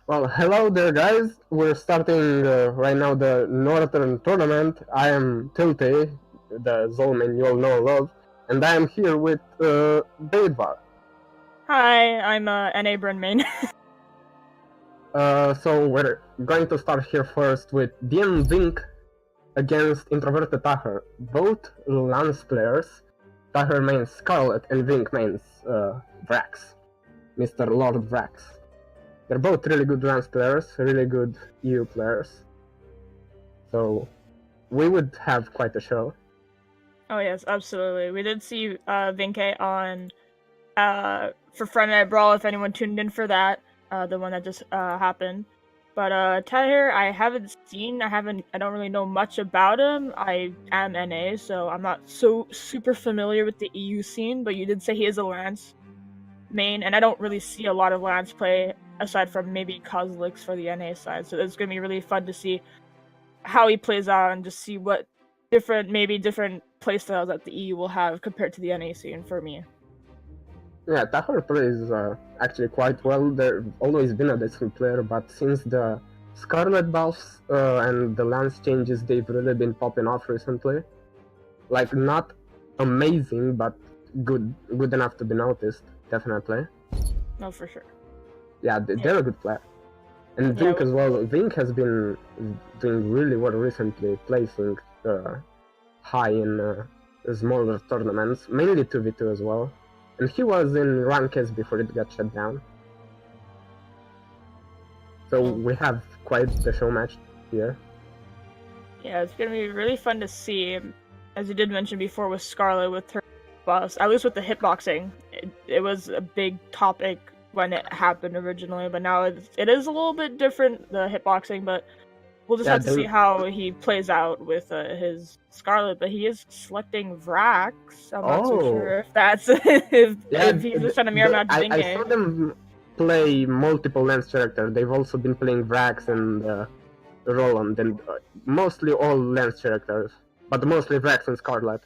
Well, hello there, guys. We're starting right now the Northern Tournament. I am Tilty, the Zolman you all know and love, and I am here with Daedvar. Hi, I'm NA Bryn main. So we're going to start here first with DM Vink against Introverted Tahir. Both Lance players. Tahir mains Scarlet and Vink mains Vrax, Mr. Lord Vrax. They're both really good Lance players, really good EU players. So we would have quite a show. Oh yes, absolutely. We did see Vinke on for Friday Night Brawl. If anyone tuned in for that, the one that just happened. But Tahir, I haven't seen. I don't really know much about him. I am NA, so I'm not so super familiar with the EU scene. But you did say he is a Lance main, and I don't really see a lot of Lance play aside from maybe Kozilix for the NA side. So it's gonna be really fun to see how he plays out and just see what different playstyles that the EU will have compared to the NA scene for me. Yeah, Tahir plays actually quite well. They've always been a decent player, but since the Scarlet buffs and the Lance changes, they've really been popping off recently. Like, not amazing, but good enough to be noticed, definitely. No, for sure. Yeah, they're a good player. And Vink as well. Vink has been doing really well recently, placing high in smaller tournaments, mainly 2v2 as well. And he was in Rankeds before it got shut down. So we have quite the show match here. Yeah, it's gonna be really fun to see. As you did mention before with Scarlet, with her buffs, at least with the hitboxing, it was a big topic when it happened originally, but now it is a little bit different, the hitboxing, but we'll just have to see how he plays out with his Scarlet. But he is selecting Vrax. I'm not so sure if that's if he's just trying to mirror match Vinke. I saw them play multiple Lance characters. They've also been playing Vrax and Roland, and mostly all Lance characters, but mostly Vrax and Scarlet.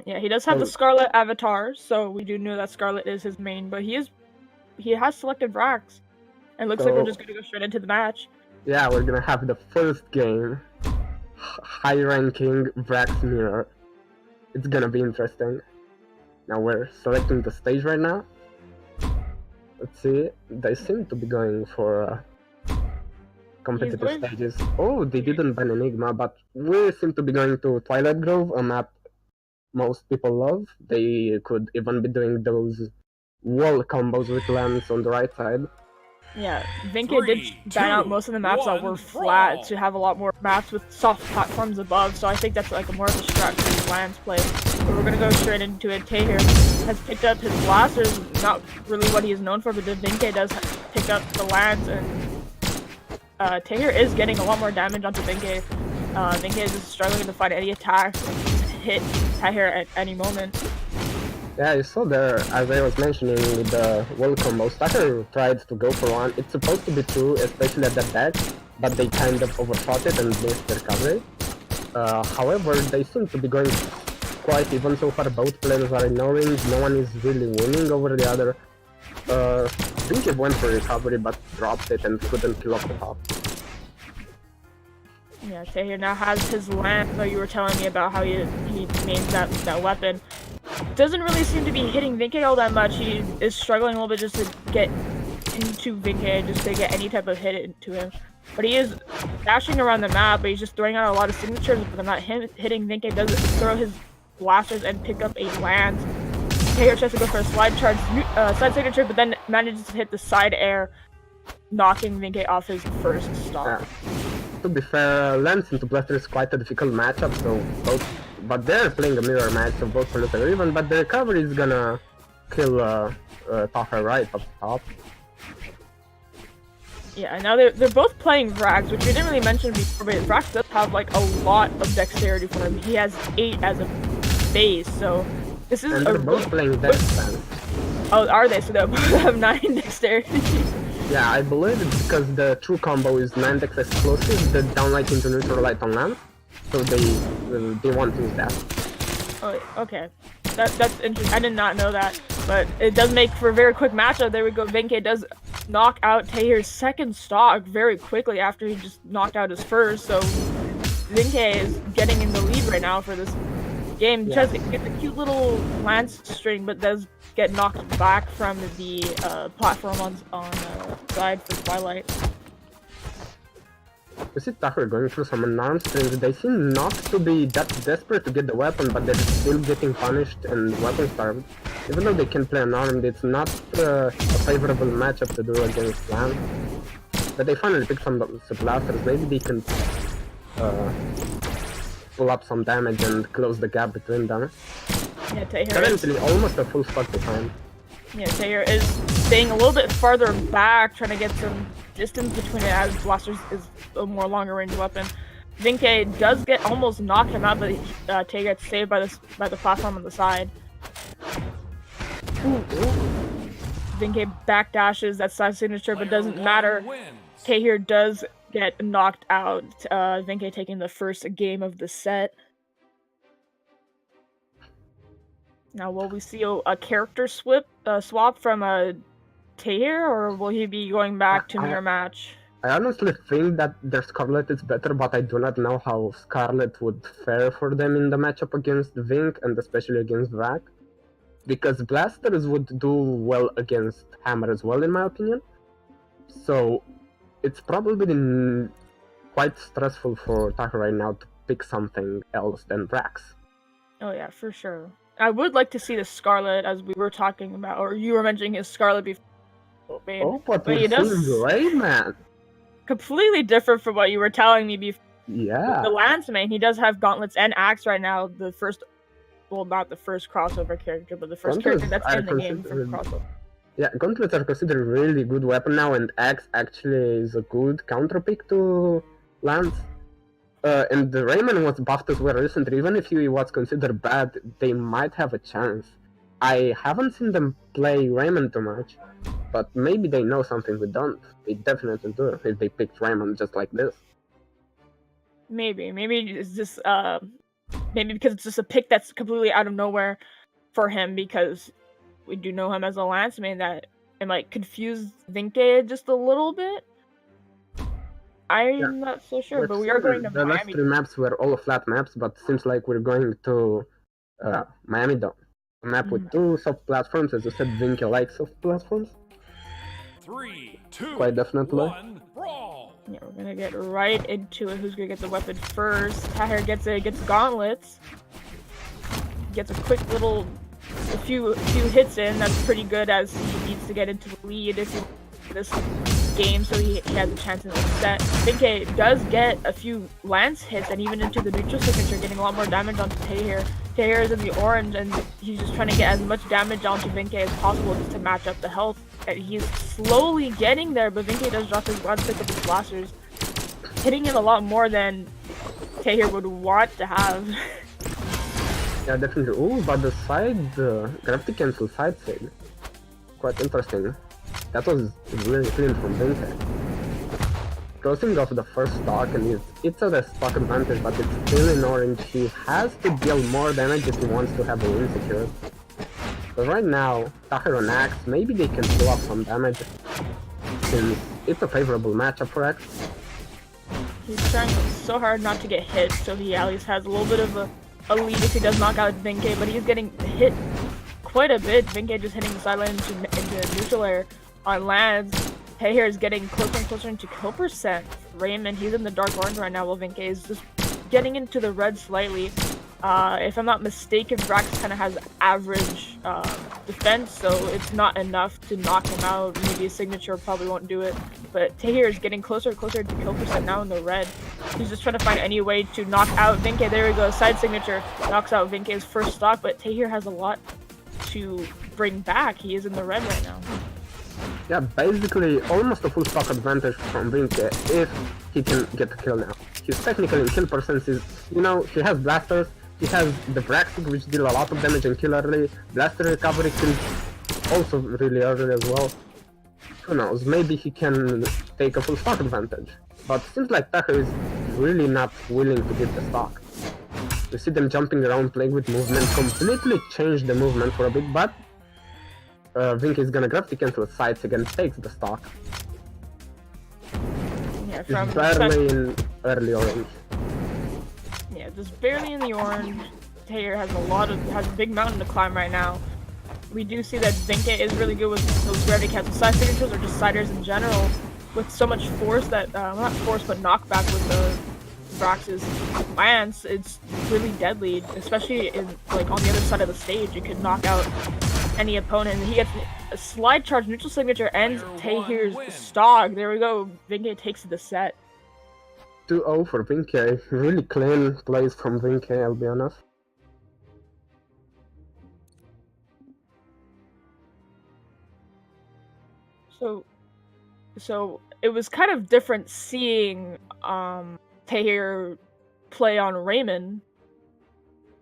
Yeah, he does have the Scarlet avatar, so we do know that Scarlet is his main, but he has selected Vrax. And it looks like we're just gonna go straight into the match. Yeah, we're gonna have the first game. High-ranking Vrax mirror. It's gonna be interesting. Now we're selecting the stage right now. Let's see. They seem to be going for competitive stages. Oh, they didn't ban Enigma, but we seem to be going to Twilight Grove, a map most people love. They could even be doing those wall combos with Lance on the right side. Yeah, Vinke did ban out most of the maps that were flat to have a lot more maps with soft platforms above, so I think that's like more of a strat for Lance play. But we're gonna go straight into it. Tahir has picked up his blasters, not really what he is known for, but then Vinke does pick up the Lance, and Tahir is getting a lot more damage onto Vinke. Vinke is just struggling to find any attacks and hit Tahir at any moment. Yeah, you saw there, as I was mentioning, with the wall combo, Tahir tried to go for one. It's supposed to be two, especially at the back, but they kind of overshot it and missed their coverage. However, they seem to be going quite even so far. Both players are ignoring, no one is really winning over the other. Vinke went for recovery, but dropped it and couldn't kill off the top. Yeah, Tahir now has his Lance, though you were telling me about how he mains that weapon. Doesn't really seem to be hitting Vinke all that much. He is struggling a little bit just to get into Vinke, just to get any type of hit into him. But he is dashing around the map, but he's just throwing out a lot of signatures, but they're not hitting Vinke. Doesn't throw his blasters and pick up a Lance. Tahir tries to go for a slide charge, side signature, but then manages to hit the side air, knocking Vinke off his first stop. To be fair, Lance into Blaster is quite a difficult matchup, so but they're playing a mirror match, so both for little even, but the recovery is gonna kill Tahir right up top. Yeah, now they're both playing Vrax, which we didn't really mention before, but Vrax does have like a lot of dexterity for him. He has 8 as a base, so this is and they're both playing Dex Stance. Oh, are they? So they both have 9 dexterity. Yeah, I believe it's because the true combo is 9 dex explosive, the downlight into neutral light on Lance, so they want to use that. Oh, okay. That's interesting. I did not know that, but it does make for a very quick matchup. There we go. Vinke does knock out Tahir's second stock very quickly after he just knocked out his first. So Vinke is getting in the lead right now for this game. Yeah. Just gets a cute little lance string, but does get knocked back from the platform on side for Twilight. You see Tahir going through some unarmed strings. They seem not to be that desperate to get the weapon, but they're still getting punished and weapon starved. Even though they can play unarmed, it's not a favorable matchup to do against Lance. But they finally picked some blasters. Maybe they can pull up some damage and close the gap between them. Yeah, Tahir Currently almost a full stock behind. Yeah, Tahir is staying a little bit farther back, trying to get some distance between it as Blasters is a more longer range weapon. Vinke does get almost knocked him out, but Tahir gets saved by the platform on the side. Ooh. Vinke backdashes that side signature, but doesn't matter. Tahir does get knocked out. Vinke taking the first game of the set. Now, will we see a character swap from Tahir, or will he be going back to mirror match? I honestly think that their Scarlet is better, but I do not know how Scarlet would fare for them in the matchup against Vink, and especially against Vrak. Because Blasters would do well against Hammer as well, in my opinion. So, it's probably quite stressful for Tahir right now to pick something else than Vrax. Oh yeah, for sure. I would like to see the Scarlet, as we were talking about, or you were mentioning his Scarlet before. Oh, but he does great, man. Completely different from what you were telling me before. Yeah. The Lance main, he does have gauntlets and axe right now. The first, well, not the first crossover character, but the first character that's in the game from crossover. Yeah, gauntlets are considered a really good weapon now, and axe actually is a good counter pick to Lance. And the Rayman was buffed as well recently. Even if he was considered bad, they might have a chance. I haven't seen them play Rayman too much, but maybe they know something we don't. They definitely do if they picked Rayman just like this. Maybe it's just maybe because it's just a pick that's completely out of nowhere for him, because we do know him as a Lance main, that it might confuse Vinke just a little bit. I'm not so sure, but we are going to the Miami. last 3 maps were all flat maps, but seems like we're going to Miami Dome. A map with 2 soft platforms. As you said, Vinke likes soft platforms. 3, 2, quite definitely. 1, brawl! Yeah, we're gonna get right into it. Who's gonna get the weapon first? Tahir gets gauntlets. Gets a quick little, a few hits in. That's pretty good, as he needs to get into the lead if he this game, so he has a chance in the set. Vinke does get a few lance hits and even into the neutral signature, getting a lot more damage onto Tahir. Tahir is in the orange, and he's just trying to get as much damage onto Vinke as possible just to match up the health. And he's slowly getting there, but Vinke does drop his lance, pick up his blasters, hitting him a lot more than Tahir would want to have. Yeah, definitely. Ooh, but the side gravity cancel side save, quite interesting. That was really clean from Vinke. Crossing off the first stock, and it's a stock advantage, but it's still in orange. He has to deal more damage if he wants to have a win secured. But right now, Tahir on Axe, maybe they can pull up some damage, since it's a favorable matchup for Axe. He's trying so hard not to get hit, so he at least has a little bit of a lead if he does knock out Vinke, but he's getting hit quite a bit. Vinke just hitting the sideline into neutral air on lands. Tahir is getting closer and closer into kill percent. Raymond, he's in the dark orange right now, while Vinke is just getting into the red slightly. If I'm not mistaken, Brax kind of has average defense, so it's not enough to knock him out. Maybe a signature probably won't do it. But Tahir is getting closer and closer to kill percent now in the red. He's just trying to find any way to knock out Vinke. There we go, side signature knocks out Vinke's first stock, but Tahir has a lot to bring back. He is in the red right now. Yeah, basically almost a full stock advantage from Vinke if he can get the kill now. He's technically in kill percent, you know, he has blasters, he has the Braxig, which deal a lot of damage and kill early. Blaster recovery kills also really early as well. Who knows, maybe he can take a full stock advantage. But seems like Tahir is really not willing to get the stock. You see them jumping around, playing with movement, completely changed the movement for a bit, but Vinky is gonna gravity cancel sides again, takes the stock. Yeah, It's barely in early orange. Yeah, just barely in the orange. Taylor has a big mountain to climb right now. We do see that Vinky is really good with those gravity cancel side signatures or just siders in general, with so much force that not force but knockback with the Brax's lance. It's really deadly, especially in like on the other side of the stage. It could knock out any opponent. He gets a slide charge, neutral signature, and Tahir's stock. There we go. Vinky takes the set. 2-0 for Vinky. Really clean plays from Vinky, I'll be honest. So it was kind of different seeing Tahir play on Raymond.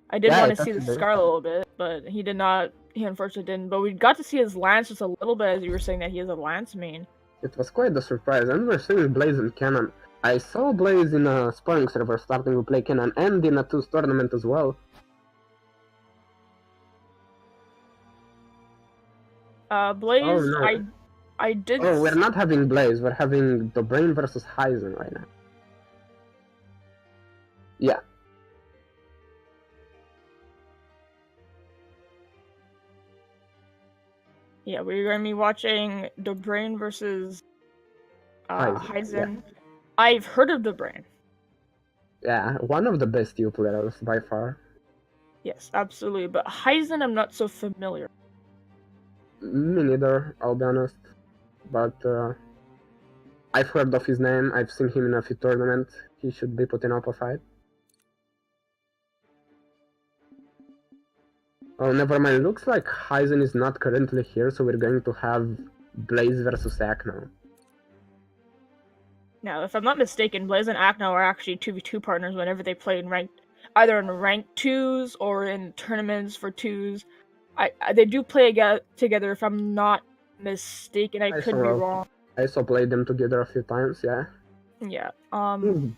I did want to see the scar a little bit, but he did not. He unfortunately didn't. But we got to see his lance just a little bit, as you were saying that he is a lance main. It was quite a surprise, and we're seeing Blaze and Cannon. I saw Blaze in a sparring server starting to play Cannon, and in a 2's tournament as well. Blaze, oh, no. I did. Oh, we're not having Blaze. We're having the Brain versus Heisen right now. Yeah. Yeah, we're going to be watching the Brain versus Heisen. Yeah. I've heard of the Brain. Yeah, one of the best U players by far. Yes, absolutely. But Heisen, I'm not so familiar. Me neither, I'll be honest. But I've heard of his name. I've seen him in a few tournaments. He should be put in upper side. Oh, never mind. Looks like Heisen is not currently here, so we're going to have Blaze versus Akno. Now, if I'm not mistaken, Blaze and Akno are actually 2v2 partners whenever they play in either in ranked 2s or in tournaments for 2s. They do play together, if I'm not mistaken. I could be wrong. I saw played them together a few times, yeah. Yeah.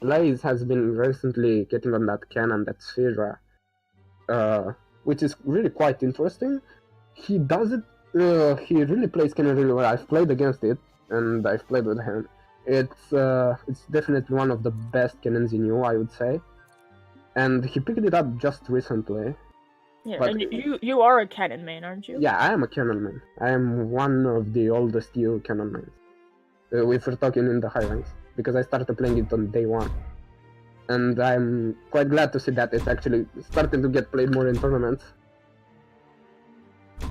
Blaze has been recently getting on that cannon, that Sphere, which is really quite interesting. He does it. He really plays cannon really well. I've played against it, and I've played with him. It's definitely one of the best cannons in U, I would say. And he picked it up just recently. Yeah, but, and you are a cannon main, aren't you? Yeah, I am a cannon main. I am one of the oldest U cannon mains. If we're talking in the high ranks, because I started playing it on day 1. And I'm quite glad to see that it's actually starting to get played more in tournaments.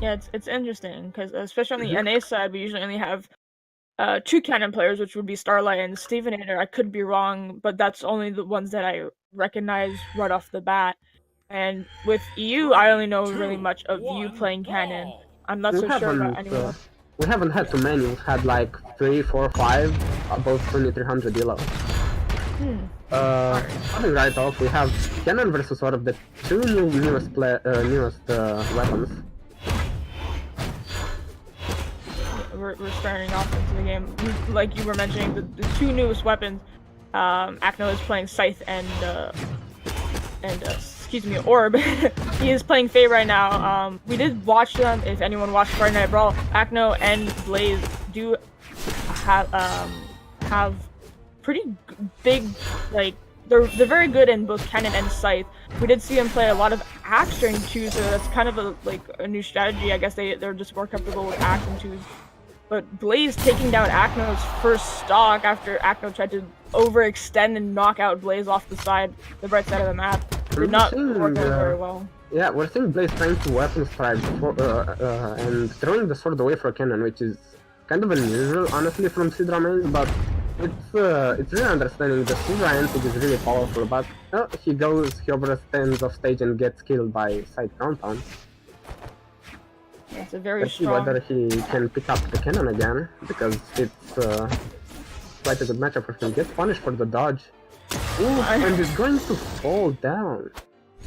Yeah, it's interesting, because especially on the NA side, we usually only have 2 cannon players, which would be Starlight and Stevenator. I could be wrong, but that's only the ones that I recognize right off the bat. And with EU, I only know really much of you playing cannon. I'm not so sure about anyone else. We haven't had too many. We've had like 3, 4, 5, above 2300 elo. Coming right off, we have Cannon versus one of the 2 newest weapons. We're starting off into the game. Like you were mentioning, the 2 newest weapons. Akno is playing Scythe and excuse me, Orb. He is playing Faye right now. We did watch them. If anyone watched Friday Night Brawl, Akno and Blaze do have pretty big, like they're very good in both Cannon and Scythe. We did see him play a lot of Axe during 2s, so that's kind of a new strategy. I guess they're just more comfortable with Axe and 2s. But Blaze taking down Akno's first stock after Akno tried to overextend and knock out Blaze off the right side of the map. Did not work out very well. Yeah, we're seeing Blaze trying to weapon strike and throwing the sword away for a cannon, which is kind of unusual, honestly, from Sidra main, but it's really understanding. The Sidra antic is really powerful, but he overstands off stage and gets killed by side countdown. It's a very Let's see whether he can pick up the cannon again, because it's quite a good matchup for him. Gets punished for the dodge. Ooh, and is going to fall down.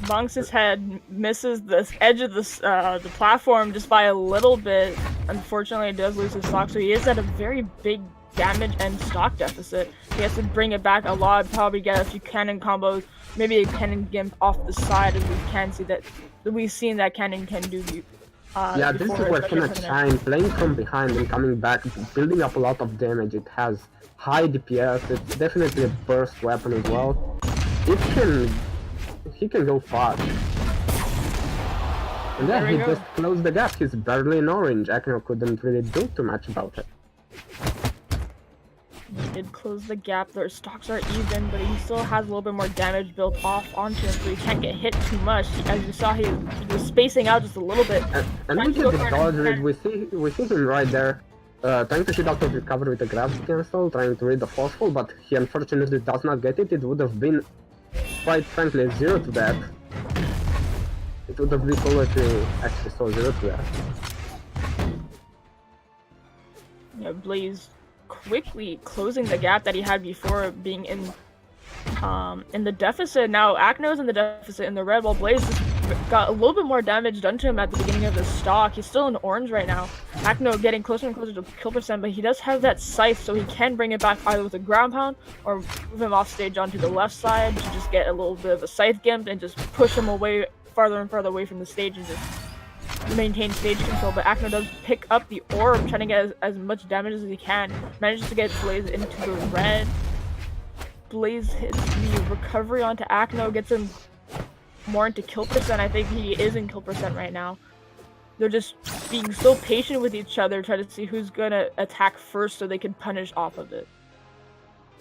Bonks' head misses the edge of the platform just by a little bit. Unfortunately, it does lose his stock, so he is at a very big damage and stock deficit. He has to bring it back a lot, probably get a few cannon combos, maybe a cannon gimp off the side, as we can see that we've seen that cannon can do Yeah, this is where Kenna shine, playing from behind and coming back, building up a lot of damage. It has high DPS, it's definitely a burst weapon as well. He can go far. And yeah, he just closed the gap. He's barely in orange. Akno couldn't really do too much about it. He did close the gap. Their stocks are even, but he still has a little bit more damage built off onto him, so he can't get hit too much. As you saw, he was spacing out just a little bit. And we get the dodge read. We see him right there, trying to hit out of recovery with the gravity cancel, trying to read the forceful, but he unfortunately does not get it. It would have been, quite frankly, a 0 to that. It would have been cooler if we actually saw 0 to that. Yeah, Blaze quickly closing the gap that he had before, being in the deficit. Now Akno's in the deficit in the red, while Blaze just got a little bit more damage done to him at the beginning of his stock. He's still in orange right now. Akno getting closer and closer to kill percent, but he does have that scythe, so he can bring it back either with a ground pound or move him off stage onto the left side to just get a little bit of a scythe gimp and just push him away, farther and farther away from the stage, and just maintain stage control. But Akno does pick up the orb, trying to get as much damage as he can. Manages to get Blaze into the red. Blaze hits the recovery onto Akno, gets him more into kill percent. I think he is in kill percent right now. They're just being so patient with each other, trying to see who's gonna attack first so they can punish off of it.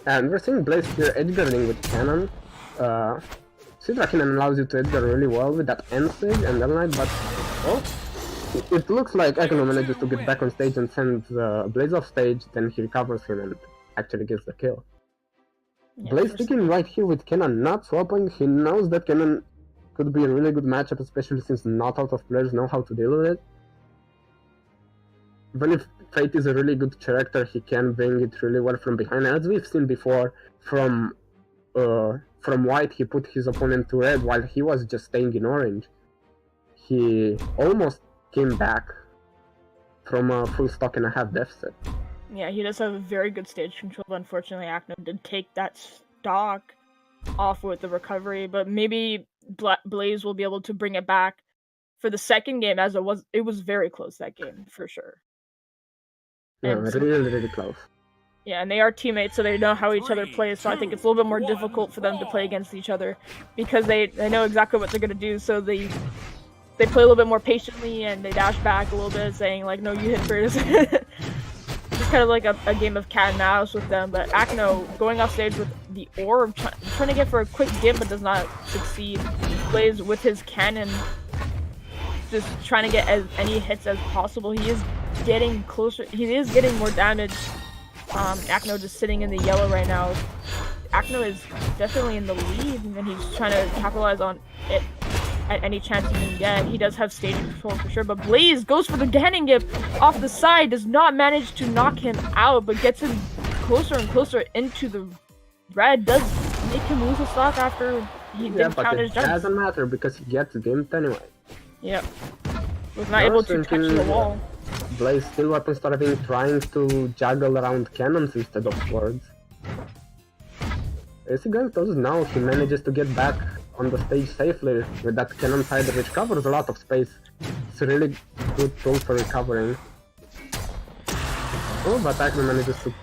And we're seeing Blaze here edgeguarding with cannon. Sidra Cannon allows you to edgeguard really well with that end stage and L Knight, but oh, it looks like Akno manages to get back on stage and sends Blaze off stage, then he recovers him and actually gets the kill. Yeah, Blaze sticking right here with Cannon, not swapping. He knows that Cannon could be a really good matchup, especially since not a lot of players know how to deal with it. Even if Fate is a really good character, he can bring it really well from behind. As we've seen before, from white, he put his opponent to red while he was just staying in orange. He almost came back from a full stock and a half deficit. Yeah, he does have a very good stage control, but unfortunately Akno did take that stock off with the recovery, but maybe Blaze will be able to bring it back for the second game, as it was very close, that game, for sure. Yeah, really close. Yeah, and they are teammates, so they know how each other plays, so I think it's a little bit more difficult for them to play against each other, because they know exactly what they're going to do, so they play a little bit more patiently, and they dash back a little bit, saying, like, no, you hit first. It's kind of like a game of cat and mouse with them, but Akno going off stage with the orb, trying to get for a quick gimp, but does not succeed. Blaze with his cannon, just trying to get as many hits as possible. He is getting closer, he is getting more damage. Akno just sitting in the yellow right now. Akno is definitely in the lead, and he's trying to capitalize on it at any chance he can get. He does have stage control for sure, but Blaze goes for the cannon gimp off the side, does not manage to knock him out, but gets him closer and closer into the red. Does make him lose a stock after he didn't count his jump. It doesn't matter because he gets gimped anyway. Yep. Was not able to touch the wall. Blaze still weapon starting, trying to juggle around cannons instead of swords. As he goes now, he manages to get back on the stage safely with that cannon side, which covers a lot of space. It's a really good tool for recovering. Oh, but Akno manages to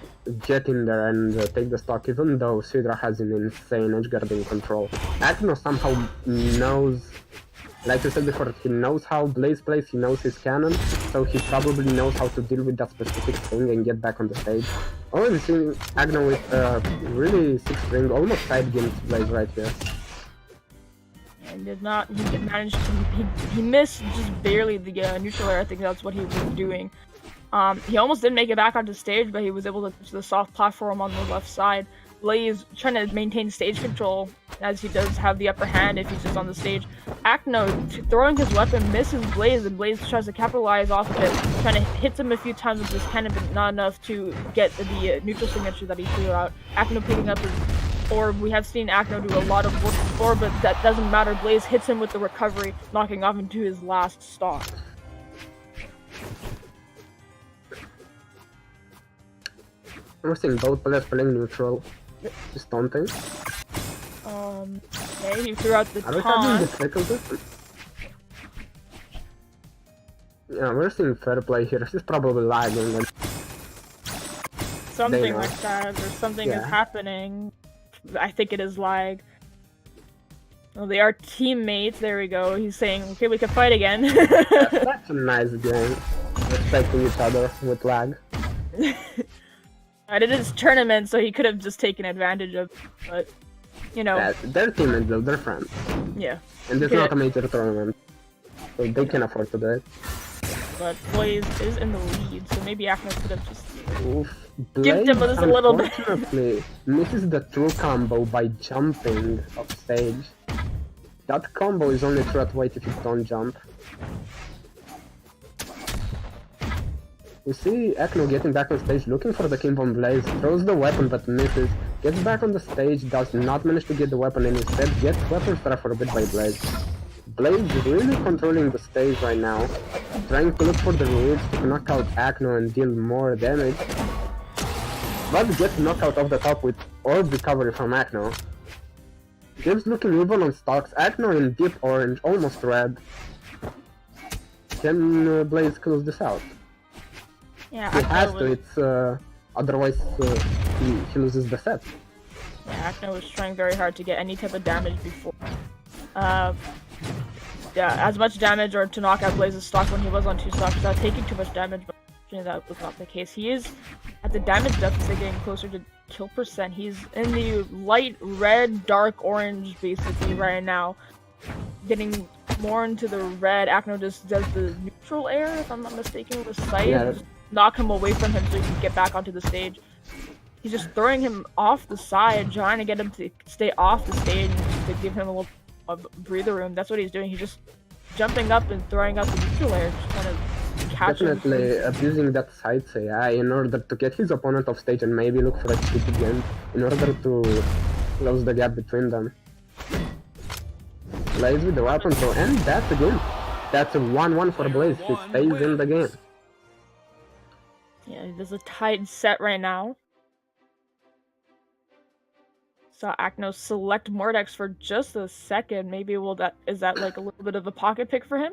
get in there and take the stock, even though Sidra has an insane edgeguarding control. Akno somehow knows, like you said before, he knows how Blaze plays, he knows his cannon, so he probably knows how to deal with that specific thing and get back on the stage. Oh, we've seen Akno with really 6-string, almost side games Blaze right here. And did not, he managed to, he missed just barely the neutral air. I think that's what he was doing. He almost didn't make it back onto stage, but he was able to touch the soft platform on the left side. Blaze trying to maintain stage control, as he does have the upper hand if he's just on the stage. Akno throwing his weapon misses Blaze, and Blaze tries to capitalize off of it, trying to hit him a few times with his cannon, but not enough to get the neutral signature that he threw out. Akno picking up his orb. We have seen Akno do a lot of work before, but that doesn't matter. Blaze hits him with the recovery, knocking off into his last stock. We're seeing both players playing neutral. Just taunting. Okay, he threw out the taunt. Are we having difficulties? Yeah, we're seeing fair play here. He's probably lagging. And Something know. like that, or something is Yeah. happening. I think it is lag. Well, they are teammates. There we go. He's saying, okay, we can fight again. That's a nice game. Respecting each other with lag. I did his tournament, so he could have just taken advantage of it, but, you know. Yeah, they're teammates though, they're friends. Yeah. And it's not a major tournament. So they can afford to do it. But Blaze is in the lead, so maybe Akno could have just Oof. given him just a little bit. Unfortunately, misses the true combo by jumping off stage. That combo is only true at weight if you don't jump. We see Akno getting back on stage, looking for the King from Blaze, throws the weapon but misses, gets back on the stage, does not manage to get the weapon and instead gets weapon struck for a bit by Blaze. Blaze really controlling the stage right now, trying to look for the reads to knock out Akno and deal more damage, but gets knocked out of the top with orb recovery from Akno. Gibbs looking evil on stocks, Akno in deep orange, almost red. Can Blaze close this out? Yeah, He has to, it's otherwise he loses the set. Yeah, Akno was trying very hard to get any type of damage before. Yeah, as much damage or to knock out Blaze's stock when he was on 2 stocks without taking too much damage, but unfortunately that was not the case. He is at the damage deficit getting closer to kill percent. He's in the light red, dark orange basically right now. Getting more into the red. Akno just does the neutral air, if I'm not mistaken, with sight. Yeah. Just knock him away from him so he can get back onto the stage. He's just throwing him off the side, trying to get him to stay off the stage and just to give him a little of breather room. That's what he's doing. He's just jumping up and throwing out the neutral air, just trying to catch him. Definitely abusing that side AI in order to get his opponent off stage and maybe look for a cheat again in order to close the gap between them. Blaze with the weapon throw, and that's a game. That's a 1-1 for Blaze. He stays in the game. Yeah, there's a tight set right now. Saw Akno select Mordex for just a second. Maybe is that like a little bit of a pocket pick for him?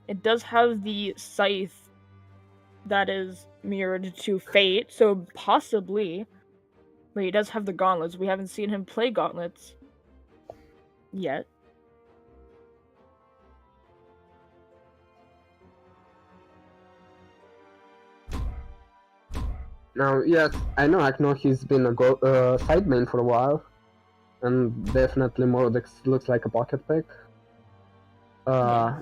It does have the scythe that is mirrored to Fate, so possibly. But he does have the gauntlets. We haven't seen him play gauntlets yet. Now, yes, I know Akno, he's been a side main for a while, and definitely Mordex looks like a pocket pick.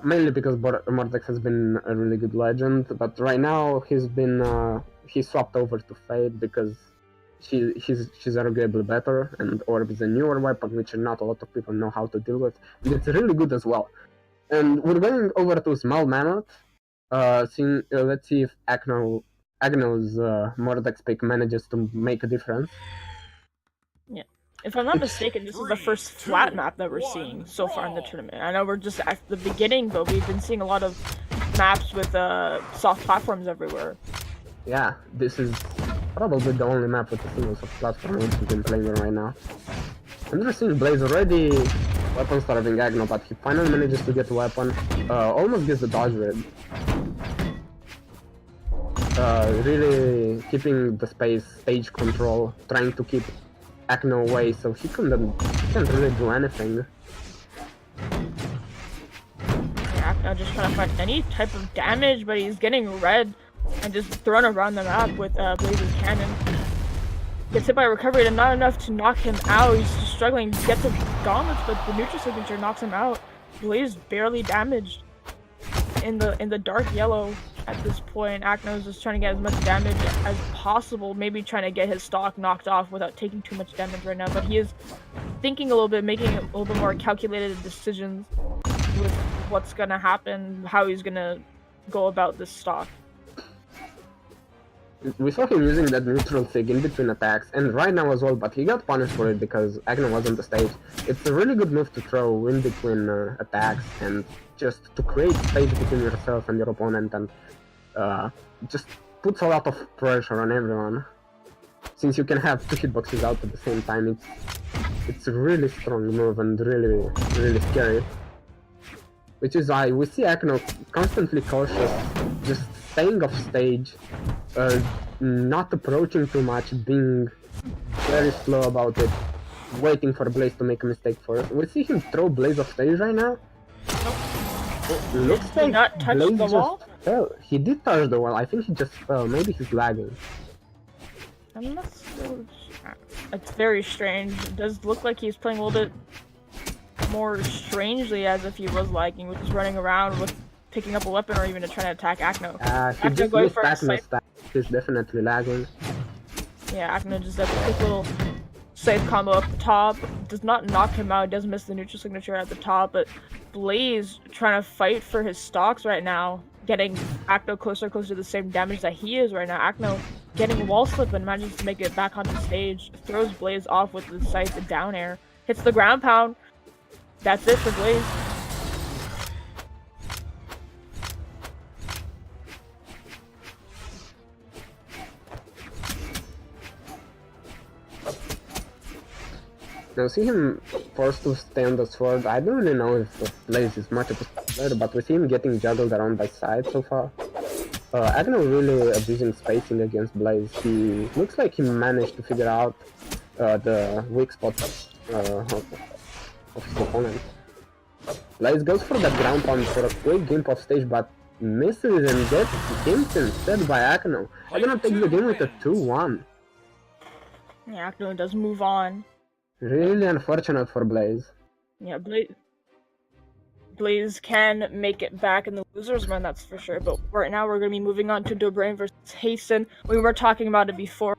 Mainly because Mordex has been a really good legend, but right now he swapped over to Fate because she's arguably better, and Orb is a newer weapon which not a lot of people know how to deal with, and it's really good as well. And we're going over to Small Mammoth. Let's see if Akno's Mordex pick manages to make a difference. Yeah. If I'm not mistaken, this is the first flat map that we're seeing so far in the tournament. I know we're just at the beginning, but we've been seeing a lot of maps with soft platforms everywhere. Yeah, this is probably the only map with a single soft platform which we've been playing right now. And we're seeing Blaze already weapon starving Akno, but he finally manages to get a weapon. Almost gets the dodge red. Really keeping the stage control, trying to keep Akno away so he can't really do anything. Yeah, Akno just trying to find any type of damage, but he's getting red and just thrown around the map with Blaze's cannon. Gets hit by a recovery and not enough to knock him out. He's just struggling to get the gauntlets, but the neutral signature knocks him out. Blaze barely damaged in the dark yellow at this point. Akno's just trying to get as much damage as possible, maybe trying to get his stock knocked off without taking too much damage right now, but he is thinking a little bit, making a little bit more calculated decisions with what's gonna happen, how he's gonna go about this stock. We saw him using that neutral sig in between attacks, and right now as well, but he got punished for it because Akno was on the stage. It's a really good move to throw in between attacks and just to create space between yourself and your opponent, and just puts a lot of pressure on everyone. Since you can have 2 hitboxes out at the same time, it's a really strong move and really scary. which is why we see Akno constantly cautious, just staying off stage, not approaching too much, being very slow about it, waiting for Blaze to make a mistake first. We see him throw Blaze off stage right now. Looks like not touch Blaze the wall? just fell. He did touch the wall, I think he just fell, maybe he's lagging. I'm not so... It's very strange. It does look like he's playing a little bit more strangely as if he was lagging, with just running around with picking up a weapon or even to try to attack Akno. He just missed Akno's stack. He's definitely lagging. Yeah, Akno just does a quick little safe combo up the top. Does not knock him out, does miss the neutral signature at the top, but Blaze trying to fight for his stocks right now, getting Akno closer to the same damage that he is right now. Akno getting wall slip and manages to make it back onto stage, throws Blaze off with the scythe down air, hits the ground pound. That's it for Blaze. Now see him forced to stay on the sword. I don't really know if Blaze is much of a player, but we see him getting juggled around by side so far. Agno really abusing spacing against Blaze. He looks like he managed to figure out the weak spot of his opponent. Blaze goes for that ground pound for a quick gimp off stage, but misses and gets gimped instead by Agno. Agno takes the game with a 2-1. Yeah, Akno does move on. Really unfortunate for Blaze. Yeah, Blaze can make it back in the losers run, that's for sure. But right now we're going to be moving on to Dobrain versus Hasten. We were talking about it before,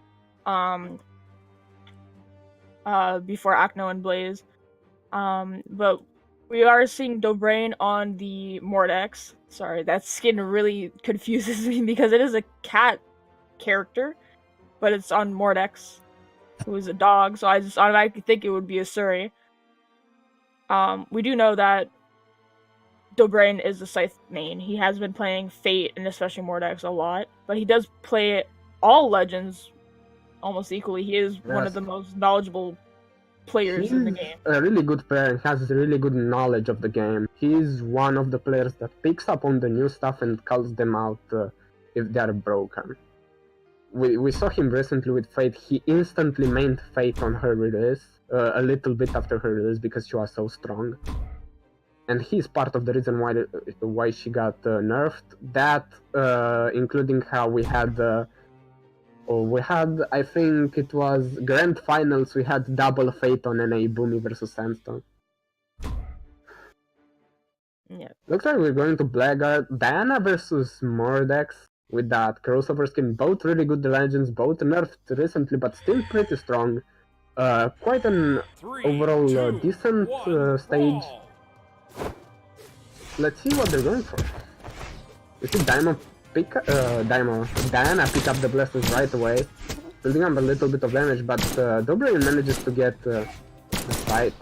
before Akno and Blaze. But we are seeing Dobrain on the Mordex. Sorry, that skin really confuses me because it is a cat character, but it's on Mordex, who is a dog, so I just automatically think it would be a Suri. We do know that Dobrain is the Scythe main. He has been playing Fate and especially Mordex a lot, but he does play all Legends almost equally. He is one of the most knowledgeable players in the game. A really good player and has really good knowledge of the game. He's one of the players that picks up on the new stuff and calls them out if they are broken. We saw him recently with Fate. He instantly mained Fate on her release, a little bit after her release because she was so strong. And he's part of the reason why she got nerfed. That, including how we had, I think it was Grand Finals, we had double Fate on NA Boomy versus Sandstone. Yeah. Looks like we're going to Blackguard. Diana versus Mordex with that crossover skin. Both really good legends, both nerfed recently, but still pretty strong. Quite an overall decent stage. Let's see what they're going for. We see Diana pick up the blasters right away, building up a little bit of damage, but Dobrain manages to get the fight.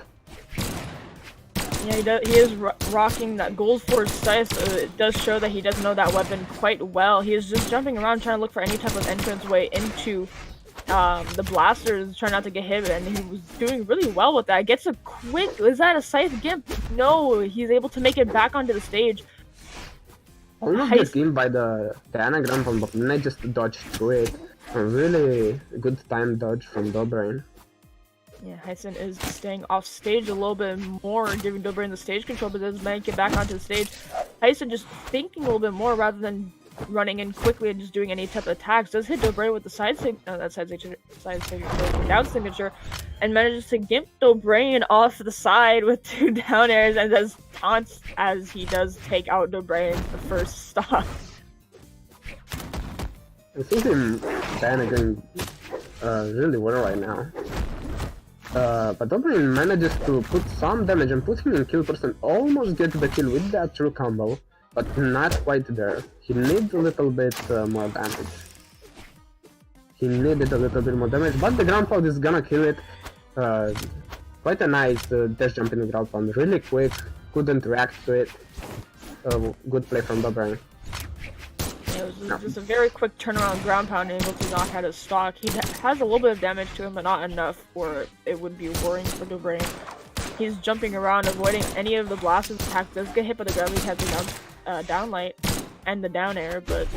Yeah, he is rocking that gold forged scythe, so it does show that he does know that weapon quite well. He is just jumping around trying to look for any type of entrance way into the blasters, trying not to get hit, and he was doing really well with that. Gets a quick, is that a scythe gimp? No, he's able to make it back onto the stage. Almost get killed by the Diana Grandpa, but then I just dodged through it. A really good time dodge from Dobrain. Yeah, Hyson is staying off stage a little bit more, giving Dobrain the stage control, but does make it back onto the stage. Hyson just thinking a little bit more rather than running in quickly and just doing any type of attacks. Does hit Dobrain with the down signature, and manages to gimp Dobrain off the side with 2 down airs and does taunts as he does take out Dobrain the first stock. I see him Diana going really well right now. But Dobrain manages to put some damage and put him in kill percent, almost gets the kill with that true combo, but not quite there. He needs a little bit more damage. He needed a little bit more damage, but the ground pound is gonna kill it. Quite a nice dash jump in the ground pound, really quick, couldn't react to it. Good play from Dobrain. It was just a very quick turnaround ground pound able to knock out his stock. He has a little bit of damage to him, but not enough where it would be worrying for Dobrain. He's jumping around, avoiding any of the blasts. His attack does get hit by the gravity type down light and the down air, but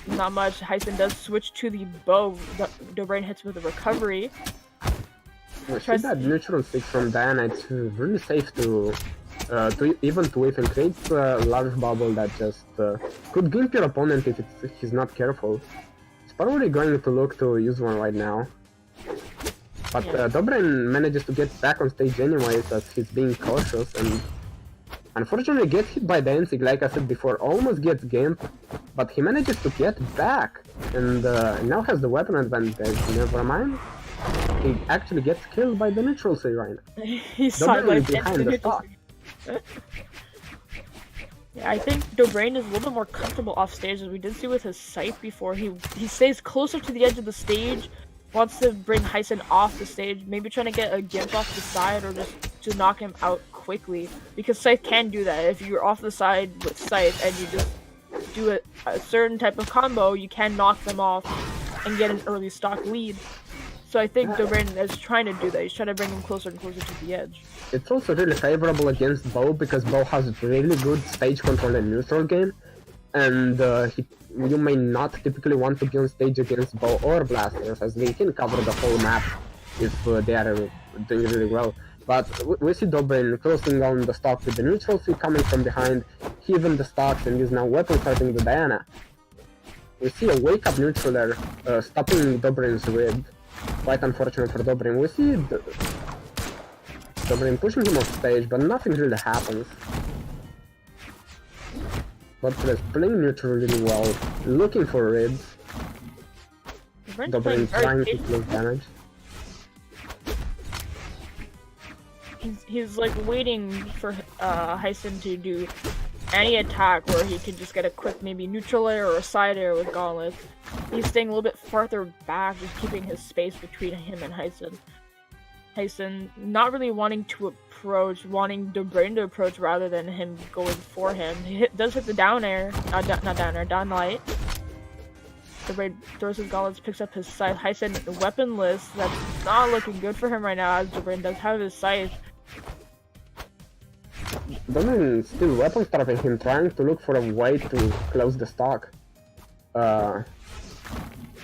not much. Heisen does switch to the bow. Dobrain hits with a recovery. I see that neutral stick from Diana. It's really safe to even create a large bubble that just could gimp your opponent if he's not careful. He's probably going to look to use one right now. But Dobrain manages to get back on stage anyways, as he's being cautious, and unfortunately gets hit by the Ensig, like I said before, almost gets gimped, but he manages to get back, and now has the weapon advantage. Never mind. He actually gets killed by the neutral C right now. He's Dobrain is behind the stock. Yeah, I think Dobrain is a little bit more comfortable off stage, as we did see with his scythe before. He stays closer to the edge of the stage, wants to bring Heisen off the stage, maybe trying to get a gimp off the side or just to knock him out quickly, because Scythe can do that. If you're off the side with Scythe and you just do a certain type of combo, you can knock them off and get an early stock lead. So I think Dobrain is trying to do that. He's trying to bring him closer and closer to the edge. It's also really favorable against Bo, because Bo has really good stage control in neutral game, and you may not typically want to be on stage against Bo or Blasters, as they can cover the whole map if they are doing really well. But we see Dobrain closing on the stock with the neutral C coming from behind, he even the stocks, and is now weapon starting the Diana. We see a wake up neutral there, stopping Dobrain's rib. Quite unfortunate for Dobrain. We see Dobrain pushing him off stage, but nothing really happens. But he's playing neutral really well, looking for ribs. Dobrain trying to close damage. He's like waiting for Heisen to do any attack where he can just get a quick maybe neutral air or a side air with gauntlets. He's staying a little bit farther back, just keeping his space between him and Heisen. Heisen not really wanting to approach, wanting Dobrain to approach rather than him going for him. He does hit the down air, not down air, down light. Dobrain throws his gauntlets, picks up his scythe. Heisen weaponless. That's not looking good for him right now, as Dobrain does have his scythe. Dobrain still weapon starving him, trying to look for a way to close the stock.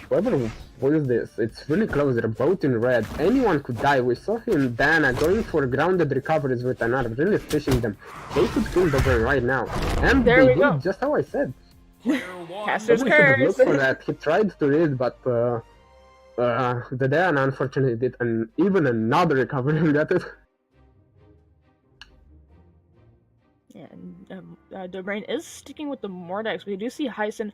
Whoever wins this, it's really close, they're both in red. Anyone could die. We saw him, Dana, going for grounded recoveries with another, really fishing them. They could kill Dobrain right now. And there they we go. did, just how I said. Caster's Curse! curse! For that. He tried to read, but the Dana unfortunately did even another recovery and got it. Yeah, and Dobrain is sticking with the Mordex. We do see Heisen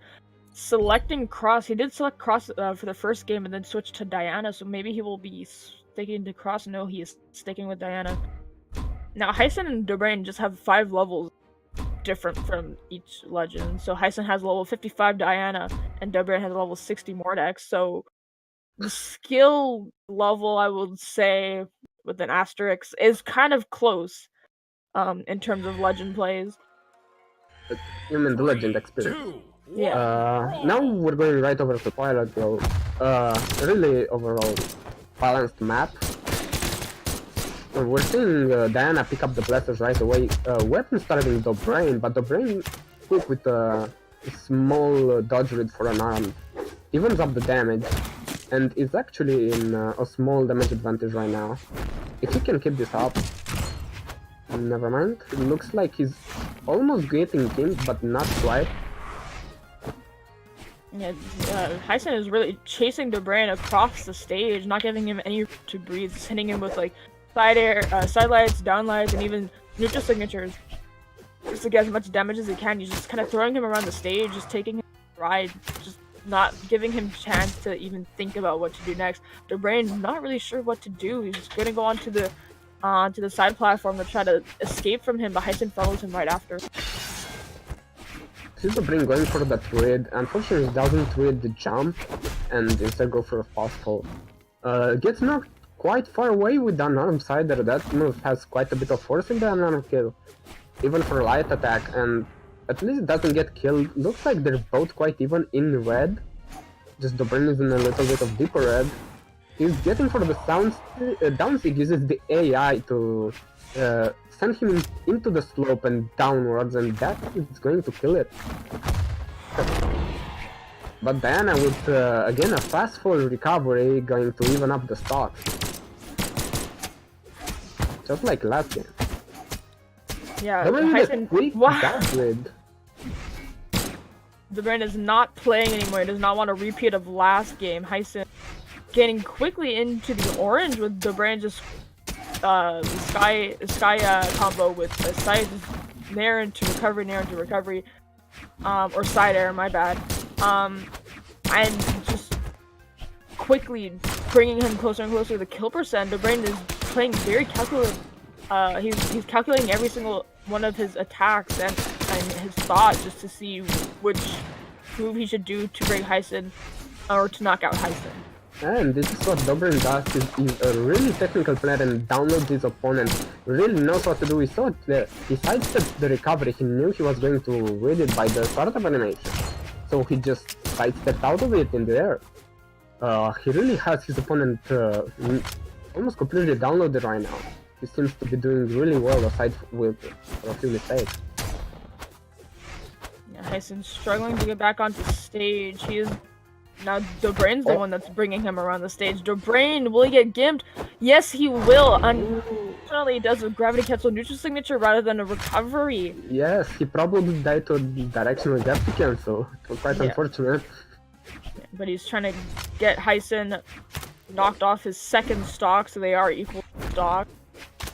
selecting Cross. He did select Cross for the first game and then switch to Diana, so maybe he will be sticking to Cross. No, he is sticking with Diana. Now, Heisen and Dobrain just have 5 levels different from each legend. So Heisen has level 55 Diana, and Dobrain has level 60 Mordex. So the skill level, I would say, with an asterisk, is kind of close. In terms of legend plays. You mean the legend experience? Yeah. Now we're going right over to Twilight Girl. Really overall balanced map. We're seeing Diana pick up the blasters right away. Weapon starting Dobrain, but Dobrain quick with a small dodge read for an arm. Evens up the damage, and is actually in a small damage advantage right now. If he can keep this up, never mind. It looks like he's almost getting gimped, but not quite. Yeah, Heisen is really chasing Dobrain across the stage, not giving him any to breathe, just hitting him with like side lights, down lights, and even neutral signatures. Just to get as much damage as he can. He's just kind of throwing him around the stage, just taking him for a ride, just not giving him a chance to even think about what to do next. Dobrain not really sure what to do. He's just gonna go onto the side platform to try to escape from him, but Heisen follows him right after. Sees Dobrain going for that read. Unfortunately, he doesn't read the jump, and instead go for a fast fall. Gets knocked quite far away with the unarmed sider. That move has quite a bit of force in the unarmed kill, even for a light attack, and at least it doesn't get killed. Looks like they're both quite even in red. Just Dobrain is in a little bit of deeper red. he's getting for the downsig, uses the AI to send him into the slope and downwards, and that is going to kill it. But Diana with, again, a fast full recovery going to even up the stocks. Just like last game. Yeah, Hyson, quick dash grid. Dobrain is not playing anymore. He does not want a repeat of last game. Hyson getting quickly into the orange with Dobrain just sky combo with the side nair into recovery, or side air, my bad. And just quickly bringing him closer and closer to the kill percent. Dobrain is playing very calculative. He's calculating every single one of his attacks and his thoughts just to see which move he should do to break Hyson or to knock out Hyson. And this is what Dobrain does. He's a really technical player and downloads his opponent. Really knows what to do. He saw it there. He sidestepped the recovery. He knew he was going to read it by the startup animation. So he just sidestepped out of it in the air. He really has his opponent almost completely downloaded right now. He seems to be doing really well aside with a few mistakes. Yeah, Hyson's struggling to get back onto stage. He is now. Dobrain's the one that's bringing him around the stage. Dobrain, will he get gimped? Yes, he will. Unfortunately, he does a gravity cancel neutral signature rather than a recovery. Yes, he probably died to a directional gravity cancel. It was quite unfortunate. Yeah, but he's trying to get Hyson knocked off his second stock, so they are equal stock.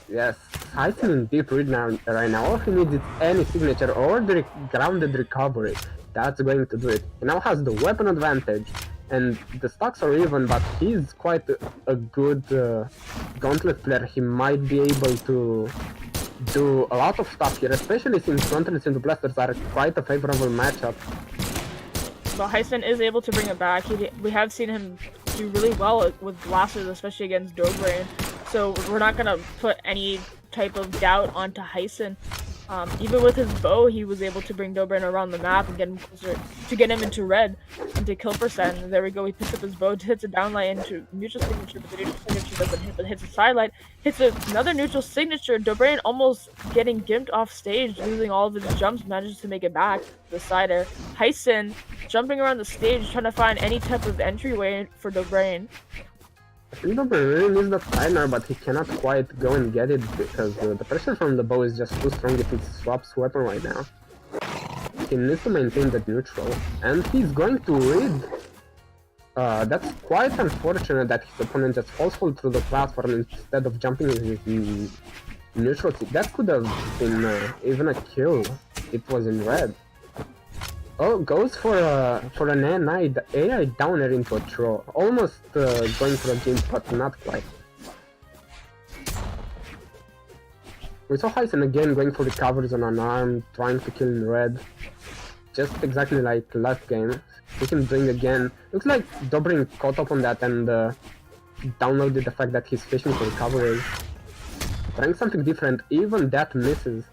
Yes, Hyson in deep read right now. All he needs is any signature or the grounded recovery. That's going to do it. He now has the weapon advantage, and the stocks are even, but he's quite a good gauntlet player. He might be able to do a lot of stuff here, especially since gauntlets into blasters are quite a favorable matchup. But Hyson is able to bring it back. We have seen him do really well with blasters, especially against Dobrain. So we're not gonna put any type of doubt onto Hyson. Even with his bow, he was able to bring Dobrain around the map and get him closer to get him into red, into kill percent. And there we go. He picks up his bow, hits a downlight into neutral signature, but the neutral signature doesn't hit, but hits a sidelight, hits another neutral signature. Dobrain almost getting gimped off stage, losing all of his jumps, manages to make it back to the side air. Hyson jumping around the stage, trying to find any type of entryway for Dobrain. I think Dobrain really needs the timer, but he cannot quite go and get it because the pressure from the bow is just too strong if he swaps weapon right now. He needs to maintain that neutral, and he's going to read. That's quite unfortunate that his opponent just falls through the platform instead of jumping in his neutral. That could have been even a kill. It was in red. Oh, goes for an AI downer into a throw. Almost going for a gimp, but not quite. We saw Hyson again going for recovers on an arm, trying to kill in red. Just exactly like last game. He can bring again. Looks like Dobrain caught up on that and downloaded the fact that he's fishing for recovery. Trying something different, even that misses.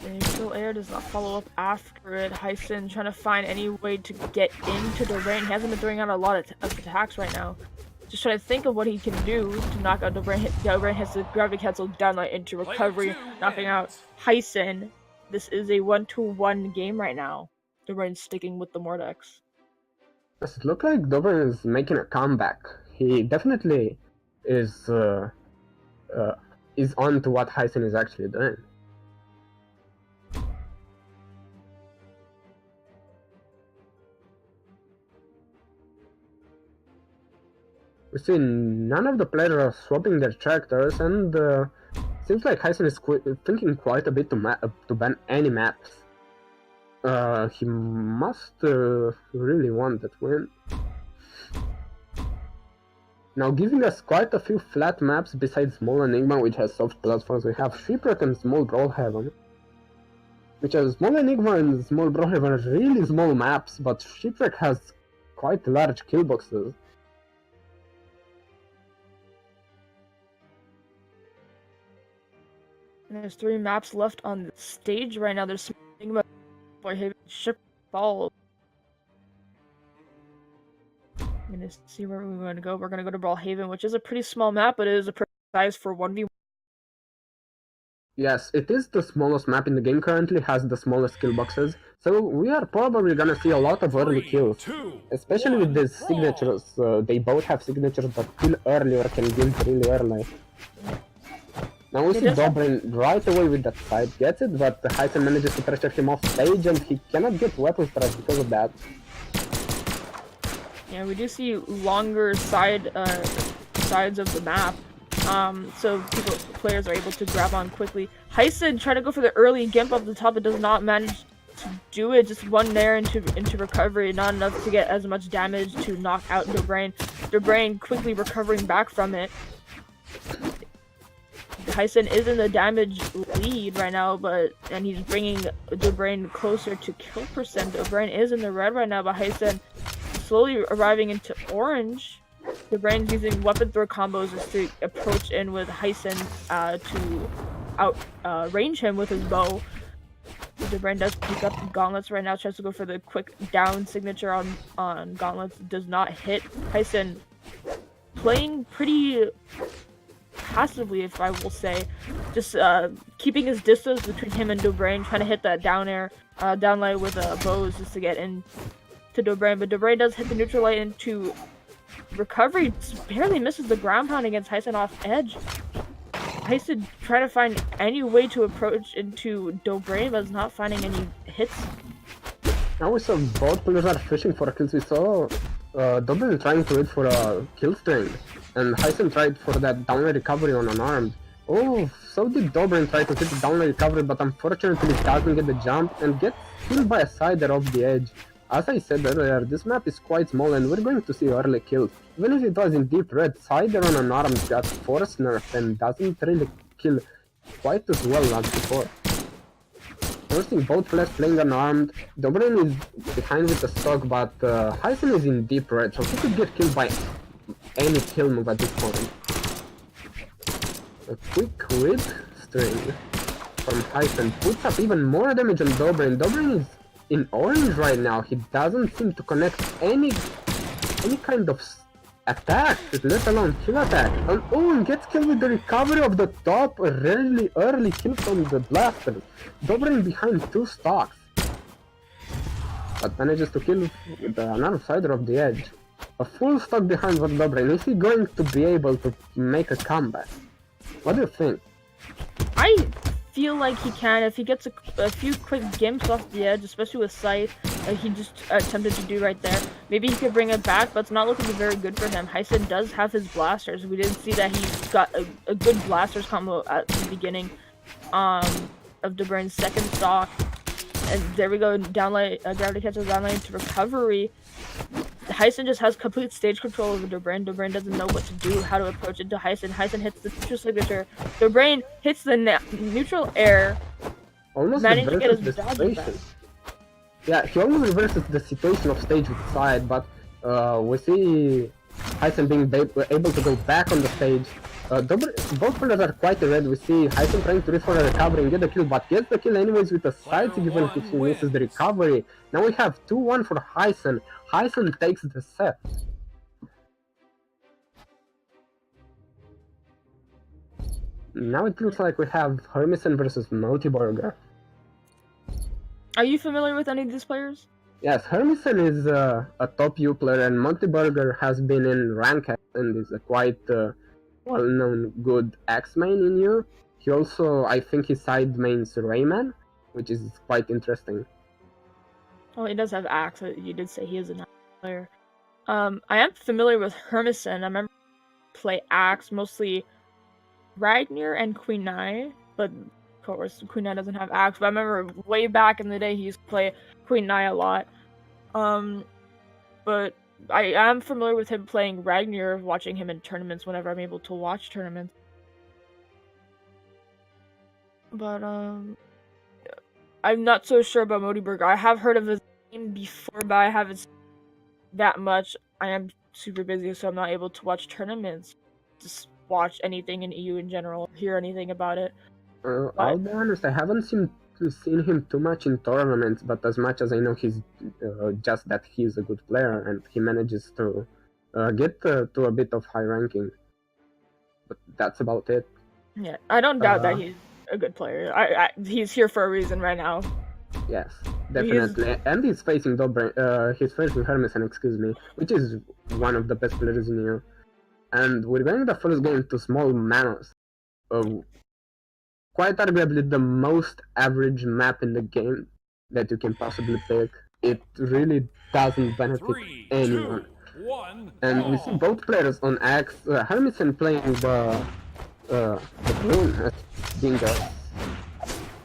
The neutral air does not follow up after it. Hyson trying to find any way to get into Dobrain. He hasn't been throwing out a lot of attacks right now. Just trying to think of what he can do to knock out Dobrain. Dobrain has the gravity cancel downlight into recovery, knocking out Hyson. This is a 1-1 game right now. Dobrain's sticking with the Mordex. Does it look like Dobrain is making a comeback? He definitely is on to what Hyson is actually doing. We see none of the players are swapping their characters, and seems like Hyson is thinking quite a bit to ban any maps. He must really want that win. Now, giving us quite a few flat maps besides Small Enigma, which has soft platforms. We have Shipwreck and Small Brawlhalla, which has Small Enigma and Small Brawlhalla are really small maps, but Shipwreck has quite large kill boxes. There's 3 maps left on the stage right now. There's something about ship ball. I'm gonna see where we're going to go. We're gonna go to Brawlhaven, which is a pretty small map, but it is a perfect size for 1v1. Yes, it is the smallest map in the game currently, has the smallest kill boxes, so we are probably gonna see a lot of early 3, kills. 2, Especially with 1, these brawl. signatures, they both have signatures that kill early or can guild really early. Now we see Dobrin right away with that side, gets it, but Heisen manages to pressure him off stage and he cannot get weapon strikes because of that. Yeah, we do see longer sides of the map, so players are able to grab on quickly. Heisen trying to go for the early gimp up the top, but does not manage to do it. Just one there into recovery, not enough to get as much damage to knock out Dobrin. Dobrin quickly recovering back from it. Heisen is in the damage lead right now, and he's bringing Dobrin closer to kill percent. Dobrin is in the red right now, but Heisen slowly arriving into orange. Dobrin's using weapon throw combos just to approach in with Heisen to range him with his bow. Dobrin does pick up gauntlets right now, tries to go for the quick down signature on gauntlets, does not hit. Heisen playing pretty passively, if I will say, just keeping his distance between him and Dobrin, trying to hit that down air, down light with bows just to get in to Dobrin, but Dobrin does hit the neutral light into recovery, barely misses the ground pound against Heisen off edge. Heisen trying to find any way to approach into Dobrin, but is not finding any hits. Now we saw both players are fishing for kills. We saw Dobrin trying to wait for a kill string, and Heisen tried for that downward recovery on unarmed. Oh, so did Dobrin try to hit the downward recovery, but unfortunately doesn't get the jump and gets killed by a sider off the edge. As I said earlier, this map is quite small and we're going to see early kills. Even if it was in deep red, sider on unarmed got force nerfed and doesn't really kill quite as well as before. We're seeing both players playing unarmed. Dobrin is behind with the stock, but Heisen is in deep red, so he could get killed by any kill move at this point. A quick whip string from Heisen puts up even more damage on Dobrin. Dobrin is in orange right now. He doesn't seem to connect any kind of attack, let alone kill attack. And and gets killed with the recovery of the top. A really early kill from the blasters. Dobrin behind 2 stocks, but manages to kill with another sider of the edge. A full stock behind with Dobrin. Is he going to be able to make a comeback? What do you think? I feel like he can if he gets a few quick gimps off the edge, especially with Scythe, like he just attempted to do right there. Maybe he could bring it back, but it's not looking very good for him. Heisen does have his blasters. We didn't see that he got a good blasters combo at the beginning of Dobrin's second stock. And there we go, downlight, gravity catches downlight to recovery. Heisen just has complete stage control over Dobrin. Dobrin doesn't know what to do, how to approach it to Heisen. Heisen hits the neutral signature. Dobrin hits the neutral air. Almost managed to get his the dodge situation. back. Yeah, he almost reverses the situation of stage with side, but we see Heisen being able to go back on the stage. Both players are quite red. We see Heisen trying to reach for a recovery and get the kill, but gets the kill anyways with a side even if he misses the recovery. Now we have 2-1 for Heisen. Heisen takes the set. Now it looks like we have Hermisen versus Multiburger. Are you familiar with any of these players? Yes, Hermisen is a top U player, and Multiburger has been in Ranked and is a quite well-known good X main in U. He also, I think, he side mains Rayman, which is quite interesting. Well, he does have Axe. You did say he is a nice player. I am familiar with Hermisen. I remember play Axe, mostly Ragnar and Queen Nai, but of course Queen Nai doesn't have Axe. But I remember way back in the day he used to play Queen Nai a lot. But I am familiar with him playing Ragnar, watching him in tournaments whenever I'm able to watch tournaments. But I'm not so sure about Multiburger. I have heard of his name before, but I haven't seen that much. I am super busy, so I'm not able to watch tournaments. Just watch anything in EU in general, hear anything about it. I'll be honest, I haven't seen him too much in tournaments, but as much as I know, he's just that he's a good player and he manages to get to a bit of high ranking. But that's about it. Yeah, I don't doubt that he's a good player. He's here for a reason right now. Yes, definitely. And he's facing Hermesen, excuse me, which is one of the best players in EU. And we're going the first game to Small Manos. Quite arguably the most average map in the game that you can possibly pick. It really doesn't benefit anyone. 3, 2, 1, and we see both players on Axe. Hermesen playing the Bloom as being a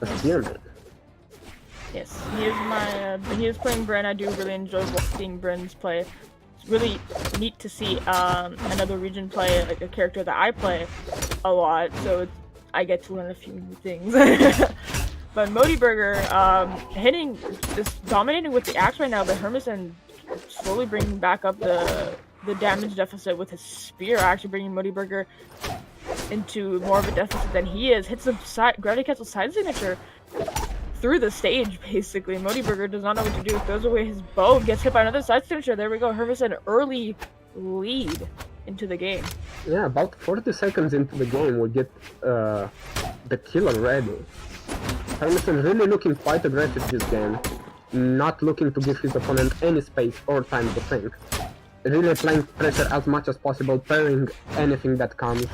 spearman. Yes, he is playing Bryn. I do really enjoy seeing Bryn's play. It's really neat to see another region play like a character that I play a lot, so I get to learn a few new things. But Modiburger just dominating with the axe right now, but Hermesen slowly bringing back up the damage deficit with his spear, actually bringing Modiburger into more of a deficit than he is. Hits the Gravity Cancel side signature through the stage, basically. Modiburger does not know what to do. Throws away his bow, gets hit by another side signature. There we go. Hermesen early lead into the game. Yeah, about 40 seconds into the game, we get the kill already. Hermesen really looking quite aggressive this game, not looking to give his opponent any space or time to think. Really applying pressure as much as possible, parrying anything that comes.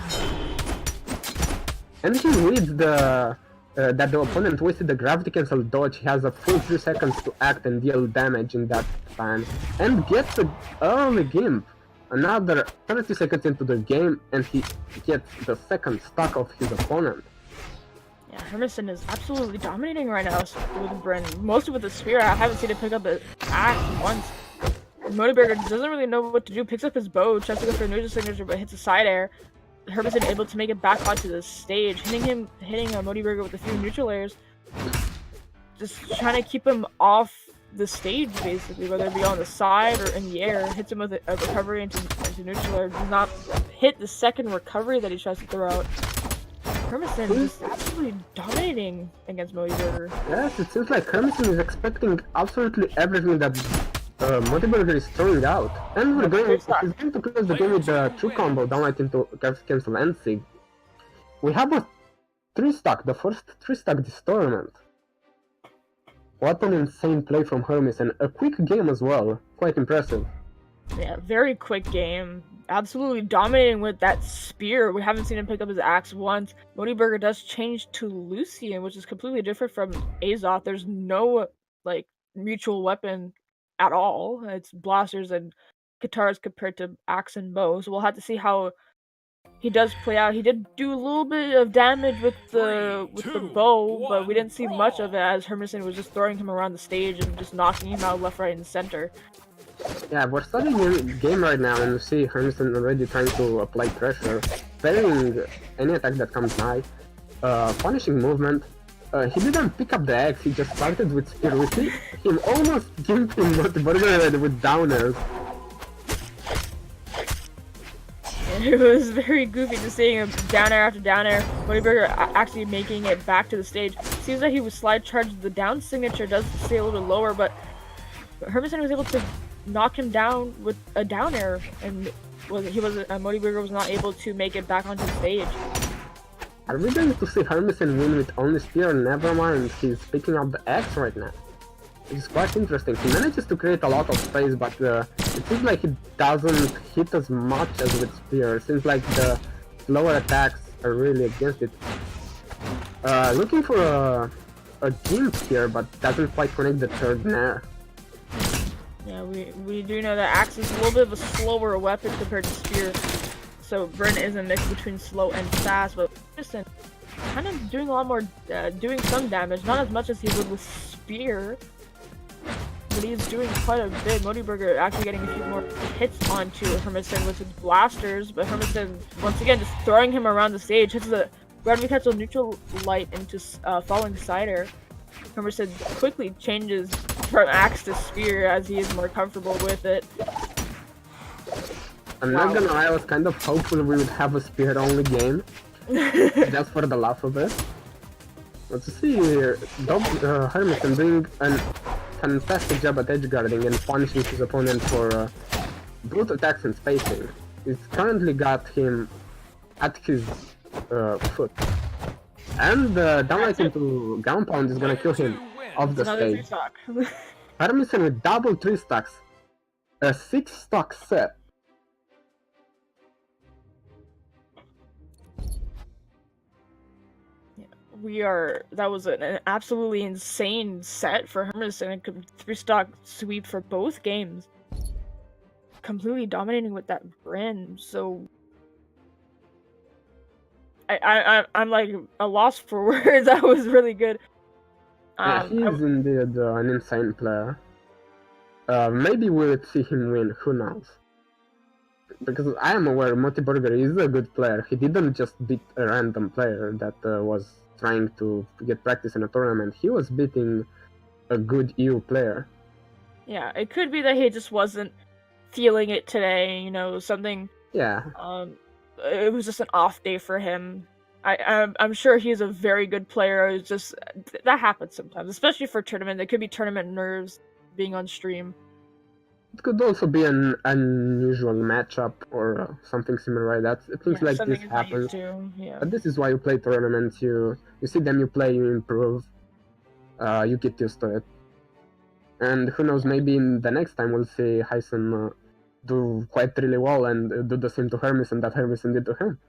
And he reads that the opponent wasted the gravity cancel dodge. He has a full 3 seconds to act and deal damage in that time, and gets an early gimp. Another 30 seconds into the game, and he gets the second stock of his opponent. Yeah, Hermesen is absolutely dominating right now with Bryn. Mostly with the spear. I haven't seen him pick up an axe once. Modiburger doesn't really know what to do. Picks up his bow, tries to go for a neutral signature, but hits a side air. Hermesen able to make it back onto the stage, hitting Modiburger with a few neutral airs. Just trying to keep him off the stage, basically, whether it be on the side or in the air. Hits him with a recovery into neutral air. Does not hit the second recovery that he tries to throw out. Hermesen is absolutely dominating against Modiburger. Yes, it seems like Hermesen is expecting absolutely everything that Modiburger is throwing out. And he's going to close the game with the true combo down right into cancel and sig. We have a 3-stack, the first 3-stack this tournament. What an insane play from Hermesen. A quick game as well. Quite impressive. Yeah, very quick game. Absolutely dominating with that spear. We haven't seen him pick up his axe once. Modiburger does change to Lucian, which is completely different from Azoth. There's no mutual weapon at all. It's blasters and guitars compared to axe and bow. So we'll have to see how he does play out. He did do a little bit of damage with the bow, but we didn't see much of it as Hermesen was just throwing him around the stage and just knocking him out left, right, and center. Yeah, we're starting the game right now, and you see Hermesen already trying to apply pressure, parrying any attack that comes by, punishing movement. He didn't pick up the axe, he just started with spear. We see him almost gimping Modiburger with downers. It was very goofy just seeing him down air after down air. Modiburger actually making it back to the stage. Seems like he was slide charged. The down signature does stay a little bit lower, but Hermesen was able to knock him down with a down air, and Modiburger was not able to make it back onto the stage. Are we going to see Hermesen win with only spear? Never mind, he's picking up the axe right now. It's quite interesting. He manages to create a lot of space, but it seems like he doesn't hit as much as with spear. It seems like the lower attacks are really against it. Looking for a gimp here, but doesn't quite connect the third nair. Yeah, we do know that axe is a little bit of a slower weapon compared to spear. So Bryn is a mix between slow and fast, but just kind of doing a lot more, doing some damage. Not as much as he would with spear, but he's doing quite a bit. Modiburger actually getting a few more hits onto Hermesen with his blasters, but Hermesen once again just throwing him around the stage. Hits the gravity cancel neutral light into falling side air. Hermesen quickly changes from axe to spear as he is more comfortable with it. I'm not gonna lie, I was kind of hopeful we would have a spear-only game, just for the laugh of it. Let's see here, Hermesen doing a fantastic job at edge guarding and punishing his opponent for brute attacks and spacing. It's currently got him at his foot. And downlight into ground pound is gonna kill him off the Another stage. 3-stock. Hermison with double 3 stacks. A 6-stock set. That was an absolutely insane set for Hermison. A 3-stock sweep for both games. Completely dominating with that Brin, so I'm like a loss for words. That was really good. Yeah, he's indeed an insane player. Maybe we'll see him win, who knows? Because I am aware Motiburger is a good player. He didn't just beat a random player that was trying to get practice in a tournament. He was beating a good EU player. Yeah, it could be that he just wasn't feeling it today, something. Yeah. It was just an off day for him. I'm sure he's a very good player. It's just that happens sometimes, especially for tournament. There could be tournament nerves being on stream. It could also be an unusual matchup or something similar like that. Things like this happen. Yeah. But this is why you play tournaments. You see them, you play, you improve. You get used to it. And who knows, maybe in the next time we'll see Hyson do quite really well and do the same to Hermison that Hermison did to him.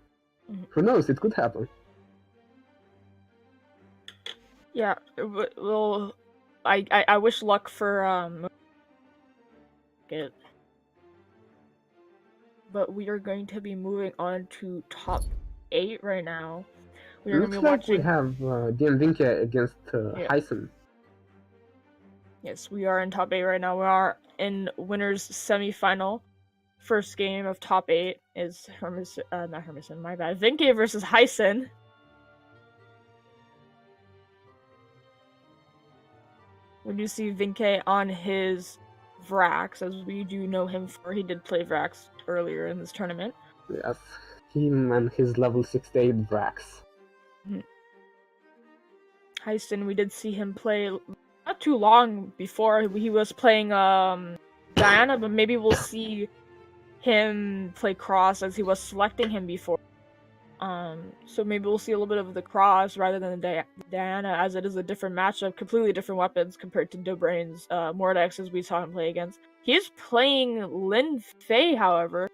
Mm-hmm. Who knows, it could happen. Yeah, well, I wish luck for it. But we are going to be moving on to top 8 right now. We are Looks going to be like watching. we have DM Vinke against Hyson. Yes, we are in top 8 right now. We are in winners semi-final. First game of top 8 is not Hermison, my bad. Vinke versus Hyson. When you see Vinke on his Vrax, as we do know him for, he did play Vrax earlier in this tournament. Yes, him and his level 68 Vrax. Hyson, we did see him play not too long before. He was playing Diana, but maybe we'll see him play Cross as he was selecting him before. So maybe we'll see a little bit of the Cross rather than the Diana, as it is a different matchup, completely different weapons compared to Dobrain's Mordex as we saw him play against. He is playing Lin Fei, however.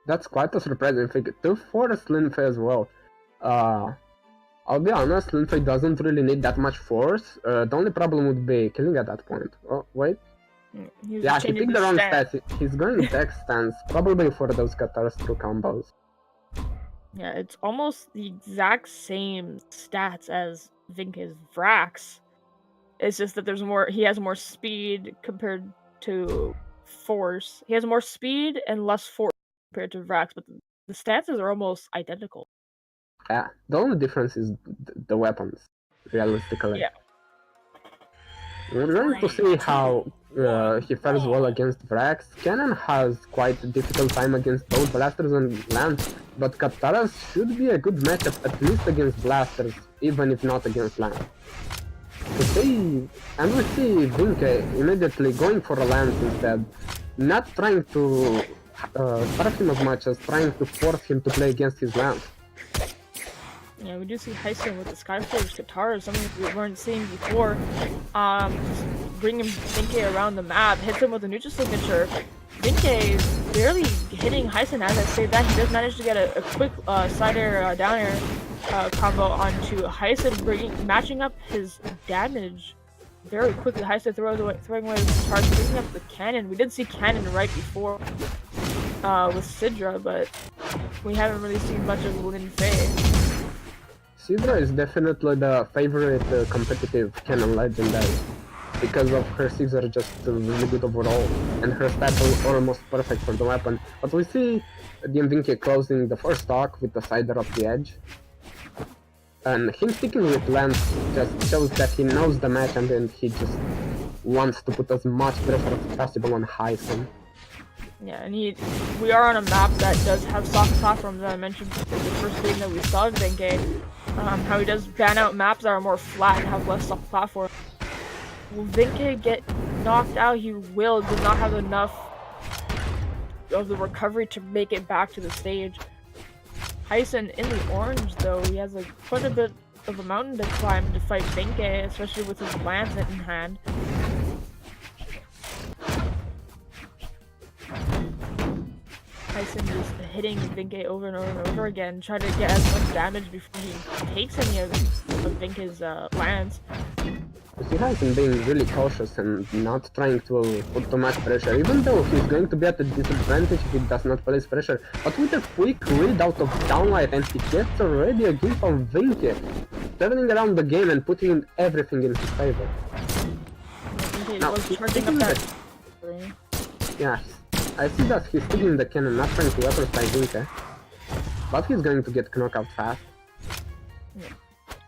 That's quite a surprising thing. To force Lin Fei as well. I'll be honest, Lin Fei doesn't really need that much force. The only problem would be killing at that point. Oh, wait. Yeah, he picked the wrong stats. He's going tech stance, probably for those Katars through combos. Yeah, it's almost the exact same stats as Vinke's Vrax. It's just that he has more speed compared to force. He has more speed and less force compared to Vrax, but the stats are almost identical. Yeah, the only difference is the weapons, realistically. Yeah. We're going to see how he fares well against Vrax. Cannon has quite a difficult time against both Blasters and Lance, but Kataras should be a good matchup at least against Blasters, even if not against Lance. We see Vinke immediately going for a Lance instead, not trying to start him as much as trying to force him to play against his Lance. Yeah, we do see Hyson with the Skyforge Katara, something we weren't seeing before. Bringing Vinke around the map, hits him with a neutral signature. Vinke is barely hitting Hyson. As I say that, he does manage to get a quick side air, down air combo onto Hyson, matching up his damage very quickly. Hyson throwing away his charge, bringing up the cannon. We did see cannon right before with Sidra, but we haven't really seen much of Lin Fei. Sidra is definitely the favorite competitive Cannon legendary, because of her Caesar just really good overall, and her stats are almost perfect for the weapon. But we see DM Vinke closing the first stock with the sider of the edge. And him sticking with Lance just shows that he knows the match and then he just wants to put as much pressure as possible on Hyson. Yeah, and we are on a map that does have soft platforms, that I mentioned in the first game that we saw of Vinke. How he does ban out maps that are more flat and have less soft platform. Will Vinke get knocked out? He will. Does not have enough of the recovery to make it back to the stage. Hyson in the orange though, he has quite a bit of a mountain to climb to fight Vinke, especially with his lance in hand. Hyson just hitting Vinke over and over and over again, trying to get as much damage before he takes any of Vinke's lance. You see Hyson being really cautious and not trying to put too much pressure, even though he's going to be at a disadvantage if he does not place pressure. But with a quick read out of downlight, and he gets already a glimpse of Vinke, turning around the game and putting everything in his favor. Now, he's taking yeah, I see that he's taking the cannon, not trying to weaponize Vinke, but he's going to get knocked out fast. Yeah.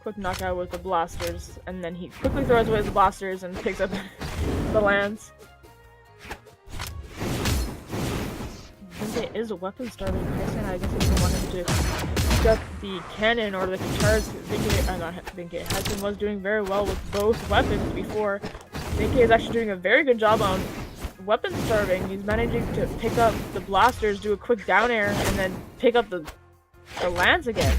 Quick knockout with the blasters, and then he quickly throws away the blasters and picks up the lance. Vinke is a weapon starting Hyson. I guess if you want him to pick up the cannon or the guitars, Hyson was doing very well with both weapons before. Vinke is actually doing a very good job on weapon starving. He's managing to pick up the blasters, do a quick down air, and then pick up the lance again.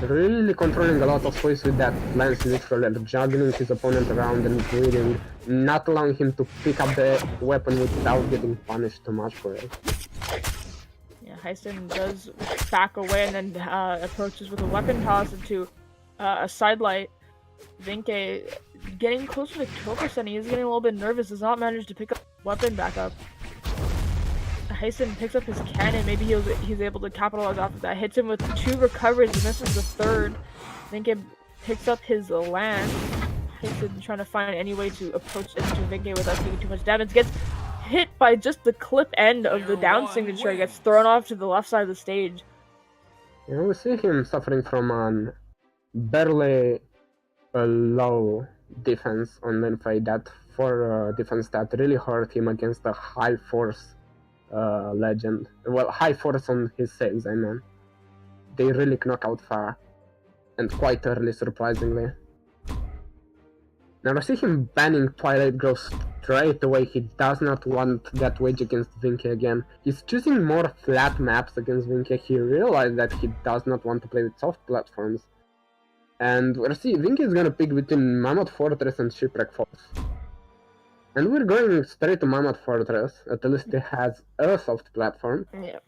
Really controlling a lot of space with that lance, literally juggling his opponent around and reading, not allowing him to pick up the weapon without getting punished too much for it. Yeah, Hyson does back away and then approaches with a weapon toss into a sidelight. Vinke getting closer to kill percent. He is getting a little bit nervous, does not manage to pick up the weapon back up. Hyson picks up his cannon, maybe he's able to capitalize off of that. Hits him with 2 recoveries and misses the 3rd. Vinke picks up his lance. Hyson trying to find any way to approach into Vinke without taking too much damage. Gets hit by just the clip end of the down signature, gets thrown off to the left side of the stage. Yeah, we see him suffering from an barely low defense on Menfei, that 4 defense that really hurt him against a high force legend. Well, high force on his saves, I mean. They really knock out far, and quite early, surprisingly. Now I see him banning Twilight Grove straight away. He does not want that wage against Vinke again. He's choosing more flat maps against Vinke. He realized that he does not want to play with soft platforms. And we'll see, Vinke is gonna pick between Mammoth Fortress and Shipwreck Falls. And we're going straight to Mammoth Fortress, at least it has a soft platform. Yeah.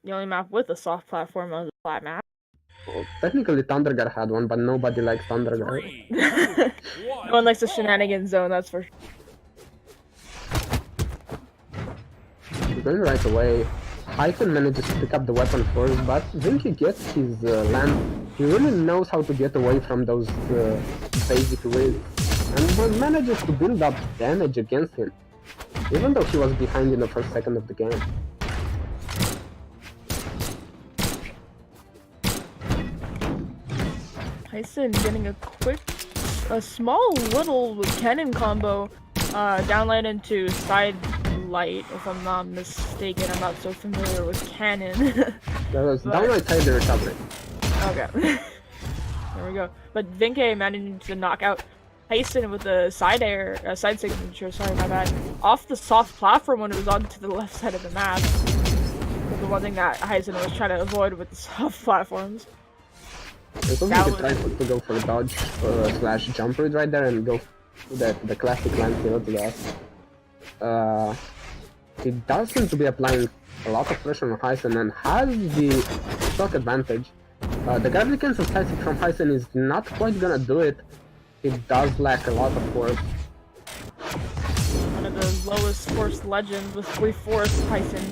The only map with a soft platform is a flat map. Well, technically Thunderguard had one, but nobody likes Thunderguard. 3, 2, 1. No one likes the shenanigans zone, that's for sure. He's going right away. Hyson manages to pick up the weapon first, but Vinke gets his land. He really knows how to get away from those basic reads, and manages to build up damage against him, even though he was behind in the first second of the game. Hyson getting a small little cannon combo, downlight into side light, if I'm not mistaken. I'm not so familiar with cannon. That was downlight side recovery. Okay. There we go. But Vinke managing to knock out Hyson with a side signature, sorry, my bad, off the soft platform when it was onto the left side of the map. The one thing that Hyson was trying to avoid with the soft platforms. I think he tried to go for a dodge slash jump read right there and go to the classic land hero to that. He does seem to be applying a lot of pressure on Hyson and has the stock advantage. The Garlican Society from Hyson is not quite gonna do it. He does lack a lot of force. One of the lowest force legends with 3/4 Hyson.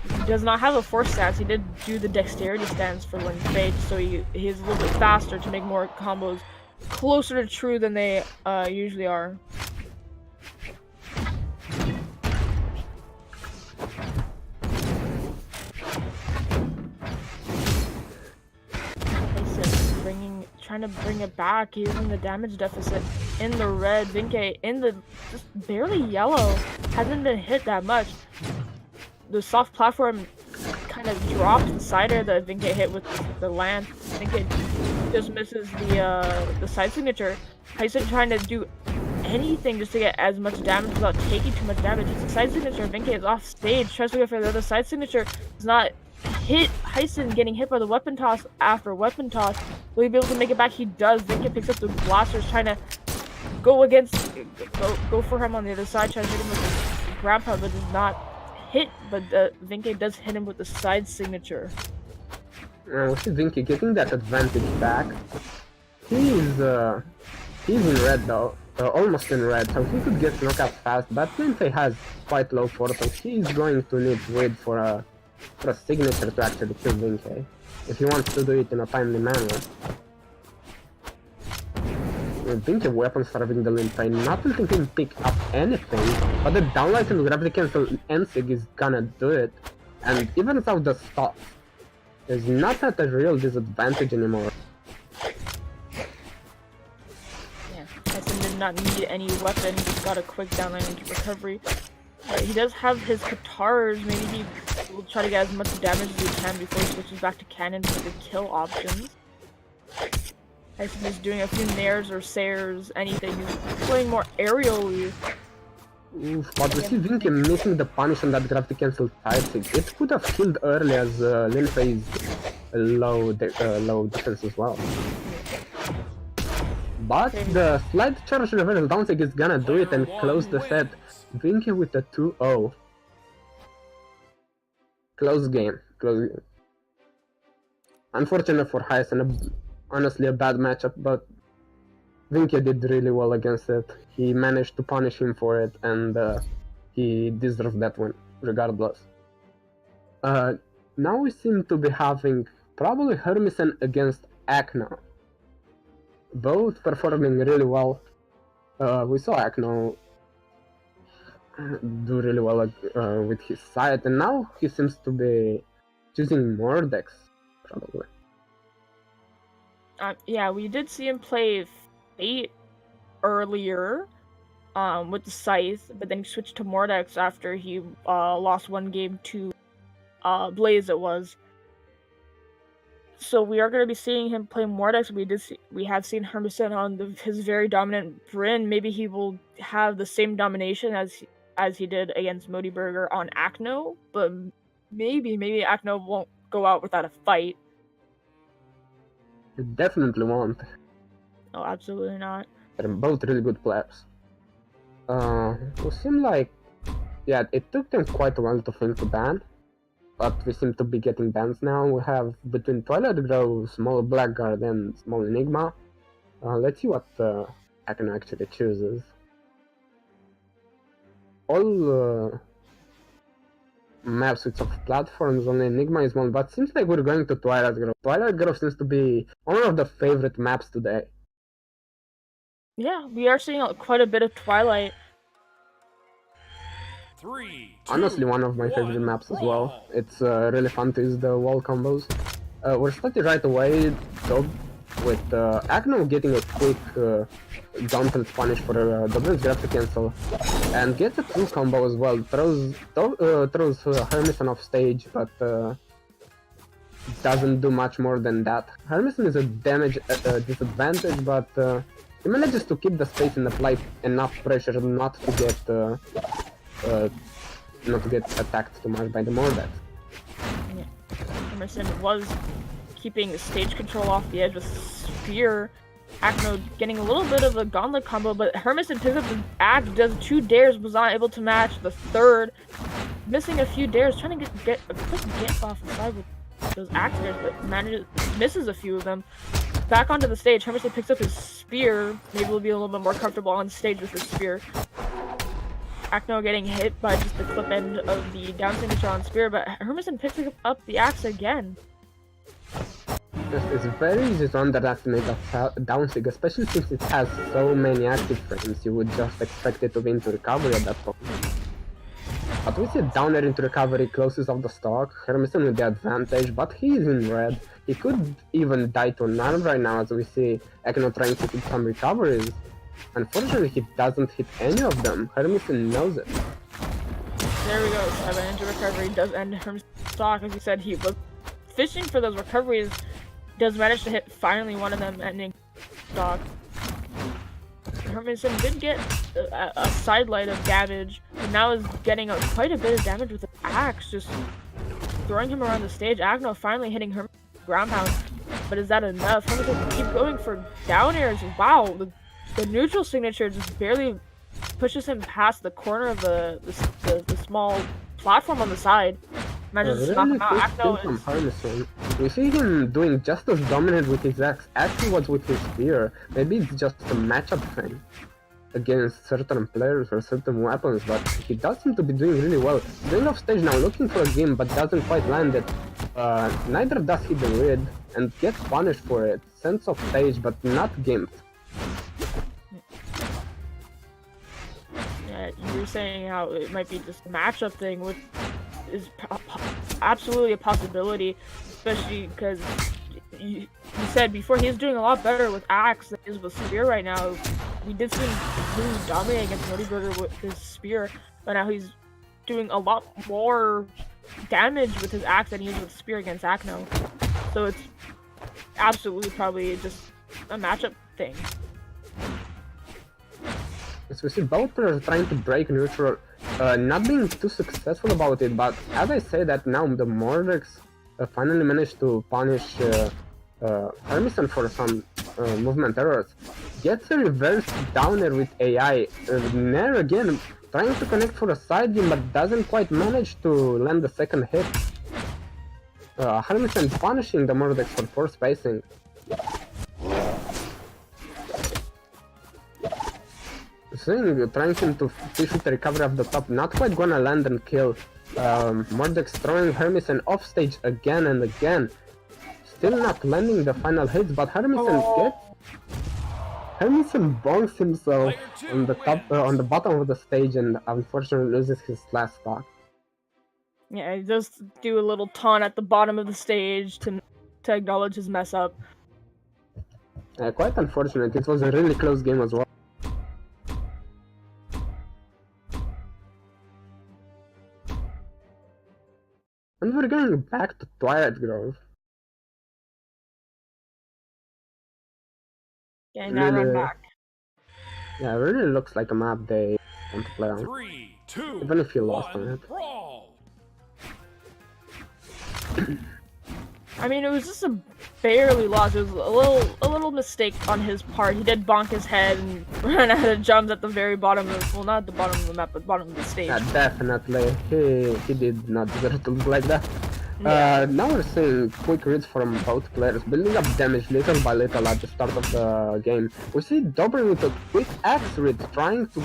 He does not have a force stance. He did do the dexterity stance for when fade, so he's a little bit faster to make more combos closer to true than they usually are. Trying to bring it back, using the damage deficit in the red. Vinke in the just barely yellow, hasn't been hit that much. The soft platform kind of drops the side air that Vinke hit with the land. Vinke just misses the side signature. Hyson trying to do anything just to get as much damage without taking too much damage. It's a side signature. Vinke is off stage, tries to go for the other side signature. Does not hit Heisen, getting hit by the weapon toss after weapon toss. Will he be able to make it back? He does. Vinke picks up the blasters, trying to go for him on the other side, trying to hit him with the grandpa, but does not hit. But Vinke does hit him with the side signature. We see Vinke getting that advantage back. He's in red though, almost in red, so he could get knockout fast, but Lindsay has quite low fort, so he's going to need to wait for a signature to actually kill Vinke, if he wants to do it in a timely manner. Vinke weapon starving the Lindsay, not letting him pick up anything, but the downlight and gravity cancel Ensig is gonna do it, and even without the stop, is not at a real disadvantage anymore. Tyson did not need any weapon, he just got a quick downline into recovery. He does have his Katars, maybe he will try to get as much damage as he can before he switches back to cannon for the kill options. Tyson is doing a few nairs or sayers, anything, he's playing more aerially. Oof, but we see Vinke missing the punish on that gravity cancel type. It could have killed early as Linfei is low defense as well. But the slight charge reversal downsig is gonna do it and close the set. Vinke with a 2-0. Close game. Unfortunate for Heisen, honestly a bad matchup, but Vinke did really well against it. He managed to punish him for it, and he deserved that win, regardless. Now we seem to be having probably Hermisen against Akno. Both performing really well. We saw Akno do really well with his side, and now he seems to be choosing more decks, probably. Yeah, we did see him play Fate earlier with the Scythe, but then he switched to Mordex after he lost one game to Blaze, it was. So we are going to be seeing him play Mordex. We have seen Hermisen on his very dominant Bryn. Maybe he will have the same domination as he did against Modi Burger on Akno, but maybe Akno won't go out without a fight. It definitely won't. Oh, absolutely not. They're both really good players. It seemed like, yeah, it took them quite a while to think to ban, but we seem to be getting bans now. We have between Twilight Grow, Small Blackguard, and Small Enigma. Let's see what Akano actually chooses. All maps with of platforms, only Enigma is one, but seems like we're going to Twilight Grove. Twilight Grove seems to be one of the favorite maps today. Yeah, we are seeing quite a bit of Twilight. 3, 2, honestly, one of my favorite maps as well. It's really fun to use the wall combos. We're starting right away, though, with Akno getting a quick Gauntlet punish for double graphic cancel, and gets a 2 combo as well. Throws Hermisen off stage, but doesn't do much more than that. Hermisen is a damage disadvantage, but he manages to keep the space and apply enough pressure not to get attacked too much by the Mordex. Yeah. Hermisen was keeping stage control off the edge with Spear. Akno getting a little bit of a gauntlet combo, but Hermisen picks up the axe, does 2 dares, was not able to match the 3rd. Missing a few dares, trying to get a quick get off the side with those axe dares, but misses a few of them. Back onto the stage, Hermisen picks up his spear. Maybe we'll be a little bit more comfortable on stage with his spear. Akno getting hit by just the clip end of the down signature on spear, but Hermisen picks up the axe again. It's very easy to underestimate that downsig, especially since it has so many active frames. You would just expect it to be into recovery at that point. But we see downer into recovery, closes off the stock. Hermisen with the advantage, but he is in red. He could even die to none right now, as we see Akno trying to hit some recoveries. Unfortunately, he doesn't hit any of them. Hermisen knows it. There we go. 7 into recovery does end Hermisen's stock. As you said, he was fishing for those recoveries. Does manage to hit finally one of them, ending stock. Hermanson did get a sidelight of damage, and now is getting quite a bit of damage with an axe, just throwing him around the stage. Agno finally hitting Hermanson with ground pound, but is that enough? Hermanson keep going for down airs. Wow, the neutral signature just barely pushes him past the corner of the small platform on the side. Manages to knock him out. Agno is... We see him doing just as dominant with his axe as he was with his spear. Maybe it's just a matchup thing against certain players or certain weapons, but he does seem to be doing really well. Going off stage now, looking for a game, but doesn't quite land it. Neither does he the read, and gets punished for it. Sense of stage, but not gimped. Yeah, you're saying how it might be just a matchup thing, which is absolutely a possibility, especially because you said before he was doing a lot better with axe than he is with spear right now. We did see him really dominate against Nutty Burger with his spear, but now he's doing a lot more damage with his axe than he is with spear against Acno. So it's absolutely probably just a matchup thing. As we see both players trying to break neutral, not being too successful about it, but as I say that now the Mordex finally managed to punish Hermison for some movement errors. Gets a reverse downer with AI, Nair again trying to connect for a side game but doesn't quite manage to land the second hit. Hermison punishing the Mordex for poor spacing. Trying to fish with the recovery of the top, not quite gonna land and kill. Mordex throwing Hermison off stage again and again. Still not landing the final hits, but Hermison bonks himself on the top, on the bottom of the stage, and unfortunately loses his last stock. Yeah, he does do a little taunt at the bottom of the stage to acknowledge his mess up. Quite unfortunate. It was a really close game as well. And we're going back to Twilight Grove. Yeah, now run back. Yeah, it really looks like a map they want to play on. 3, 2, even if you lost on it. Brawl. I mean, it was just a barely loss. It was a little mistake on his part. He did bonk his head and ran out of jumps at the very bottom of, well, not the bottom of the map, but bottom of the stage. Yeah, definitely. He did not deserve to look like that. Yeah. Now we're seeing quick reads from both players, building up damage little by little at the start of the game. We see Dobry with a quick axe read, trying to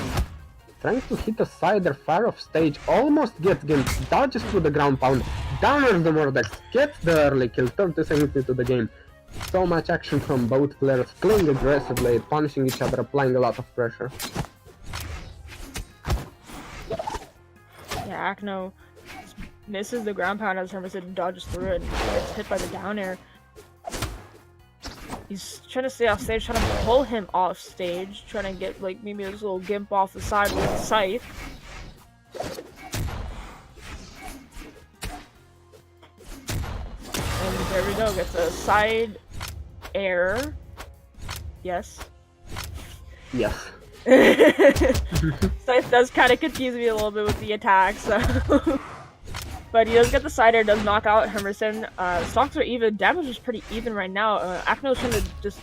hit a sider far off stage, almost gets game, dodges through the ground pound, downers the Mordex, gets the early kill, 30 seconds into the game. So much action from both players, playing aggressively, punishing each other, applying a lot of pressure. Yeah, Acno misses the ground pound as Hermison dodges through it and gets hit by the down air. He's trying to stay off stage, trying to pull him off stage, trying to get like maybe this little gimp off the side with the scythe. And there we go, gets a side air. Yes. Yes. Scythe does kind of confuse me a little bit with the attack, so. But he does get the side air, does knock out Hermison. Stocks are even, damage is pretty even right now. Acno's trying to just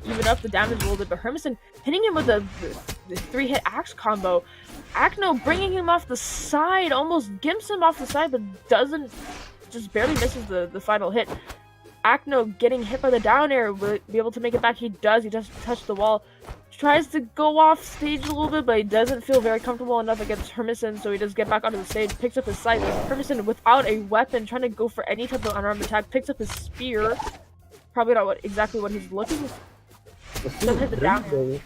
even up the damage a little bit, but Hermison hitting him with the 3-hit axe combo. Acno bringing him off the side, almost gimps him off the side, but doesn't, just barely misses the final hit. Acno getting hit by the down air, will be able to make it back. He does touch the wall. Tries to go off stage a little bit, but he doesn't feel very comfortable enough against Hermison, so he does get back onto the stage, picks up his scythe. Hermison, without a weapon, trying to go for any type of unarmed attack, picks up his spear. Probably not exactly what he's looking for. Doesn't hit the down air.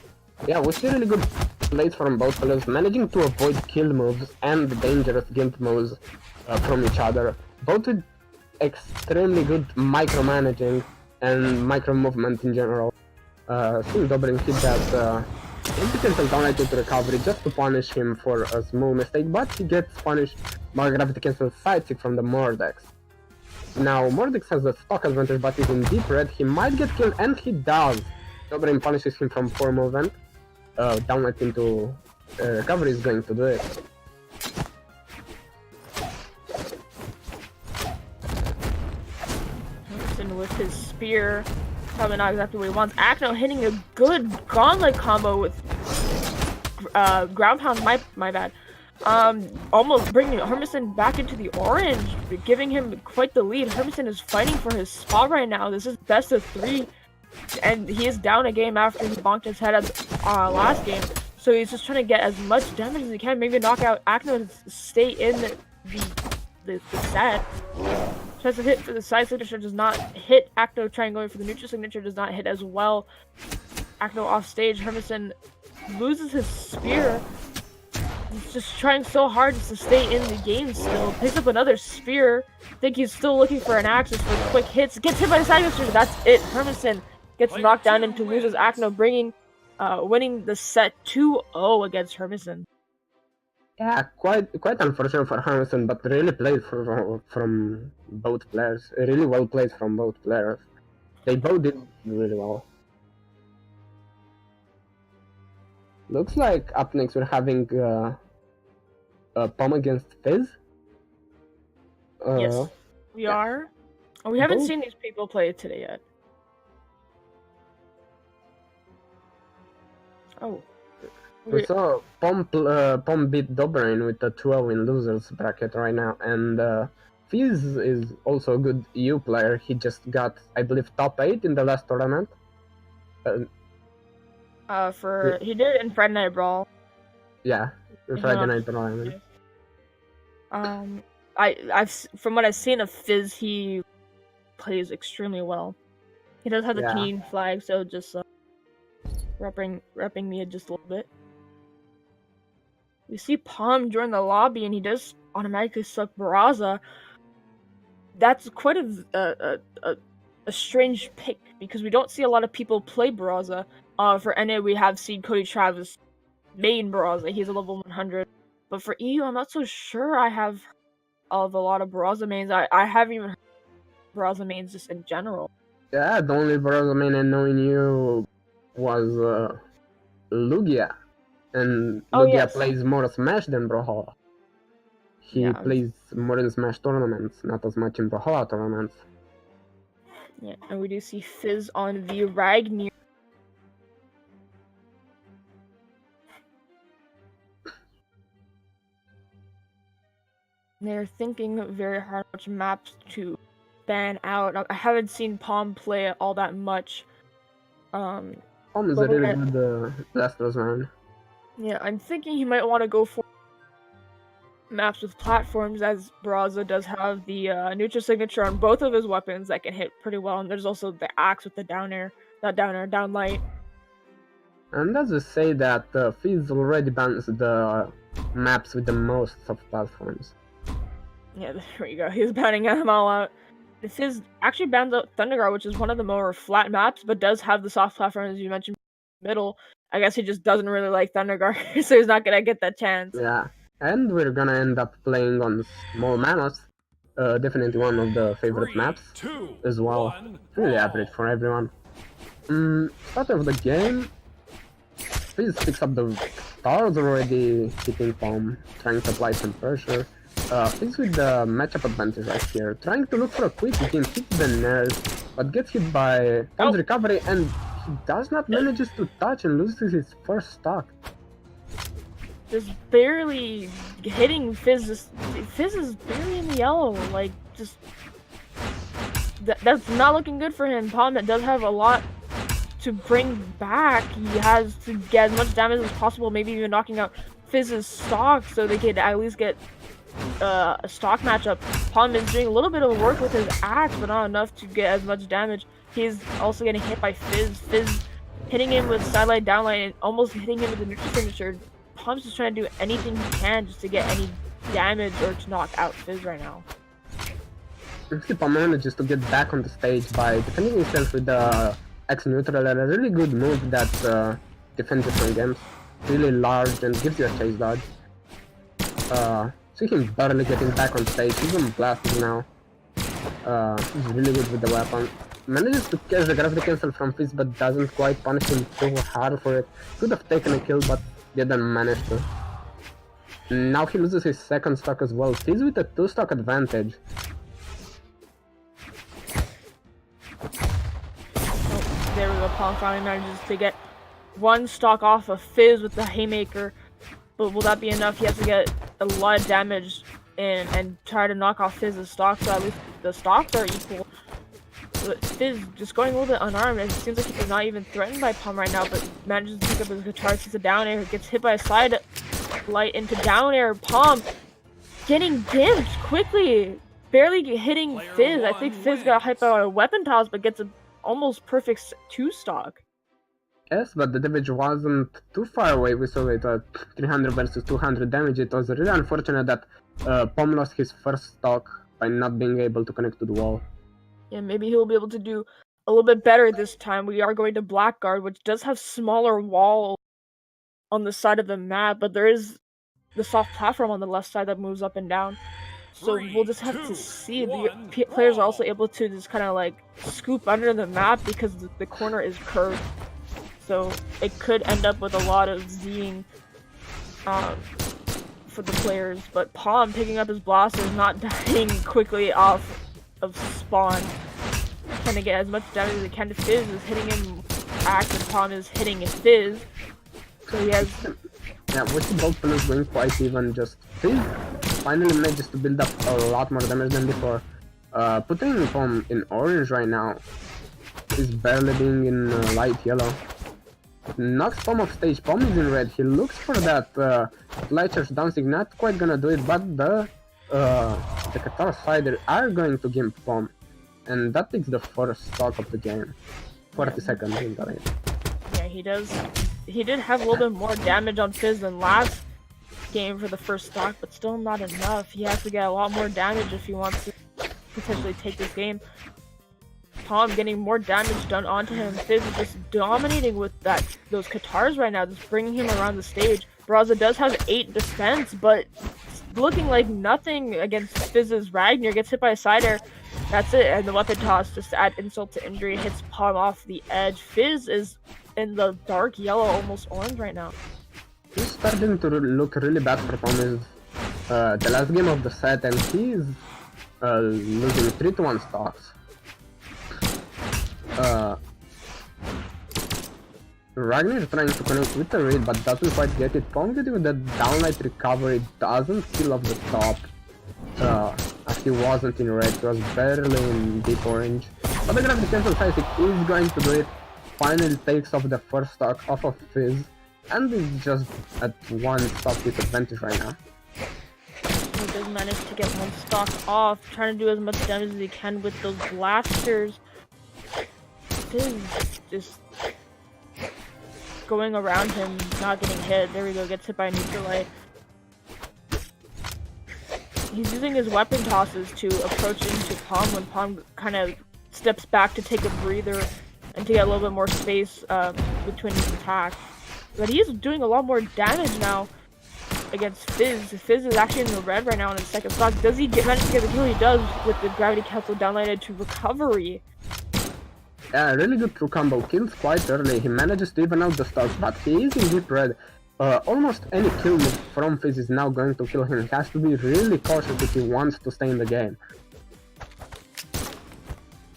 Yeah, we see really good plays from both players, managing to avoid kill moves and the dangerous gimp moves from each other. Both with extremely good micromanaging and micro movement in general. Seeing Dobrin hit that impotential down to recovery just to punish him for a small mistake, but he gets punished by gravity cancel side stick from the Mordex. Now Mordex has a stock advantage, but he's in deep red. He might get killed, and he does. Dobrin punishes him from 4 movement. downlight into recovery is going to do it. Hermanson with his spear, probably not exactly what he wants. Acno hitting a good gauntlet combo with ground pound. My bad. Almost bringing Hermanson back into the orange, giving him quite the lead. Hermanson is fighting for his spot right now. This is best of 3, and he is down a game after he bonked his head at last game. So he's just trying to get as much damage as he can, maybe knock out Acno to stay in the set. Tries to hit for the side signature, does not hit. Acno trying going for the neutral signature, does not hit as well. Acno off stage. Hermanson loses his spear. He's just trying so hard just to stay in the game still. Picks up another spear. I think he's still looking for an axis for quick hits. Gets hit by the side signature. That's it. Hermanson gets knocked down into loses Acno, winning the set 2-0 against Hermanson. Yeah, quite unfortunate for Hermanson, but really played from both players. Really well played from both players. They both did really well. Looks like up next we're having Pom against Fizz. Yes, we are. Oh, we haven't seen these people play today yet. Oh. We saw Pom beat Doberin with a 2-0 in losers bracket right now, and Fizz is also a good EU player. He just got, I believe, top 8 in the last tournament. He did it in Friday Night Brawl. Yeah, in Friday Night Brawl. I mean. From what I've seen of Fizz, he plays extremely well. He does have the Canadian flag, so just repping me just a little bit. We see Pom join the lobby, and he does automatically suck Barraza. That's quite a strange pick, because we don't see a lot of people play Barraza. For NA, we have seen Cody Travis main Barraza. He's a level 100. But for EU, I'm not so sure I have of a lot of Barraza mains. I haven't even heard of Barraza mains just in general. Yeah, the only Barraza main I know in EU was Lugia. And Lugia plays more Smash than Brawlhalla. He plays more in Smash tournaments, not as much in Brawlhalla tournaments. Yeah, and we do see Fizz on the Ragnar. They're thinking very hard which maps to ban out. I haven't seen Pom play it all that much. Pom is a really good Blasters man. Yeah, I'm thinking he might want to go for maps with platforms, as Barraza does have the neutral signature on both of his weapons that can hit pretty well, and there's also the axe with the down light. And as we say that Fizz already bans the maps with the most soft platforms. Yeah, there we go. He's banning them all out. Fizz actually bans out Thunderguard, which is one of the more flat maps, but does have the soft platform, as you mentioned, middle. I guess he just doesn't really like Thunderguard, so he's not gonna get that chance. Yeah, and we're gonna end up playing on small maps. Definitely one of the favorite maps as well. Really average for everyone. Start of the game, Fizz picks up the stars already, hitting Pom, trying to apply some pressure. Fizz with the matchup advantage right here, trying to look for a quick hit, hits the nairs, but gets hit by Pom's recovery, and he does not manage to touch and loses his first stock. Just barely hitting Fizz. Fizz is barely in the yellow. Like, just that's not looking good for him. Pom that does have a lot to bring back. He has to get as much damage as possible, maybe even knocking out Fizz's stock so they could at least get a stock matchup. Pom is doing a little bit of work with his axe, but not enough to get as much damage. He's also getting hit by Fizz. Fizz hitting him with sidelight, downlight, and almost hitting him with the neutral signature. Pom's just trying to do anything he can just to get any damage or to knock out Fizz right now. Pom manages to get back on the stage by defending himself with the X neutral, and a really good move that defends different games. Really large and gives you a chase dodge. See him barely getting back on stage. He's on blast now. He's really good with the weapon. Manages to catch the gravity cancel from Fizz, but doesn't quite punish him too hard for it. Could have taken a kill, but didn't manage to. Now he loses his second stock as well. Fizz with a 2-stock advantage. Oh, there we go. Palm finally manages to get 1 stock off of Fizz with the haymaker. But will that be enough? He has to get a lot of damage in and try to knock off Fizz's stock, so at least the stocks are equal. But Fizz just going a little bit unarmed. It seems like he's not even threatened by Palm right now, but manages to pick up his guitar, sees a down air, gets hit by a side light into down air. Palm getting gimped quickly, barely hitting Fizz. I think Fizz got hyped by a weapon toss, but gets an almost perfect 2-stock. Yes, but the damage wasn't too far away. We saw it at 300 versus 200 damage. It was really unfortunate that Palm lost his first stock by not being able to connect to the wall. Yeah, maybe he'll be able to do a little bit better this time. We are going to Blackguard, which does have smaller walls on the side of the map, but there is the soft platform on the left side that moves up and down. So we'll just have to see. The players are also able to just kind of like scoop under the map because the corner is curved. So it could end up with a lot of Zing for the players. But Palm picking up his blaster, not dying quickly off of spawn. Trying to get as much damage as he can to Fizz, is hitting him Axe, and Palm is hitting Fizz. So he has... Yeah, we see both players going quite even. Just Fizz finally manages to build up a lot more damage than before. Putting Palm in orange right now is barely being in light yellow. Knocks Palm off stage. Palm is in red. He looks for that light charge dancing. Not quite gonna do it, but the Qatar Cider are going to gimp Palm, and that takes the first stock of the game. 40 seconds in the lane. Yeah, he does. He did have a little bit more damage on Fizz than last game for the first stock, but still not enough. He has to get a lot more damage if he wants to potentially take this game. Palm getting more damage done onto him. Fizz is just dominating with those Qatars right now, just bringing him around the stage. Braza does have 8 defense, but looking like nothing against Fizz's Ragnar. Gets hit by a side air. That's it, and the weapon toss just to add insult to injury hits Palm off the edge. Fizz is in the dark yellow, almost orange right now. He's starting to look really bad for Palm. Is the last game of the set, and he's losing 3-1 stocks. Ragnar is trying to connect with the raid, but doesn't quite get it. Palm getting with the downlight recovery doesn't kill off the top. As he wasn't in red, he was barely in deep orange. But the gravity cancel size is going to do it. Finally takes off the first stock off of Fizz, and is just at 1 stock with advantage right now. He does manage to get 1 stock off, trying to do as much damage as he can with those blasters. Fizz just going around him, not getting hit. There we go, gets hit by a neutral light. He's using his weapon tosses to approach into Palm when Palm kind of steps back to take a breather and to get a little bit more space between his attacks. But he's doing a lot more damage now against Fizz. Fizz is actually in the red right now in his second stock. Does he manage to get the kill? He does with the gravity cancel downlighted to recovery. Yeah, really good true combo. Kills quite early. He manages to even out the stocks, but he is in deep red. Almost any kill move from Fizz is now going to kill him. He has to be really cautious if he wants to stay in the game.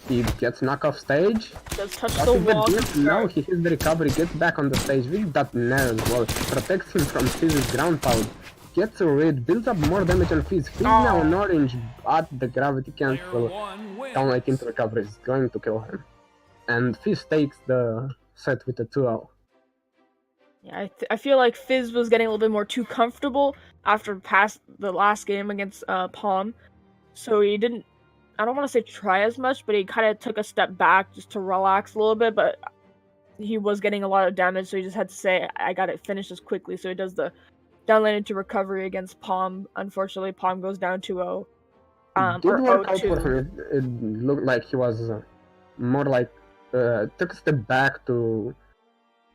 He gets knocked off stage. Does touch the wall. Now he hits the recovery, gets back on the stage with that nair as well. Protects him from Fizz's ground pound. Gets a raid, builds up more damage on Fizz. Fizz now in orange, but the gravity cancel downlight into recovery is going to kill him. And Fizz takes the set with a 2-0. Yeah, I feel like Fizz was getting a little bit more too comfortable after the last game against Palm. So he didn't, I don't want to say try as much, but he kind of took a step back just to relax a little bit. But he was getting a lot of damage, so he just had to say, I got to finish this quickly. So he does the downlane into recovery against Palm. Unfortunately, Palm goes down 2-0. Did work out for him. It looked like he was more like took a step back to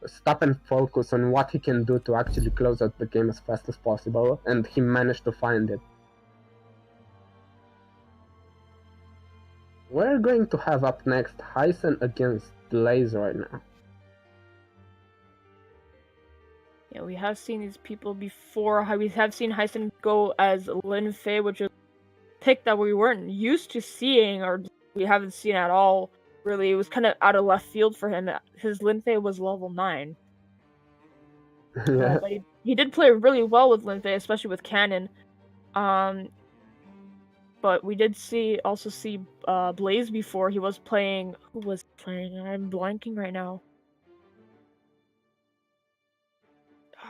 stop and focus on what he can do to actually close out the game as fast as possible, and he managed to find it. We're going to have up next Hyson against Blaze right now. Yeah, we have seen these people before. We have seen Hyson go as Lin Fei, which is a pick that we weren't used to seeing, or we haven't seen at all. Really, it was kind of out of left field for him. His Lin Fei was level 9. Yeah. But he did play really well with Lin Fei, especially with Cannon. But we did also see Blaze before. He was playing. Who was playing? I'm blanking right now.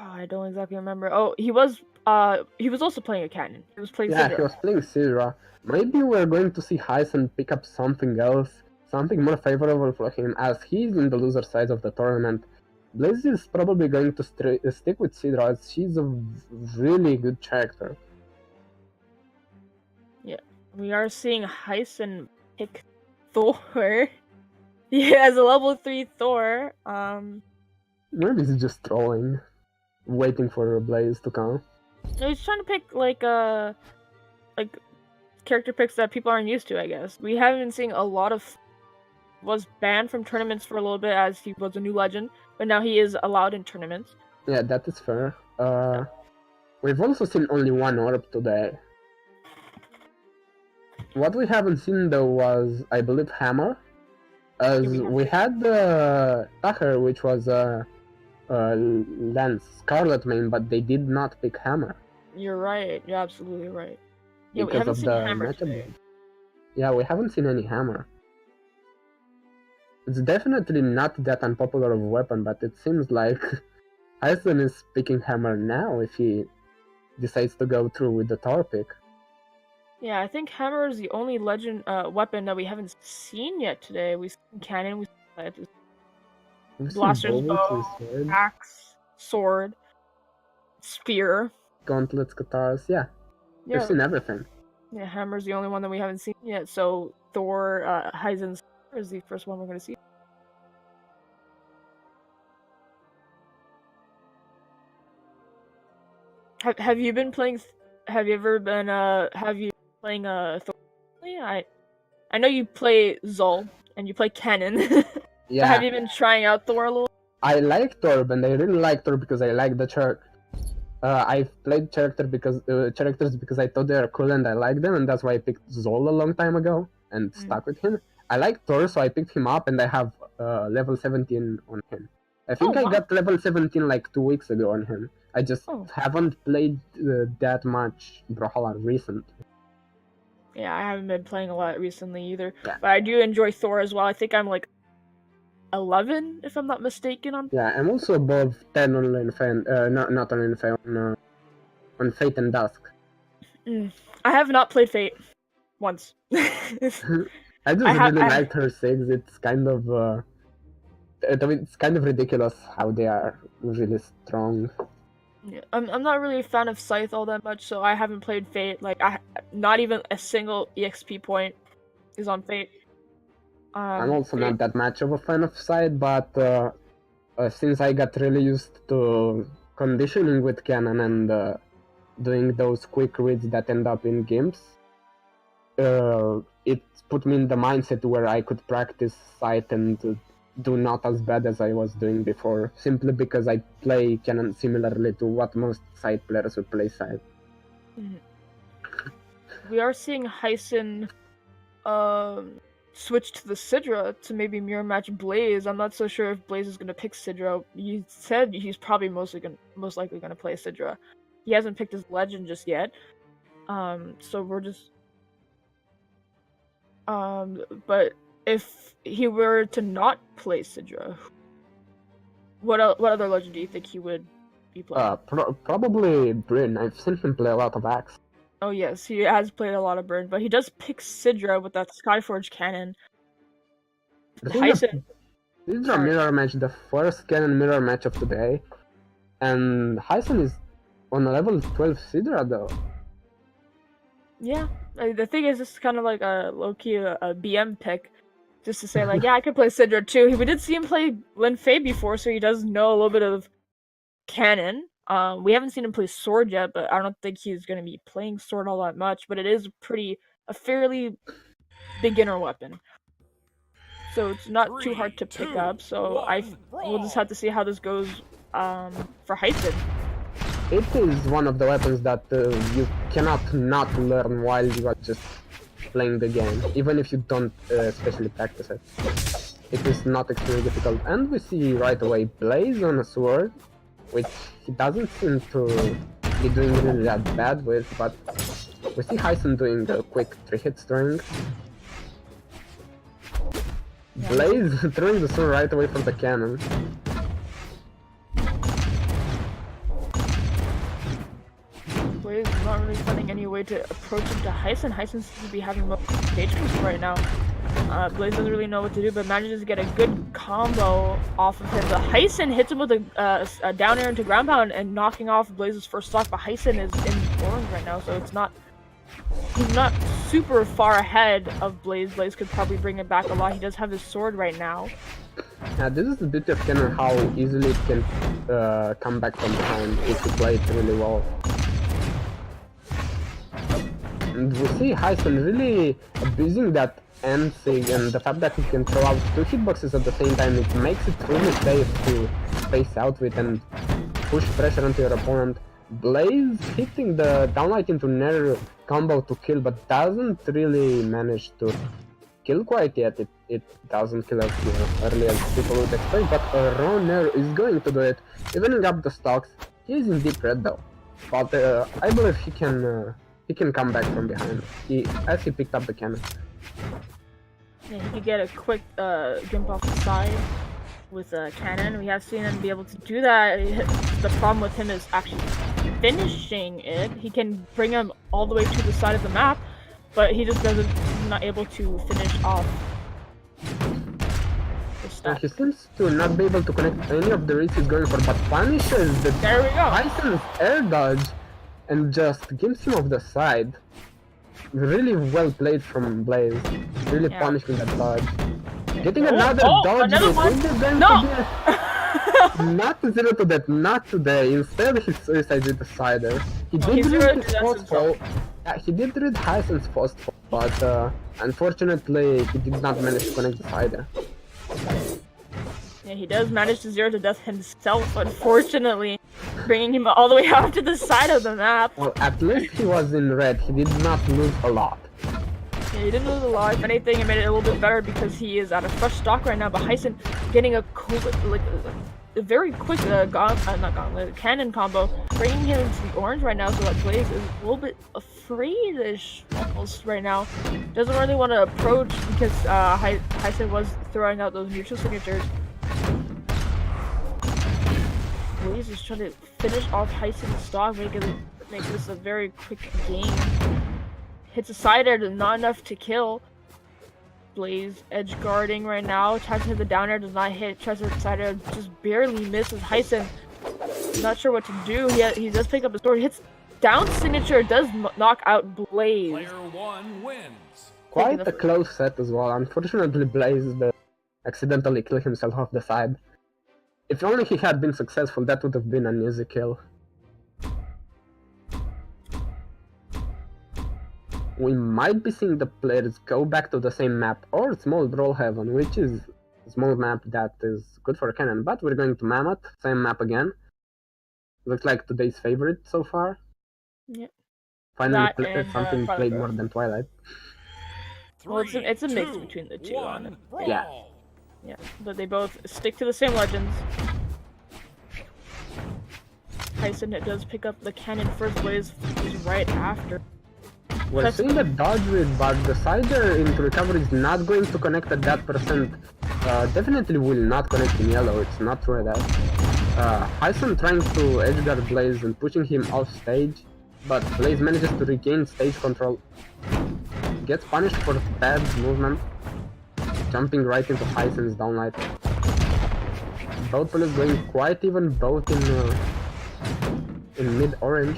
Oh, I don't exactly remember. Oh, he was also playing a Cannon. He was playing. Yeah, Syndra. he was playing Sidra. Maybe we're going to see Hyson pick up something else, something more favorable for him, as he's in the loser side of the tournament. Blaze is probably going to stick with Sidra, as she's a really good character. Yeah, we are seeing Hyson pick Thor. He has a level 3 Thor. Maybe he's just trolling, waiting for Blaze to come. He's trying to pick like character picks that people aren't used to, I guess. We haven't been seeing a lot of. Was banned from tournaments for a little bit as he was a new legend, but now he is allowed in tournaments. Yeah, that is fair. We've also seen only one orb today. What we haven't seen though was, I believe, Hammer. As we had Taher, which was Lance Scarlet main, but they did not pick Hammer. You're right. You're absolutely right. Yeah, Because we haven't of seen the Hammer matchup. today. Yeah, we haven't seen any Hammer. It's definitely not that unpopular of a weapon, but it seems like Hyson is picking Hammer now if he decides to go through with the Thor pick. Yeah, I think Hammer is the only legend weapon that we haven't seen yet today. We've seen Cannon, we've seen Blaster's bow, axe, sword, spear, gauntlets, katars, yeah. We've seen everything. Yeah, Hammer's the only one that we haven't seen yet, so Thor, Hyzen's is the first one we're gonna see. Have you been playing? Have you ever been? Have you been playing Thor? I know you play Zol and you play Cannon. Yeah. Have you been trying out Thor a little? I like Thor, and I really like Thor because I like the character. I've played characters because I thought they are cool and I like them, and that's why I picked Zol a long time ago and stuck with him. I like Thor, so I picked him up, and I have level 17 on him. I think I got level 17 like 2 weeks ago on him. I just haven't played that much Brawlhalla recently. Yeah, I haven't been playing a lot recently either, but I do enjoy Thor as well. I think I'm like 11, if I'm not mistaken. Yeah, I'm also above 10 on Lin Fei, not on Lin Fei, on Fate and Dusk. I have not played Fate once. I just really liked her 6. It's kind of it's kind of ridiculous how they are really strong. Yeah, I'm not really a fan of Scythe all that much, so I haven't played Fate. Like, not even a single EXP point is on Fate. I'm also not that much of a fan of Scythe, but since I got really used to conditioning with Cannon and doing those quick reads that end up in games, it put me in the mindset where I could practice Scythe and do not as bad as I was doing before, simply because I play Cannon similarly to what most Scythe players would play Scythe. We are seeing Hyson switch to the Sidra to maybe mirror match Blaze. I'm not so sure if Blaze is gonna pick Sidra. He said he's probably most likely gonna play Sidra. He hasn't picked his legend just yet. So we're just but if he were to not play Sidra, what other legend do you think he would be playing? Probably Bryn. I've seen him play a lot of Axe. Oh yes, he has played a lot of Burn, but he does pick Sidra with that Skyforge cannon. Hyson. This is a mirror match, the first Cannon mirror match of today, and Hyson is on a level 12 Sidra though. Yeah, the thing is, this is kind of like a low-key a BM pick, just to say like, yeah, I can play Sidra too. We did see him play Lin Fei before, so he does know a little bit of Cannon. We haven't seen him play Sword yet, but I don't think he's going to be playing Sword all that much. But it is a fairly beginner weapon. So it's not too hard to pick 3, up. So 2, we'll just have to see how this goes for Hyson. It is one of the weapons that you cannot not learn while you are just playing the game, even if you don't especially practice it. It is not extremely difficult. And we see right away Blaze on a sword, which he doesn't seem to be doing really that bad with, but we see Hyson doing a quick 3-hit string. Blaze throwing the sword right away from the cannon. Blaze is not really finding any way to approach him to Hyson. Hyson seems to be having most stage control right now. Blaze doesn't really know what to do, but manages to get a good combo off of him. But Hyson hits him with a down air into ground pound and knocking off Blaze's first stock. But Hyson is in orange right now, so he's not super far ahead of Blaze. Blaze could probably bring it back a lot. He does have his sword right now. Yeah, this is the beauty of Kenner, how easily it can come back from behind if you play it really well. And we see Hyson really abusing that end sig, and the fact that he can throw out 2 hitboxes at the same time, it makes it really safe to space out with and push pressure onto your opponent. Blaze hitting the downlight into Nair combo to kill, but doesn't really manage to kill quite yet. It doesn't kill as early as people would expect, but raw Nair is going to do it, evening up the stocks. He is in deep red though, but I believe he can come back from behind as he picked up the cannon. Yeah, he could get a quick jump off the side with a cannon. We have seen him be able to do that. The problem with him is actually finishing it. He can bring him all the way to the side of the map, but he just he's not able to finish off the stuff. He seems to not be able to connect any of the reads he's going for, but punishes the There we go. Tyson's air dodge and just gives him off the side. Really well played from Blaze. Really punishing that dodge. Getting another dodge. Another one. No! Not 0 to that, not today. Instead, he suicides with the sider. He did read his first fall. Yeah, he did read Hyson's first fall, but unfortunately, he did not manage to connect the sider. Yeah, he does manage to 0 to death himself, unfortunately, bringing him all the way out to the side of the map. Well, at least he was in red. He did not lose a lot. Yeah, he didn't lose a lot. If anything, it made it a little bit better because he is out of fresh stock right now. But Hyson getting a a very quick cannon combo, bringing him into the orange right now. So that Blaze is a little bit afraid-ish almost right now. Doesn't really want to approach because Hyson was throwing out those neutral signatures. Blaze is trying to finish off Hyson's stock, make this a very quick game. Hits a sider, not enough to kill. Blaze edge guarding right now. Tries to hit the down air, does not hit. Tries to hit the sider, just barely misses Hyson. Not sure what to do. He does pick up the sword. Hits down signature, does knock out Blaze. Player 1 wins. Quite a close set as well. Unfortunately, Blaze accidentally killed himself off the side. If only he had been successful, that would have been an easy kill. We might be seeing the players go back to the same map, or Small Brawlhalla, which is a small map that is good for a cannon, but we're going to Mammoth, same map again. Looks like today's favorite so far. Yep. Finally something played more than Twilight. Well, it's a mix between the two. Yeah. Yeah, but they both stick to the same legends. Hyson does pick up the cannon first. Blaze is right after. We're seeing the dodge with, but the sider into recovery is not going to connect at that percent. Definitely will not connect in yellow, it's not true that. Hyson trying to edgeguard Blaze and pushing him off stage, but Blaze manages to regain stage control. Gets punished for bad movement, jumping right into Hyson's downlight. Both players going quite even, both in mid-orange.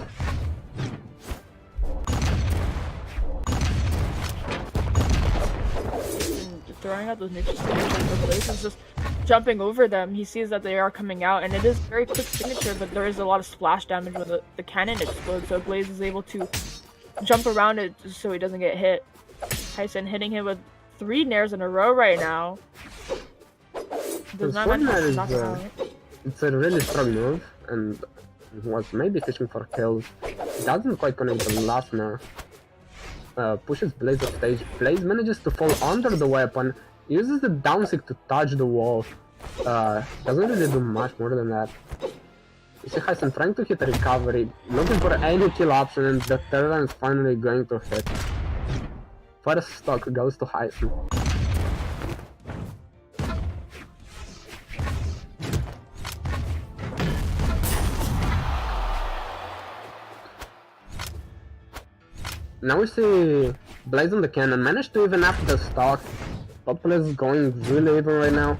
Throwing out those neutral signatures, but Blaze is just jumping over them. He sees that they are coming out, and it is very quick signature, but there is a lot of splash damage when the cannon explodes, so Blaze is able to jump around it just so he doesn't get hit. Hyson hitting him with 3 nairs in a row right now. Does not Sword Nair knock him out. it's a really strong move, and was maybe fishing for kills. Doesn't quite connect the last Nair. Pushes Blaze off stage. Blaze manages to fall under the weapon, uses the down stick to touch the wall. Doesn't really do much more than that. You see Hyson trying to hit a recovery, looking for any kill option, and the third one is finally going to hit. First stock goes to Hyson. Now we see Blaze on the cannon, managed to even up the stock. Top player is going really even right now.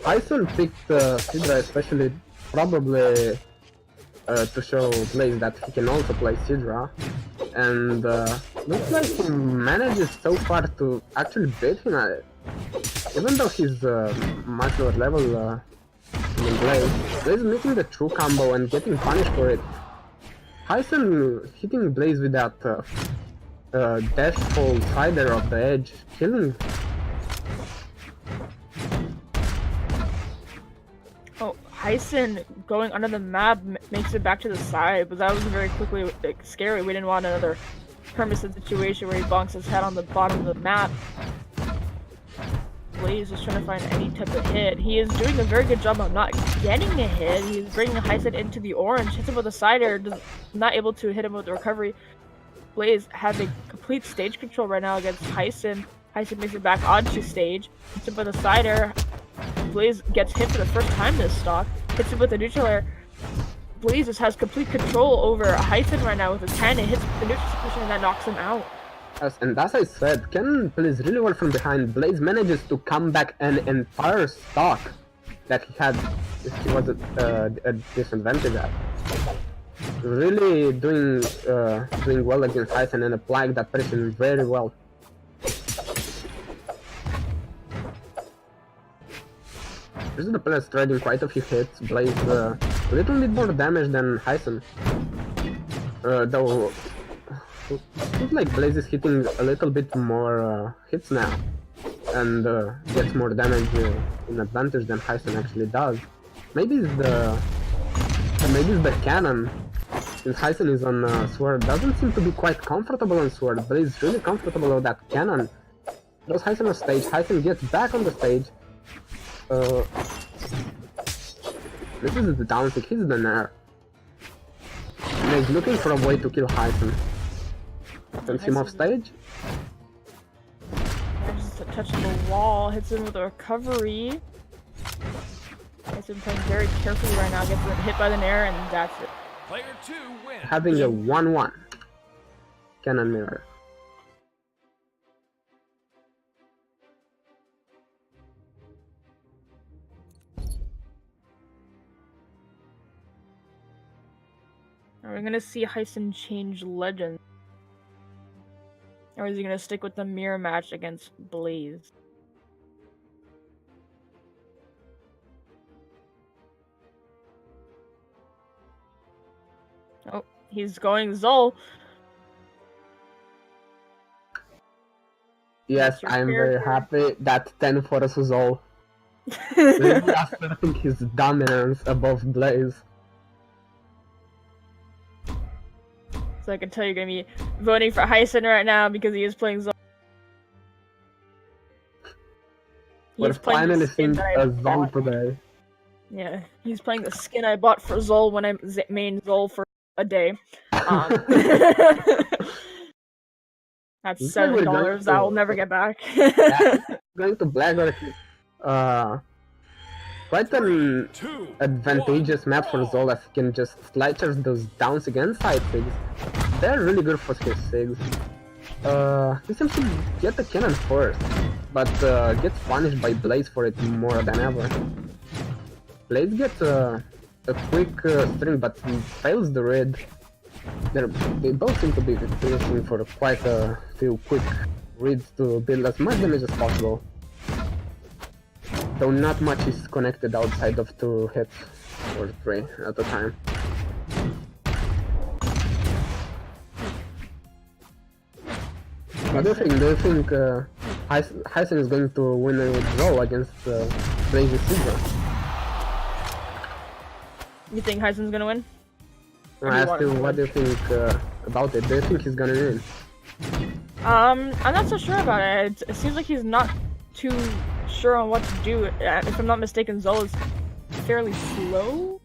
Hyson picked Sidra especially, probably to show Blaze that he can also play Sidra. And looks like he manages so far to actually beat him at it. Even though he's much lower level than Blaze, Blaze is making the true combo and getting punished for it. Hyson hitting Blaze with that dash hold sider of the edge, killing. Oh, Hyson going under the map makes it back to the side, but that was very quickly scary. We didn't want another permissive situation where he bonks his head on the bottom of the map. Blaze is trying to find any type of hit. He is doing a very good job of not getting a hit. He's bringing Hyson into the orange, hits him with a sider, not able to hit him with the recovery. Blaze having complete stage control right now against Hyson. Hyson makes it back onto stage, hits him with a sider. Blaze gets hit for the first time this stock, hits him with a neutral air. Blaze just has complete control over Hyson right now with his hand and hits the neutral submission and that knocks him out. Yes, and as I said, Cannon plays really well from behind. Blaze manages to come back an entire stock that he had, he was a disadvantage at. Really doing well against Hyson and applying that pressure very well. This is the player trading quite a few hits. Blaze a little bit more damage than Hyson. Though it seems like Blaze is hitting a little bit more hits now and gets more damage in advantage than Hyson actually does. Maybe it's the cannon. Since Hyson is on sword, doesn't seem to be quite comfortable on sword. Blaze is really comfortable with that cannon. Throws Hyson on stage. Hyson gets back on the stage. This is the down stick. He's the nair. And he's looking for a way to kill Hyson. Sends him off stage. Just touching the wall, hits him with a recovery. Hyson playing very carefully right now, gets hit by the nair, and that's it. Player 2 wins. Having a 1-1 cannon mirror. We're gonna see Hyson change legend. Or is he gonna stick with the mirror match against Blaze? Oh, he's going Zol. Yes, I'm very happy that 10 for us is all. Really asserting his dominance above Blaze. So I can tell you're gonna be voting for Hyson right now because he is playing Zol. We're finally seeing a Zol today. Yeah, he's playing the skin I bought for Zol when I main Zol for a day. That's $7 that I'll never get back. Yeah, going to Blackrock. Quite an advantageous map for Zol, as he can just slide charge those downs against side sigs. They're really good for his sigs. He seems to get the cannon first, but gets punished by Blaze for it more than ever. Blaze gets a quick string, but he fails the read. They both seem to be finishing for quite a few quick reads to build as much damage as possible. Though not much is connected outside of 2 hits or 3 at a time. What do you think? Do you think Heisen is going to win a draw against Blaze's Sidra? You think Heisen's gonna win? I asked you, what do you think about it? Do you think he's gonna win? I'm not so sure about it. It seems like he's not too sure on what to do. If I'm not mistaken, Zol is fairly slow.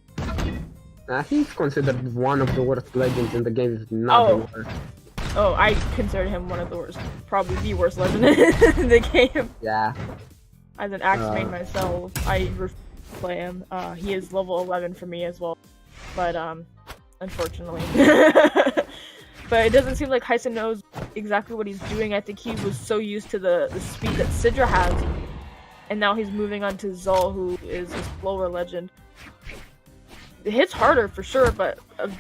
He's considered one of the worst legends in the game, if not the worst. Oh, I consider him one of the worst. Probably the worst legend in the game. Yeah. As an axe main myself, I play him. He is level 11 for me as well. But, unfortunately. But it doesn't seem like Heisen knows exactly what he's doing. I think he was so used to the speed that Sidra has. And now he's moving on to Zol, who is a slower legend. It hits harder for sure, but a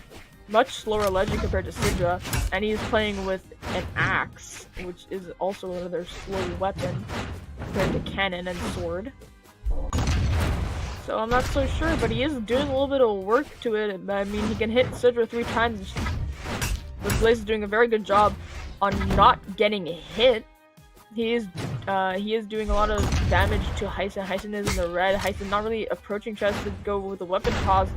much slower legend compared to Sidra. And he's playing with an axe, which is also another slow weapon compared to cannon and sword. So I'm not so sure, but he is doing a little bit of work to it. I mean, he can hit Sidra 3 times. But Blaze is doing a very good job on not getting hit. He is doing a lot of damage to Heisen. Heisen is in the red. Heisen not really approaching, tries to go with the weapon toss.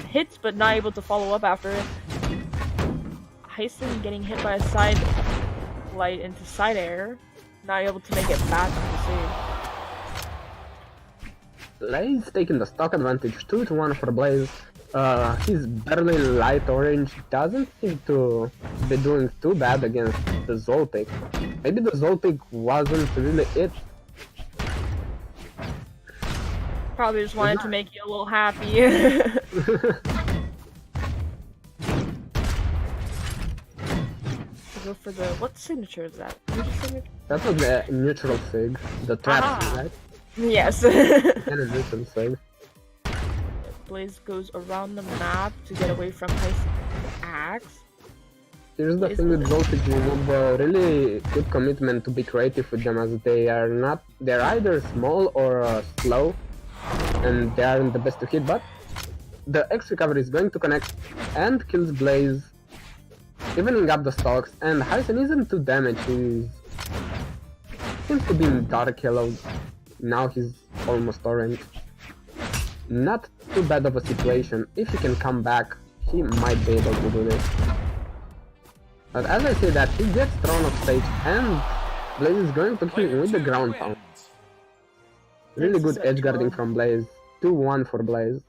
Hits, but not able to follow up after it. Heisen getting hit by a side light into side air. Not able to make it back on the save. Blaze taking the stock advantage, 2-1 for Blaze. He's barely light orange, doesn't seem to be doing too bad against the Zolpic. Maybe the Zolpic wasn't really it. Probably just wanted to make you a little happy. Go for the, what signature is that? That was the neutral sig, the trap, right? Yes. And a neutral sig. Blaze goes around the map to get away from Heisen's axe. Here's the thing with Zolpic, you need a really good commitment to be creative with them, as they're either small or slow, and they aren't the best to hit, but the X recovery is going to connect and kills Blaze, evening up the stocks, and Heisen isn't too damaged. He seems to be in dark yellow, now he's almost orange. Not too bad of a situation. If he can come back, he might be able to do this. But as I say that, he gets thrown off stage and Blaze is going to kill him with the ground pound. Really good edge guarding from Blaze. 2-1 for Blaze.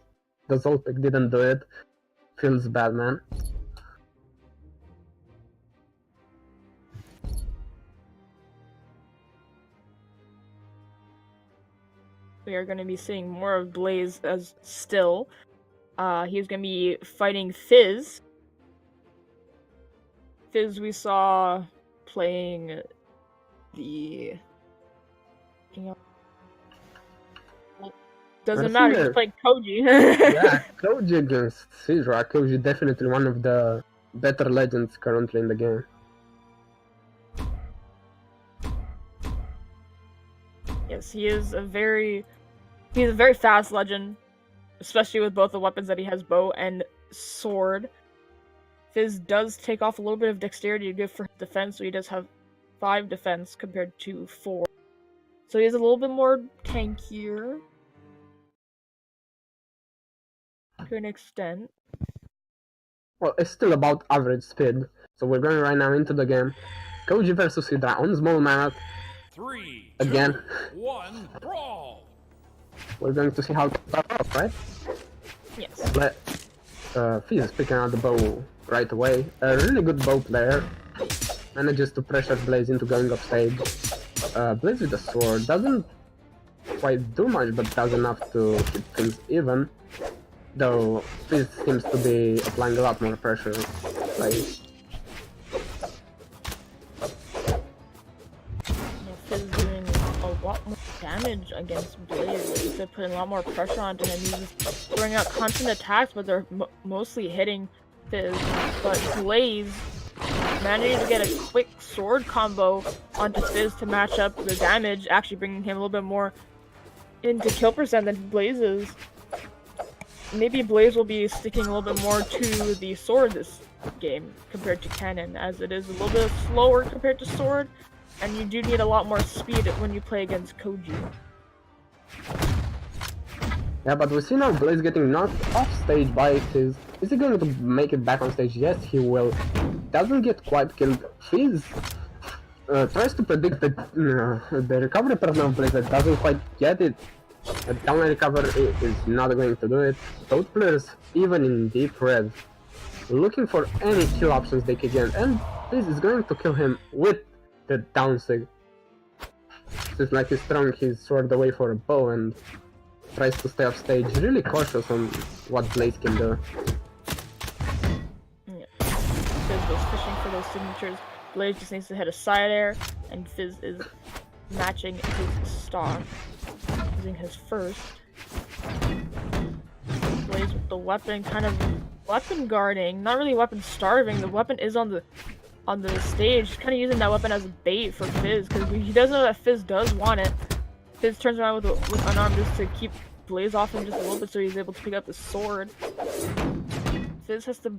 The Zolpic didn't do it. Feels bad, man. We are going to be seeing more of Blaze as still. He's going to be fighting Fizz. Fizz we saw playing the... Doesn't matter, he's playing Koji. Yeah, Koji against Sidra. Koji definitely one of the better legends currently in the game. Yes, he's a very fast legend, especially with both the weapons that he has, bow and sword. Fizz does take off a little bit of dexterity to give for defense, so he does have 5 defense compared to 4. So he is a little bit more tankier to an extent. Well, it's still about average speed. So we're going right now into the game. Koji versus Hydra on small map. 3, again. 2, 1, brawl! We're going to see how it starts off, right? Yes. Fizz is picking out the bow right away. A really good bow player. Manages to pressure Blaze into going off stage. Blaze with the sword doesn't quite do much, but does enough to keep things even. Though Fizz seems to be applying a lot more pressure. Fizz doing a lot more damage against Blaze. Like you said, putting a lot more pressure onto him. He's just throwing out constant attacks, but they're mostly hitting Fizz. But Blaze managing to get a quick sword combo onto Fizz to match up the damage, actually bringing him a little bit more into kill percent than Blaze is. Maybe Blaze will be sticking a little bit more to the sword this game compared to cannon, as it is a little bit slower compared to sword. And you do need a lot more speed when you play against Koji. Yeah, but we see now Blaze getting knocked off stage by Fizz. Is he going to make it back on stage? Yes, he will. Doesn't get quite killed. Fizz tries to predict the recovery pattern of Blaze, that doesn't quite get it. A down recover is not going to do it. Both players, even in deep red, looking for any kill options they can get, and Fizz is going to kill him with the down sig. It's like he's throwing his sword away for a bow and tries to stay off stage, really cautious on what Blaze can do. Yeah. Fizz was fishing for those signatures. Blaze just needs to hit a side air, and Fizz is matching his stock, using his first. Blaze with the weapon, kind of weapon guarding, not really weapon starving. The weapon is on the stage, kind of using that weapon as bait for Fizz, because he does know that Fizz does want it. Fizz turns around with unarmed just to keep Blaze off him just a little bit so he's able to pick up the sword. Fizz has to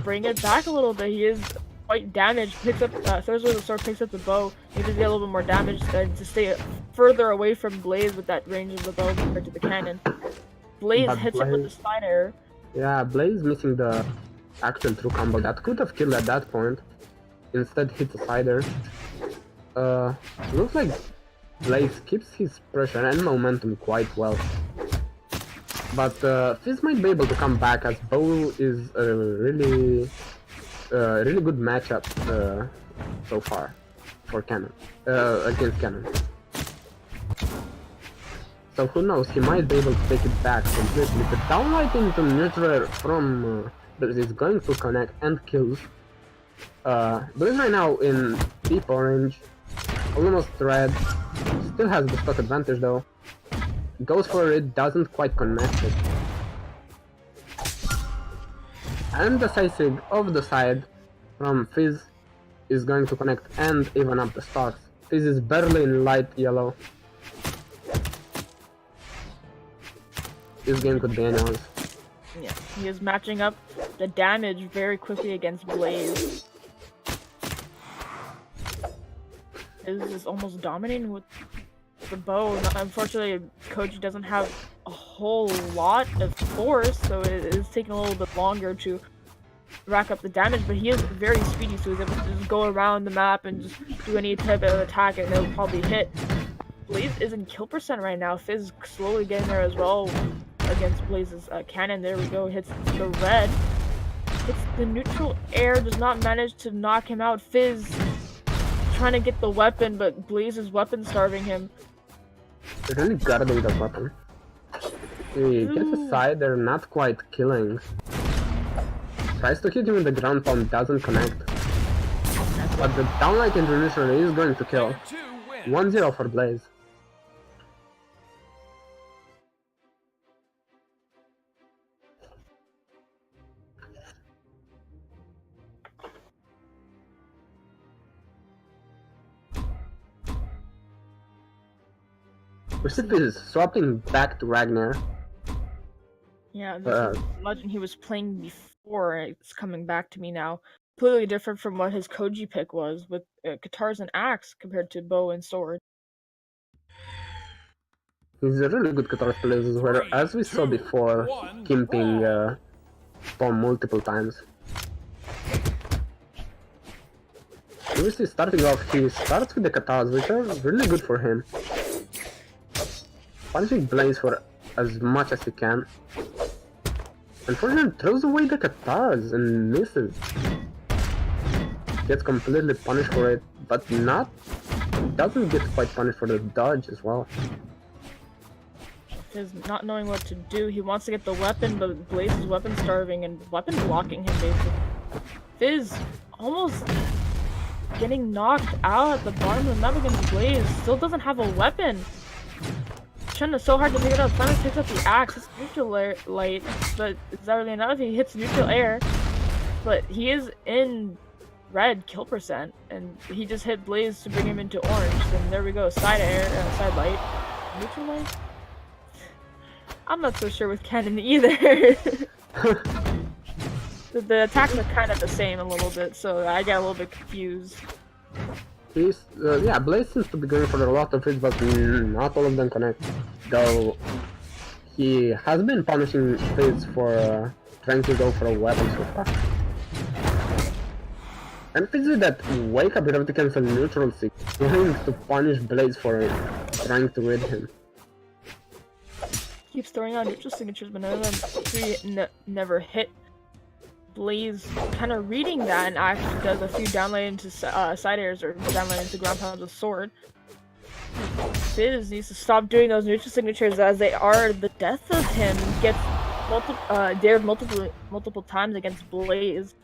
bring it back a little bit. He is quite damaged. Picks up throws away the sword, picks up the bow. He needs to get a little bit more damage to stay further away from Blaze with that range of the bow compared to the cannon. Blaze hits him with the side air. Yeah, Blaze missing the actual true combo that could have killed at that point. Instead hits a side air. Looks like Blaze keeps his pressure and momentum quite well. But Fizz might be able to come back, as bow is a really good matchup so far for Cannon, against Cannon. So who knows, he might be able to take it back completely. The downlight into neutral from Blaze is going to connect and kills. Blaze right now in deep orange, almost red, still has the stock advantage though. Goes for it, doesn't quite connect it. And the side sig of the side from Fizz is going to connect and even up the stocks. Fizz is barely in light yellow. This game could be anyone's. Yeah, he is matching up the damage very quickly against Blaze. Fizz is almost dominating with the bow. Unfortunately, Koji doesn't have a whole lot of force, so it is taking a little bit longer to rack up the damage, but he is very speedy, so he's able to just go around the map and just do any type of attack and it'll probably hit. Blaze is in kill percent right now. Fizz slowly getting there as well against Blaze's cannon. There we go, hits the red. Hits the neutral air, does not manage to knock him out. Fizz trying to get the weapon, but Blaze is weapon starving him. They're really guarding the weapon. He gets aside, they're not quite killing. Tries to hit him with the ground pound, doesn't connect. But the downlight into neutral is going to kill. 1-0 for Blaze. Persif is swapping back to Ragnar. Yeah, this is the legend he was playing before. It's coming back to me now. Completely different from what his Koji pick was, with guitars and axe compared to bow and sword. He's a really good guitar player as well, as we saw before, gimping Tom multiple times. Obviously, starting off, he starts with the katas, which are really good for him. Punishing Blaze for as much as he can. Unfortunately, throws away the katas and misses. Gets completely punished for it, but doesn't get quite punished for the dodge as well. He's not knowing what to do. He wants to get the weapon, but Blaze is weapon starving and weapon blocking him basically. Fizz almost getting knocked out at the bottom of the map against Blaze. Still doesn't have a weapon. Trying so hard to pick it up. Finally picks up the axe. It's neutral light, but is that really enough? He hits neutral air, but he is in red kill percent, and he just hit Blaze to bring him into orange. Then there we go. Side air, side light, neutral light. I'm not so sure with cannon either. the attacks are kind of the same a little bit, so I get a little bit confused. Yeah, Blaze seems to be going for a lot of hits, but not all of them connect. Though he has been punishing Fizz for trying to go for a weapon so far. And Fizz with that wake up gravity cancel neutral six, going to punish Blaze for trying to rid him. Keeps throwing out neutral signatures, but none of them never hit. Blaze kind of reading that and actually does a few downlane into side airs or downlane into ground pounds with sword. Fizz needs to stop doing those neutral signatures as they are. The death of him gets dared multiple times against Blaze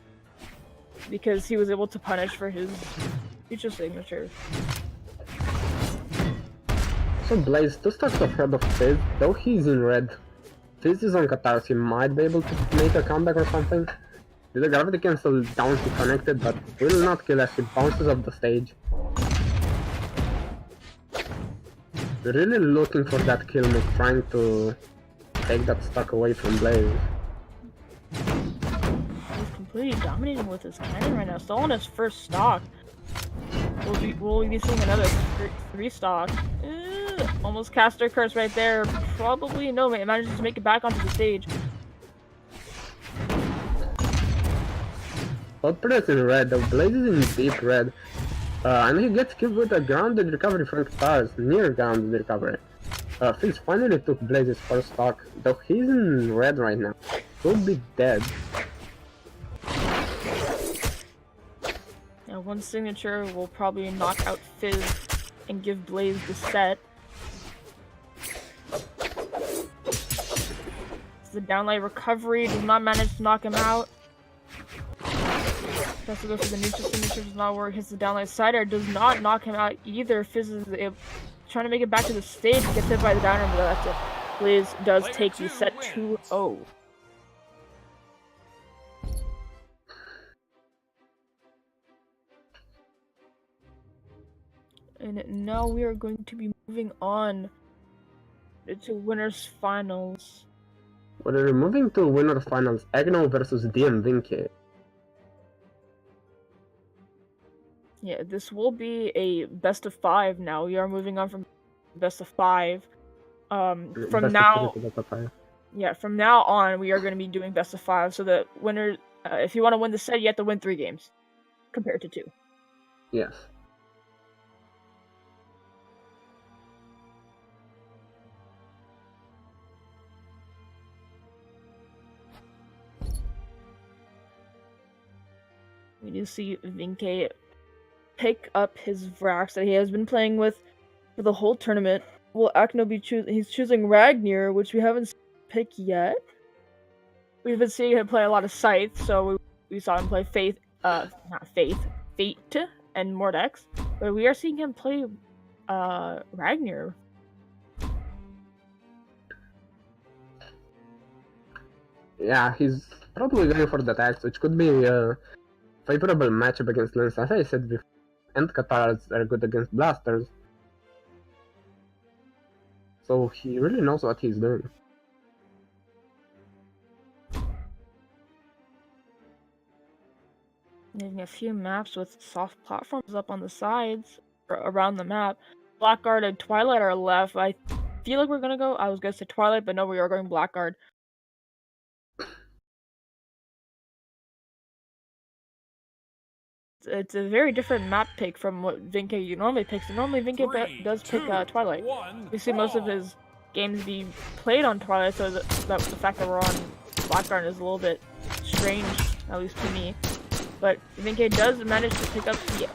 because he was able to punish for his neutral signature. So Blaze 2 stocks ahead of Fizz, though he's in red. Fizz is on Katars, he might be able to make a comeback or something. The gravity cancel down to connected, but will not kill as he bounces off the stage. Really looking for that kill move, trying to take that stock away from Blaze. He's completely dominating with his cannon right now, still on his first stock. Will we be seeing another three stock? Almost caster curse right there. Probably no, it manages to make it back onto the stage. Output in red, the Blaze is in deep red. And he gets killed with a grounded recovery from Stars, near grounded recovery. Fizz finally took Blaze's first stock, though he's in red right now. He'll be dead. Now one signature will probably knock out Fizz and give Blaze the set. The downlight recovery does not manage to knock him out. Tries to go for the neutral signature, does not work. Hits the downlight side air, does not knock him out either. Fizz is trying to make it back to the stage, gets hit by the down air, but that's it. Blaze does take the set 2-0. And now we are going to be moving on to winners finals. We're moving to winner finals, Agno versus DM Vinky. Yeah, this will be a best of 5 now. We are moving on from best of 5. From now on, we are going to be doing best of 5. So the winner, if you want to win the set, you have to win 3 games, compared to 2. Yes. We do see Vinke pick up his Vrax that he has been playing with for the whole tournament. Will Akno be he's choosing Ragnar, which we haven't pick yet. We've been seeing him play a lot of Scythe, so we saw him play Fate and Mordex. But we are seeing him play Ragnar. Yeah, he's probably going for the axe, which could be a favorable matchup against Lens, as I said before. And Katars are good against blasters. So he really knows what he's doing. Having a few maps with soft platforms up on the sides around the map. Blackguard and Twilight are left. I feel like we're gonna go. I was gonna say Twilight, but no, we are going Blackguard. It's a very different map pick from what Vinke normally picks. Normally Vinke does pick Twilight. We see most of his games be played on Twilight, so the fact that we're on Blackguard is a little bit strange, at least to me. But Vinke does manage to pick up the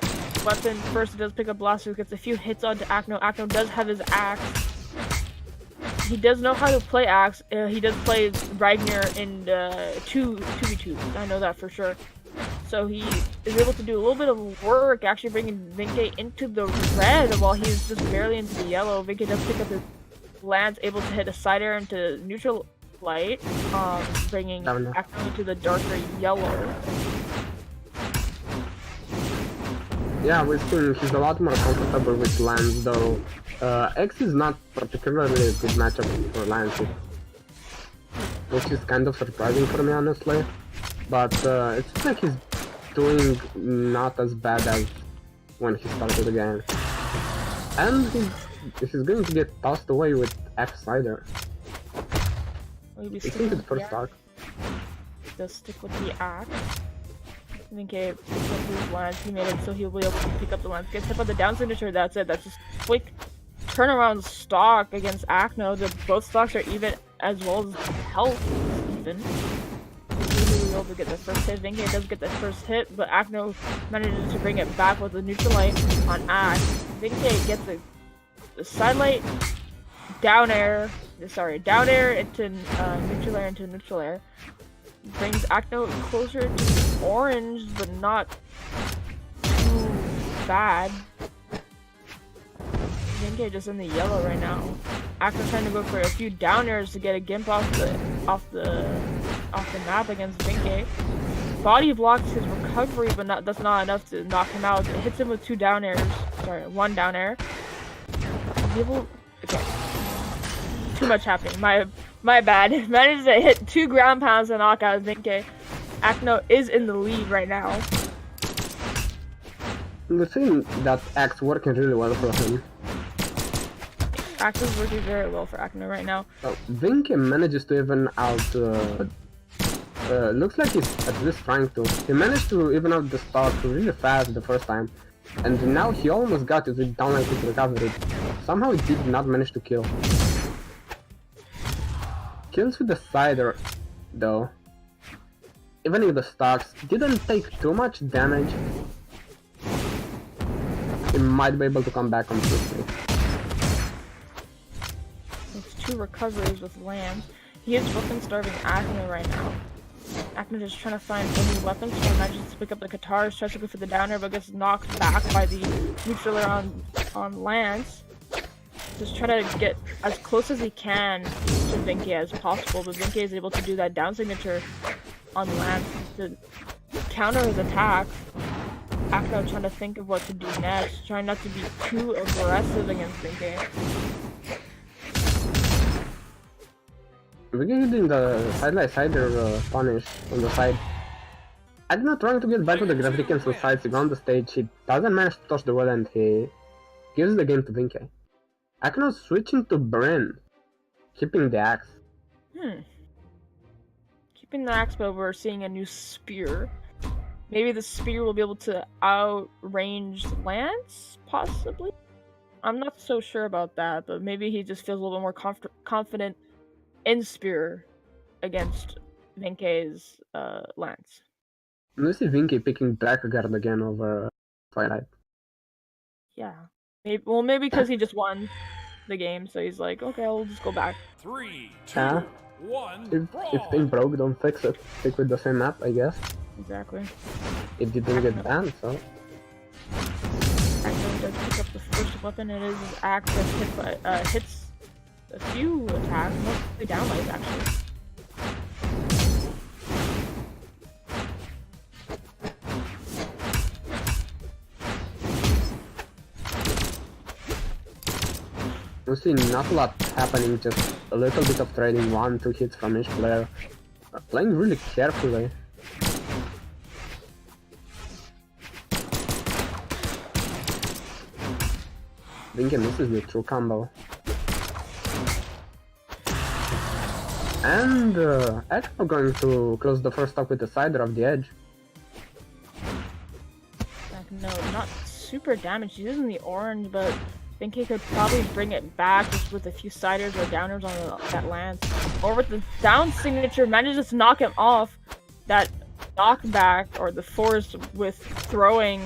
weapon. First, he does pick up Blaster, gets a few hits onto Akno. Akno does have his axe. He does know how to play axe. He does play Ragnar in 2v2. I know that for sure. So he is able to do a little bit of work, actually bringing Vinke into the red while he's just barely into the yellow. Vinke does pick up his lance, able to hit a side air into neutral light, bringing Akno into the darker yellow. Yeah, we're seeing he's a lot more comfortable with Lance, though. X is not particularly a good matchup for Lance, which is kind of surprising for me, honestly. But it seems like he's doing not as bad as when he started the game. And he's going to get tossed away with X Cider. Maybe He seems the first stock. Does stick with the axe. Vinke picks up his lance, he made it so he'll be able to pick up the lance. Gets hit by the down signature, that's it. That's just quick turnaround stock against Acno. Both stocks are even as well as health even. He'll be able to get the first hit. Vinke does get the first hit, but Acno manages to bring it back with a neutral light on Axe. Vinke gets a sidelight, down air into neutral air into neutral air. Brings Acno closer to orange, but not too bad. Vinke just in the yellow right now. Acno trying to go for a few down airs to get a gimp off the map against Vinke. Body blocks his recovery, but that's not enough to knock him out. It hits him with two down airs. Sorry, one down air. Okay. Too much happening. My bad. Managed to hit 2 ground pounds to knock out Vinke. Acno is in the lead right now. The thing that Axe working really well for him. Axe is working very well for Acno right now. Vinke manages to even out. Looks like he's at least trying to. He managed to even out the stock really fast the first time, and now he almost got it with downline quick recovery. Somehow he did not manage to kill. Kills with the cider, though. Even if the stocks didn't take too much damage, he might be able to come back completely. It's 2 recoveries with Lambs. He is weapon starving Acno right now. Acno just trying to find any weapons, so he manages to pick up the guitars, tries to go for the downer, but gets knocked back by the neutral air on Lance. Just trying to get as close as he can to Vinke as possible, but Vinke is able to do that down signature on Lance to counter his attack. Acno trying to think of what to do next, trying not to be too aggressive against Vinke. Vinke doing the cider punish on the side. Acno trying to get back with the gravity cancel sides around the stage. He doesn't manage to touch the wall and he gives the game to Vinke. Acno switching to Bryn, keeping the axe. Keeping the axe, but we're seeing a new spear. Maybe the spear will be able to outrange Lance, possibly? I'm not so sure about that, but maybe he just feels a little bit more confident in spear against Vinke's Lance. I see Vinke picking Blackguard again over Twilight. Yeah. Maybe because he just won the game, so he's like, okay, I'll just go back. 3, 2, 1, if thing broke, don't fix it. Stick with the same map, I guess. Exactly. It didn't get banned, so. Acno does pick up the first weapon. It is his axe that hits a few attacks, mostly downlights actually. Mostly not a lot happening, just a little bit of trading, 1-2 hits from each player. Playing really carefully. Vinke misses the true combo. And Acno going to close the first stock with the cider of the edge. No, not super damaged. He's in the orange, but Vinke could probably bring it back just with a few siders or downers on that Lance. Or with the down signature, manages to knock him off. That knockback, or the force with throwing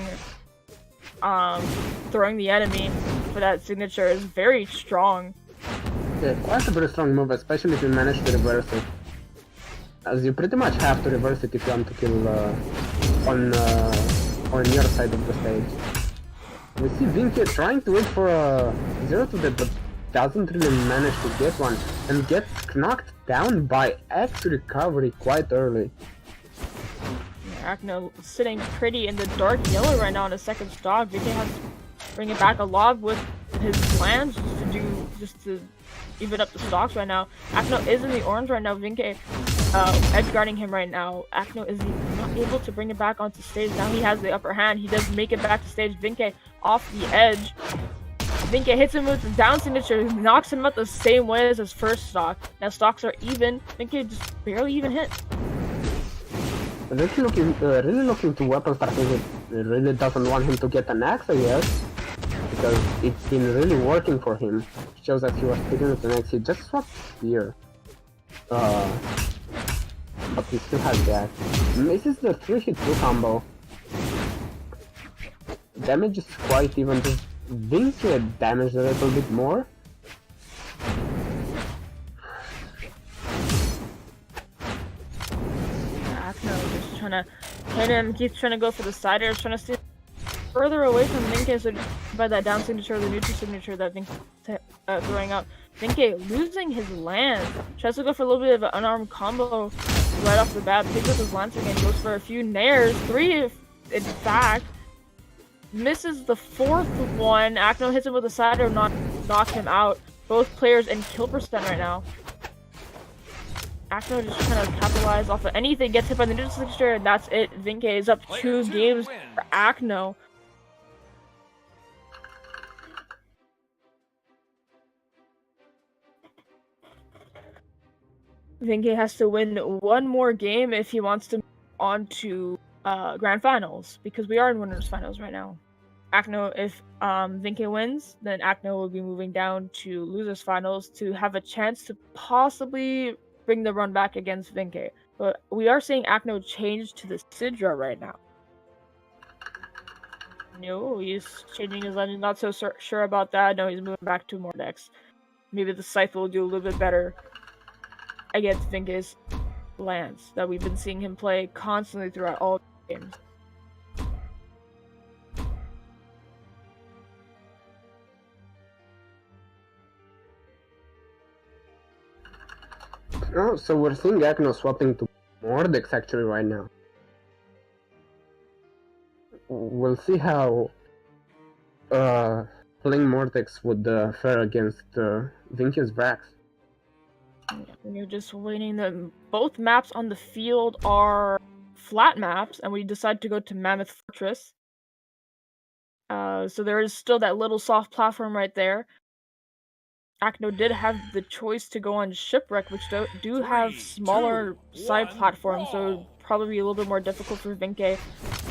the enemy for that signature is very strong. Yeah, quite a very strong move, especially if you manage to reverse it. As you pretty much have to reverse it if you want to kill on your side of the stage. We see Vinke trying to wait for a 0 to death, but doesn't really manage to get one, and gets knocked down by X recovery quite early. Acno sitting pretty in the dark yellow right now on his second stock. Vinke has to bring it back a lot with his plans just to even up the stocks right now. Acno is in the orange right now. Vinke edge guarding him right now. Acno is not able to bring it back onto stage. Now he has the upper hand. He does make it back to stage. Vinke off the edge. Vinke hits him with the down signature, knocks him out the same way as his first stock. Now stocks are even. Vinke just barely even hit. Really looking to weapons that it really doesn't want him to get an axe, I guess. Because it's been really working for him. It shows that he was picking up the axe. He just swapped spear. But he still has that. Misses the 3-hit-2 combo. Damage is quite even. Just Vinke damaged a little bit more. Just trying to hit him, keeps trying to go for the side air, trying to stay further away from Vinke, so by that down signature, the neutral signature that Vinke throwing out. Vinke losing his lance, tries to go for a little bit of an unarmed combo right off the bat, picks up his lance again, goes for a few nairs, 3 in fact, misses the 4th one. Akno hits him with a side air, knock him out. Both players in kill percent right now. Akno just trying to capitalize off of anything, gets hit by the neutral signature, and that's it. Vinke is up 2 games for Akno. Vinke has to win 1 more game if he wants to move on to Grand Finals, because we are in Winners Finals right now. Akno, if Vinke wins, then Akno will be moving down to Losers Finals to have a chance to possibly bring the run back against Vinke. But we are seeing Akno change to the Sidra right now. No, he's changing his legend. Not so sure about that. No, he's moving back to Mordex. Maybe the Scythe will do a little bit better against Vinke's lance that we've been seeing him play constantly throughout all games. Oh, so we're seeing Akno swapping to Mordex actually right now. We'll see how playing Mordex would fare against Vinke's Vax. And you're just waiting. Both maps on the field are flat maps, and we decide to go to Mammoth Fortress. So there is still that little soft platform right there. Akno did have the choice to go on Shipwreck, which do have smaller side platforms, so it would probably be a little bit more difficult for Vinke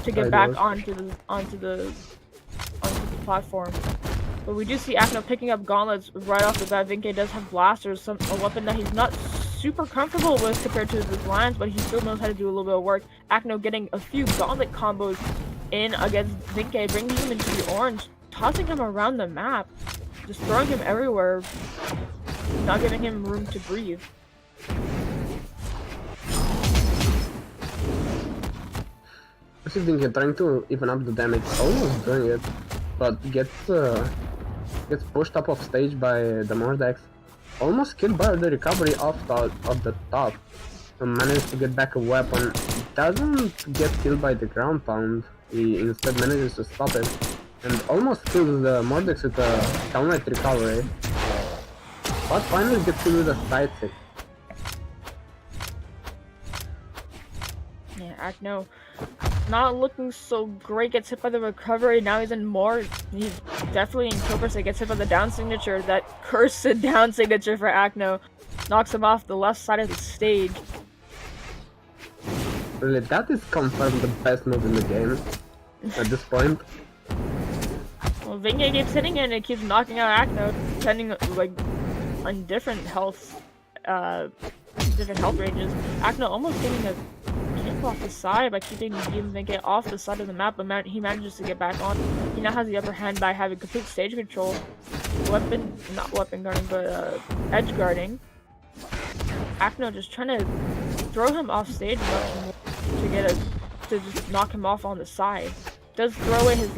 to get back onto the platform. But we do see Akno picking up gauntlets right off the bat. Vinke does have blasters, a weapon that he's not super comfortable with compared to his lance, but he still knows how to do a little bit of work. Akno getting a few gauntlet combos in against Vinke, bringing him into the orange, tossing him around the map, just throwing him everywhere, not giving him room to breathe. I see Vinke trying to even up the damage, almost doing it, but gets pushed up off stage by the Mordex. Almost killed by the recovery off the top. And manages to get back a weapon. Doesn't get killed by the ground pound. He instead manages to stop it. And almost kills the Mordex with a downright recovery. But finally gets killed with a side stick. Yeah, Akno not looking so great, gets hit by the recovery, now he's definitely in kill percent, gets hit by the down signature, that cursed down signature for Akno, knocks him off the left side of the stage. Really, that is confirmed the best move in the game, at this point. Well, Vinke keeps hitting it and it keeps knocking out Akno, depending on different health ranges. Akno almost getting a camp off the side by keeping Vinke off the side of the map, but he manages to get back on. He now has the upper hand by having complete stage control. Not weapon guarding, but edge guarding. Akno just trying to throw him off stage to just knock him off on the side. Does throw away his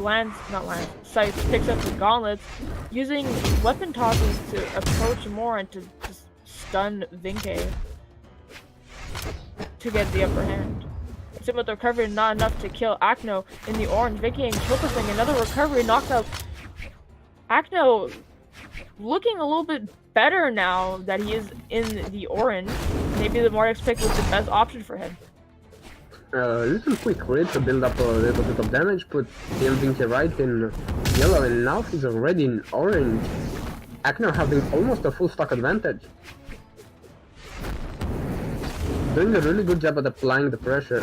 scythe, picks up the gauntlets, using weapon tosses to approach more and to just stun Vinke to get the upper hand. Except with the recovery, not enough to kill Akno in the orange. Vinke and Kilperthing, another recovery knocked out Akno, looking a little bit better now that he is in the orange. Maybe the Mordex pick was the best option for him. little quick read to build up a little bit of damage, put Vinky right in yellow, and now he's already in orange. Akno having almost a full stock advantage. Doing a really good job at applying the pressure,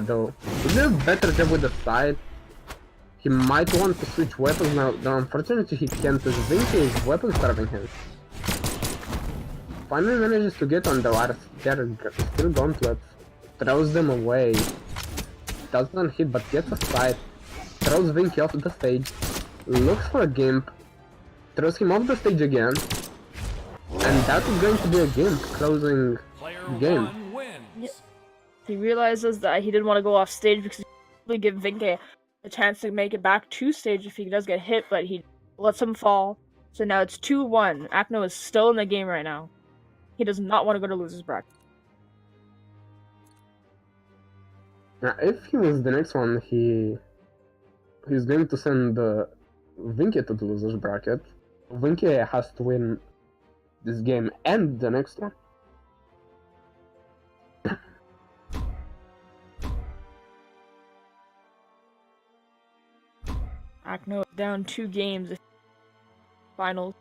though. He did a better job with the side. He might want to switch weapons now, though unfortunately he can't, as Vinky is weapon starving him. Finally manages to get on the wires. They're still gauntlets. Throws them away. Doesn't hit but gets a side. Throws Vinky off the stage. Looks for a gimp. Throws him off the stage again. And that is going to be a gimp closing the game. Yeah. He realizes that he didn't want to go off stage because he would give Vinky a chance to make it back to stage if he does get hit, but he lets him fall. So now it's 2-1. Akno is still in the game right now. He does not want to go to loser's bracket. Now, if he was the next one, he's going to send Vinky to the loser's bracket. Vinky has to win this game and the next one. Akno is down 2 games. Finals.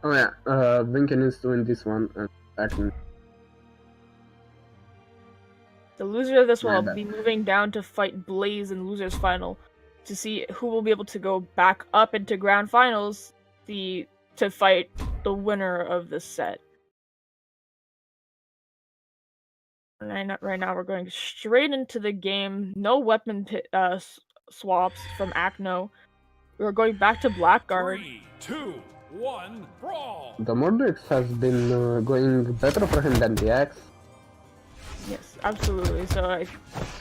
Oh yeah, Vinky needs to win this one and Akno. The loser of this one will be moving down to fight Blaze in loser's final to see who will be able to go back up into grand finals to fight the winner of this set. Right now we're going straight into the game. No weapon swaps from Akno. We're going back to Blackguard. 3, 2, 1, brawl! The Mordrix has been going better for him than the Axe. Yes, absolutely. So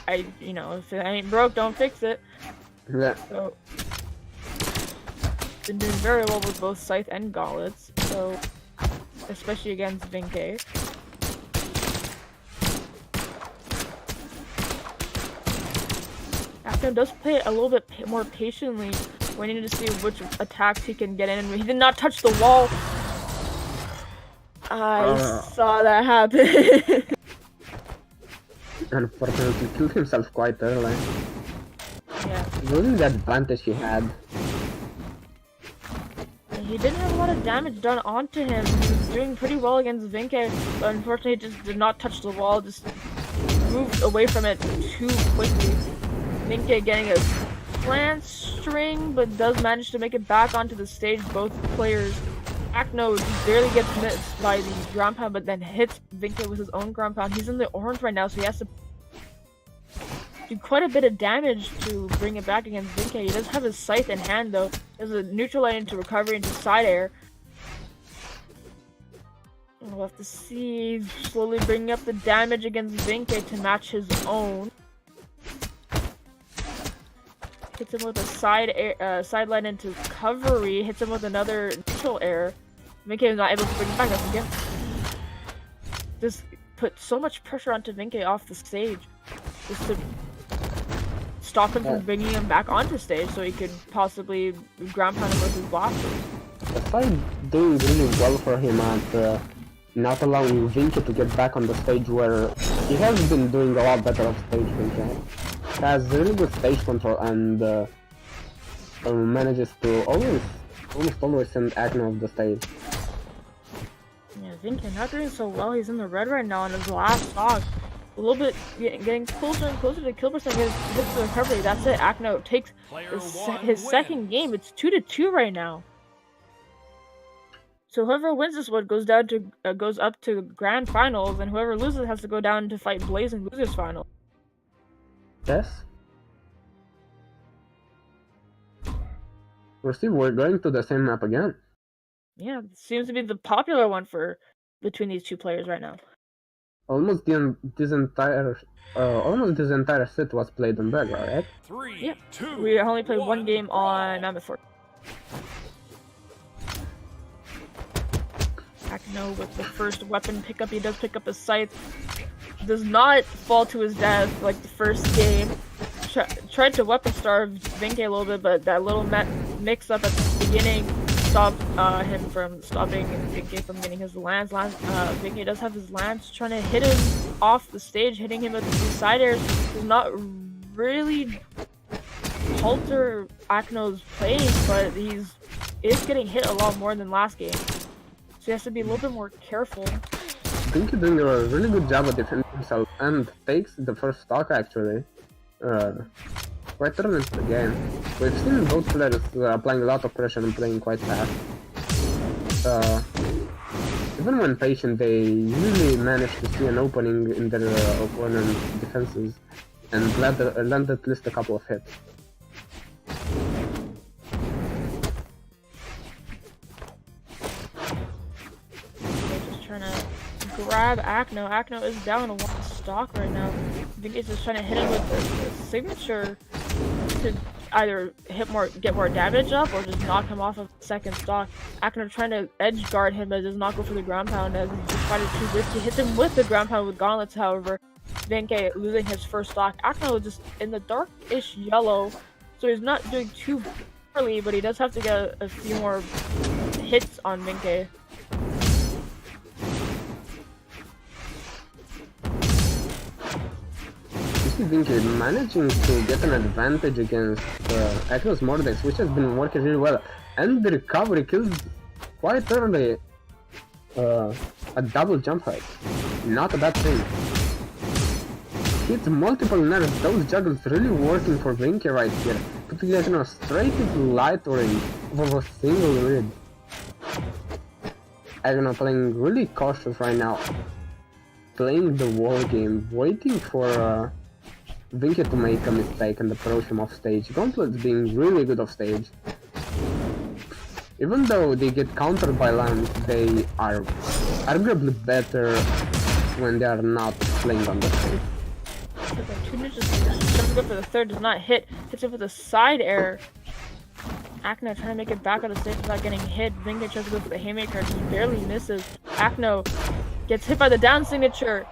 I, you know, if it ain't broke, don't fix it. Yeah. So, been doing very well with both Scythe and Gauntlets. So, especially against Vinky. Akno does play it a little bit more patiently, waiting to see which attacks he can get in. He did not touch the wall. I saw that happen. Unfortunately, killed himself quite early. Yeah. Losing the advantage he had. He didn't have a lot of damage done onto him. He was doing pretty well against Vinky, but unfortunately just did not touch the wall, just moved away from it too quickly. Vinky getting a slant string, but does manage to make it back onto the stage. Both players. Akno barely gets missed by the ground pound, but then hits Vinky with his own ground pound. He's in the orange right now, so he has to do quite a bit of damage to bring it back against Vinky. He does have his scythe in hand, though. There's a neutral line into recovery into side air. We'll have to see. He's slowly bringing up the damage against Vinky to match his own. Hits him with a sideline into recovery. Hits him with another neutral air. Vinky is not able to bring it back up again. Just put so much pressure onto Vinky off the stage, just to stop him from bringing him back onto stage, so he could possibly ground pound him with his blasters. The fight doing really well for him at not allowing Vinky to get back on the stage, where he has been doing a lot better off stage. Vinky has really good stage control and manages to almost always send Akno off the stage. Yeah, Vinky not doing so well. He's in the red right now on his last stock. A little bit getting closer and closer to kill percent. Hits the recovery. That's it. Akno takes his second game. It's 2-2 right now. So whoever wins this one goes up to grand finals, and whoever loses has to go down to fight Blaze in losers final. Yes. We're going to the same map again. Yeah, it seems to be the popular one between these two players right now. Almost this entire set was played on Belgrade, right? 3, Yep. 2, We only played 1, one game on Mammoth Fort. Akno with the first weapon pickup. He does pick up a scythe. Does not fall to his death like the first game. Tried to weapon starve Vinky a little bit, but that little mix up at the beginning stop him from stopping Vinke from getting his lance. Vinke does have his lance, trying to hit him off the stage, hitting him with the side airs. Does not really halter Akno's plays, but is getting hit a lot more than last game. So he has to be a little bit more careful. Vinke doing a really good job of defending himself and takes the first stock actually. Quite early into the game. We've seen both players applying a lot of pressure and playing quite fast. Even when patient, they usually manage to see an opening in their opponent's defenses and land at least a couple of hits. Trying to grab Akno. Akno is down to one stock right now. Vinke's just trying to hit him with the signature to either get more damage up or just knock him off of the second stock. Akno trying to edge guard him but does not go for the ground pound as he decided to hit him with the ground pound with gauntlets. However, Vinke losing his first stock. Akno is just in the darkish yellow, so he's not doing too poorly, but he does have to get a few more hits on Vinke. Vinke managing to get an advantage against Akno's Mordex, which has been working really well, and the recovery kills quite early a double jump height. Not a bad thing. Hits multiple nerfs, those juggles really working for Vinke right here, putting Akno straight into light orange of a single read. Akno playing really cautious right now, playing the wall game, waiting for Vinke to make a mistake and approach him off stage. Gauntlets being really good off stage. Even though they get countered by lance, they are arguably better when they are not playing on the stage. Two ninjas jumps up for the third, does not hit. Hits it with a side air. Akno trying to make it back on the stage without getting hit. Vinke tries to go for the haymaker, just barely misses. Akno gets hit by the down signature.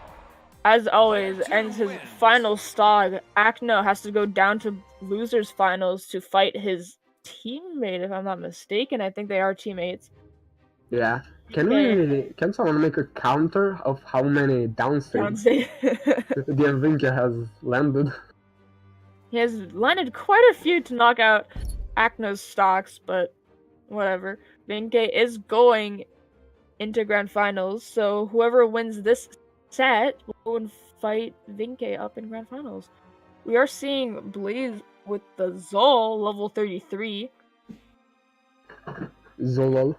As always, ends his final stock. Akno has to go down to losers finals to fight his teammate, if I'm not mistaken. I think they are teammates. Yeah. Can someone make a counter of how many downstage Vinke has landed? He has landed quite a few to knock out Akno's stocks, but whatever. Vinke is going into grand finals, so whoever wins this set will go and fight Vinke up in grand finals. We are seeing Blaze with the Zol level 33. Zolol.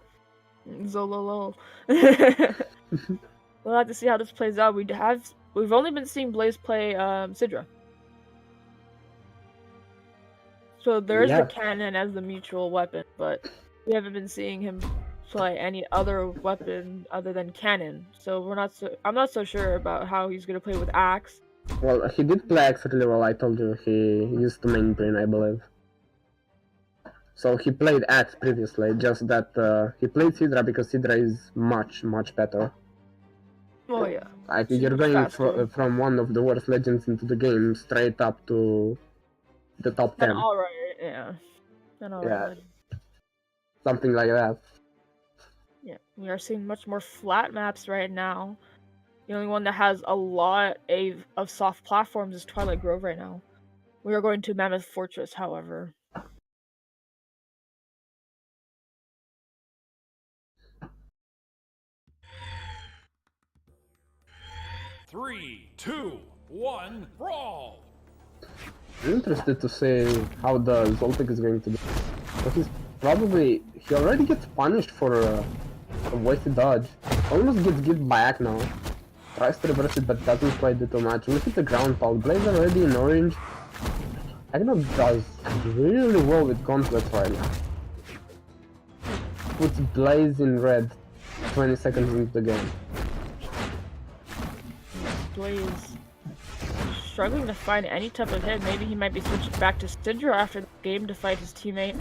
Zololol. We'll have to see how this plays out. We've only been seeing Blaze play Sidra. So there's the cannon as the mutual weapon, but we haven't been seeing him play any other weapon other than cannon. So I'm not so sure about how he's gonna play with axe. Well, he did play axe really well. I told you he used the main brain, I believe. So he played axe previously, just that he played Sidra because Sidra is much better. Oh yeah. I think you're going from one of the worst legends into the game straight up to the top 10. Alright, yeah. Yeah. Something like that. Yeah, we are seeing much more flat maps right now. The only one that has a lot of soft platforms is Twilight Grove right now. We are going to Mammoth Fortress, however. Three, two, one, brawl! I'm interested to see how the Zoltek is going to be. But he already gets punished for a wasted dodge. Almost gets killed by Akno. Tries to reverse it but doesn't quite do too much. Look at the ground pound. Blaze already in orange. Akno does really well with gauntlets right now. Puts Blaze in red 20 seconds into the game. Blaze struggling to find any type of hit. Maybe he might be switching back to Sidra after the game to fight his teammate.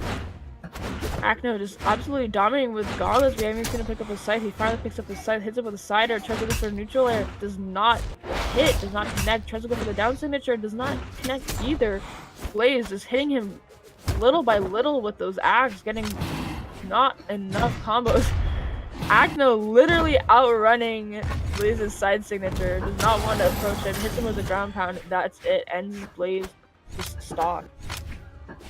Akno just absolutely dominating with gauntlets. We haven't even seen him pick up his sight. He finally picks up his sight, hits it with a side air, tries to go for a neutral air, does not hit, does not connect, tries to go for the down signature, does not connect either. Blaze is hitting him little by little with those ags, getting not enough combos. Agno literally outrunning Blaze's side signature. Does not want to approach him. Hits him with a ground pound. That's it. Ends Blaze just stock.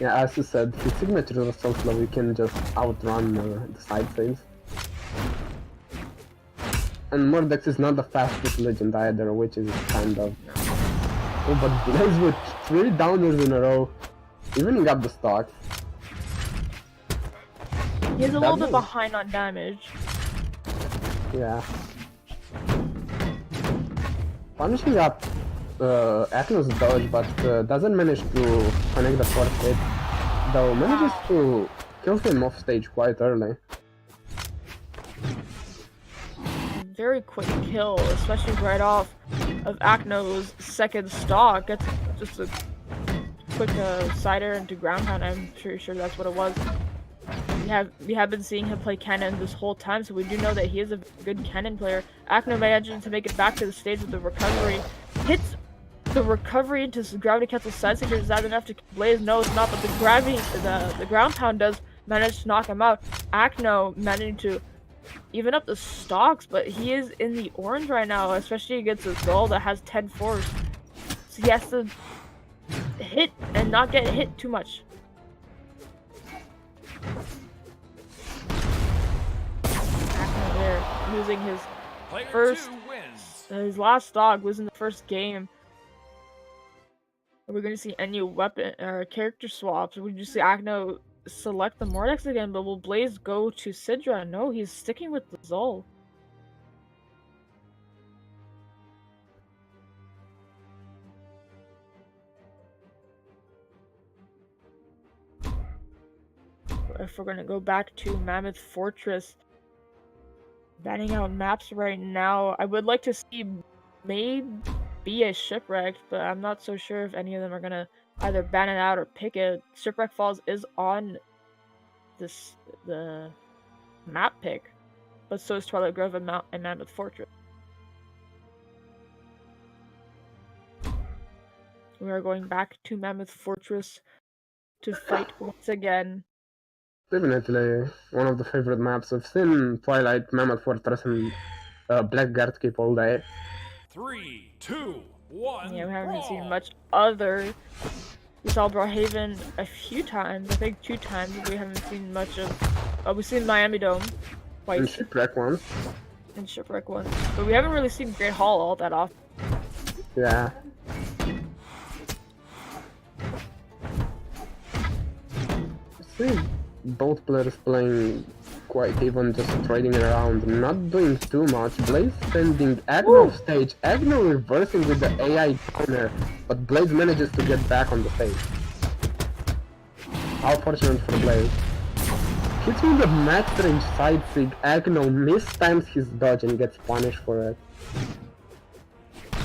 Yeah, as you said, his signature was so slow, you can just outrun the side saves. And Mordex is not the fastest legend either, which is kind of... Oh, but Blaze with 3 downers in a row, evening up the stocks. He's a little bit behind on damage. Yeah. Punishing up Acno's dodge, but doesn't manage to connect the fourth hit, though manages to kill him off stage quite early. Very quick kill, especially right off of Acno's second stock. Gets just a quick cider into ground pound. I'm pretty sure that's what it was. We have been seeing him play cannon this whole time, so we do know that he is a good cannon player. Acno managing to make it back to the stage with the recovery. Hits the recovery into gravity cancel side signature. Is that enough to Blaze? No, it's not, but the gravity, the ground pound does manage to knock him out. Acno managing to even up the stocks, but he is in the orange right now, especially against a Gull that has 10 force. So he has to hit and not get hit too much. Acno there, losing his his last stock, losing the first game. Are we going to see any weapon or character swaps? Would you see Acno select the Mordex again, but will Blaze go to Sidra? No, he's sticking with the Zol. If we're gonna go back to Mammoth Fortress, banning out maps right now, I would like to see maybe a Shipwreck, but I'm not so sure if any of them are gonna either ban it out or pick it. Shipwreck Falls is on the map pick, but so is Twilight Grove and Mammoth Fortress. We are going back to Mammoth Fortress to fight once again. Definitely one of the favorite maps. I've seen Twilight, Mammoth Fortress, and Blackguard keep all day. 3, 2, 1. Yeah, we haven't seen much other. We saw Brawlhaven a few times, I think 2 times. We haven't seen much of. We've seen Miami Dome twice. And Shipwreck once. And Shipwreck once. But we haven't really seen Great Hall all that often. Yeah. See both players playing quite even, just trading around, not doing too much. Blaze sending Agno off stage, Agno reversing with the AI counter, but Blaze manages to get back on the stage. How fortunate for Blaze. Hits with the max range side sig, Agno mistimes his dodge and gets punished for it.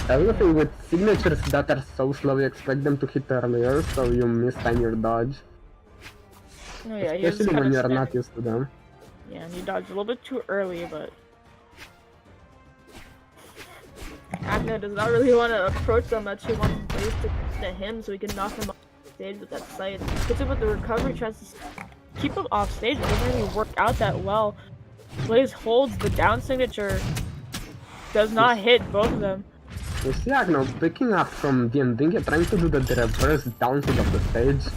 Everything with signatures that are so slow, you expect them to hit earlier, so you mistime your dodge. Oh yeah, especially when you're not used to them. Yeah, and you dodged a little bit too early, but Agno does not really want to approach so much. He wants Blaze to hit him so he can knock him off stage with that sight. Hits him with the recovery, tries to keep him off stage. It doesn't really work out that well. Blaze holds the down signature, does not hit both of them. You see Agno picking up from D&D, trying to do the reverse downside of the stage.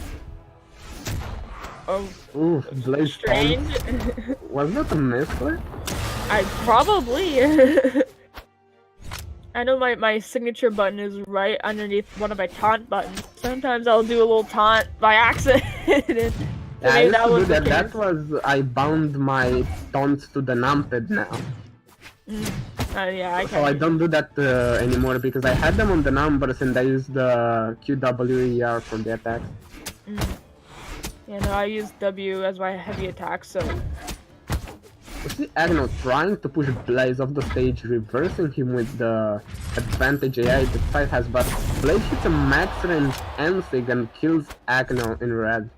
Oh, ooh, Blaze strange. Was that a misclick? I probably. I know my signature button is right underneath one of my taunt buttons. Sometimes I'll do a little taunt by accident. Yeah, I used to do that. That was, I bound my taunts to the numpad now. Yeah, so I don't do that anymore because I had them on the numbers and I use the QWER for the attacks. Yeah, no, I use W as my heavy attack, so... You see Agno trying to push Blaze off the stage, reversing him with the advantage AI the fight has, but Blaze hits a max range N-Sig and kills Agno in red.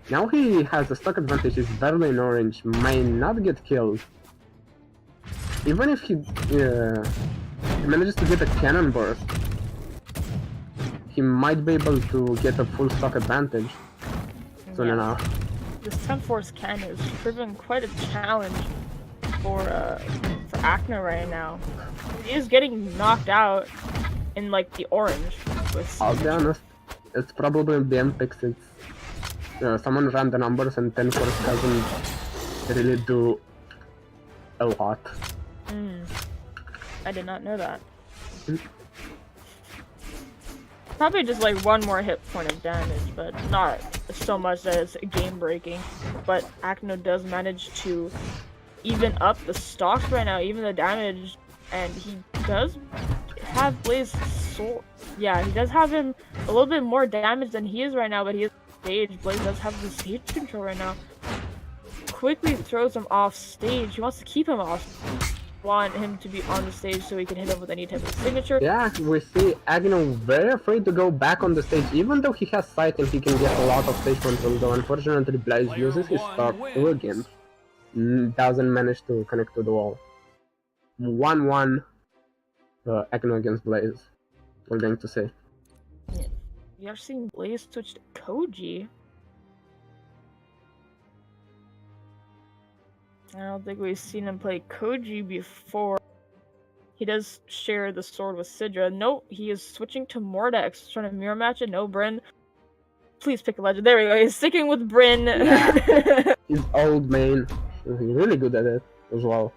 Now he has a stock advantage, he's barely in orange, may not get killed. Even if he manages to get a cannon burst, he might be able to get a full stock advantage soon enough. this 10 Force cannon is proving quite a challenge for Acno right now. He is getting knocked out in like the orange. I'll be honest, it's probably BM picks. It's someone ran the numbers and 10 Force doesn't really do a lot. I did not know that. Probably just like one more hit point of damage, but not so much that it's game breaking. But Acno does manage to even up the stocks right now, even the damage, and he does have Blaze sword. Yeah, he does have him a little bit more damage than he is right now, but he is stage. Blaze does have the stage control right now. Quickly throws him off stage. He wants to keep him off. Want him to be on the stage so he can hit him with any type of signature. Yeah, we see Agno very afraid to go back on the stage, even though he has sight and he can get a lot of stage control, though unfortunately Blaze uses his stock again. Doesn't manage to connect to the wall. 1-1 Agno against Blaze, we're going to say. Yeah. We are seeing Blaze switch to Koji. I don't think we've seen him play Koji before. He does share the sword with Sidra. No, he is switching to Mordex, trying to mirror match it. No, Bryn. Please pick a legend. There we go. He's sticking with Bryn. Yeah. He's old main. He's really good at it as well.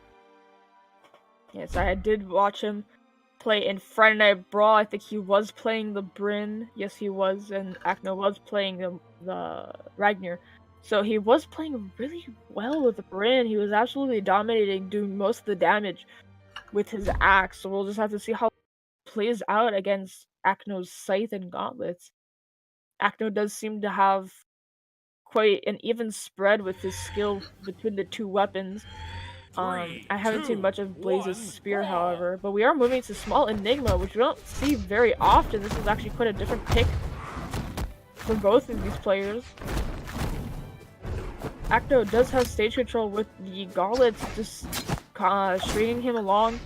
Yes, I did watch him play in Friday Night Brawl. I think he was playing the Bryn. Yes, he was. And Acno was playing the Ragnar. So he was playing really well with the Bryn. He was absolutely dominating, doing most of the damage with his axe. So we'll just have to see how it plays out against Acno's Scythe and Gauntlets. Acno does seem to have quite an even spread with his skill between the two weapons. I haven't seen much of Blaze's spear, however, but we are moving to Small Enigma, which we don't see very often. This is actually quite a different pick for both of these players. Acno does have stage control with the gauntlets, just stringing him along,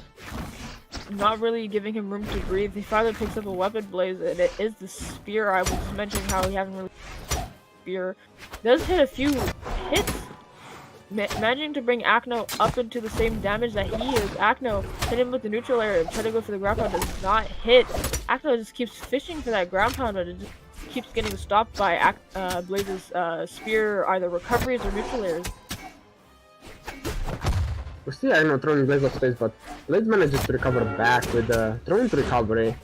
not really giving him room to breathe. He finally picks up a weapon, Blaze, and it is the spear. I was just mentioning how he hasn't really spear. Does hit a few hits, managing to bring Acno up into the same damage that he is. Acno hit him with the neutral area, try to go for the ground pound, does not hit. Acno just keeps fishing for that ground pound, but it just keeps getting stopped by Blaze's spear, either recoveries or neutral airs. We see Agno throwing Blaze off stage, but Blaze manages to recover back with throwing to recovery.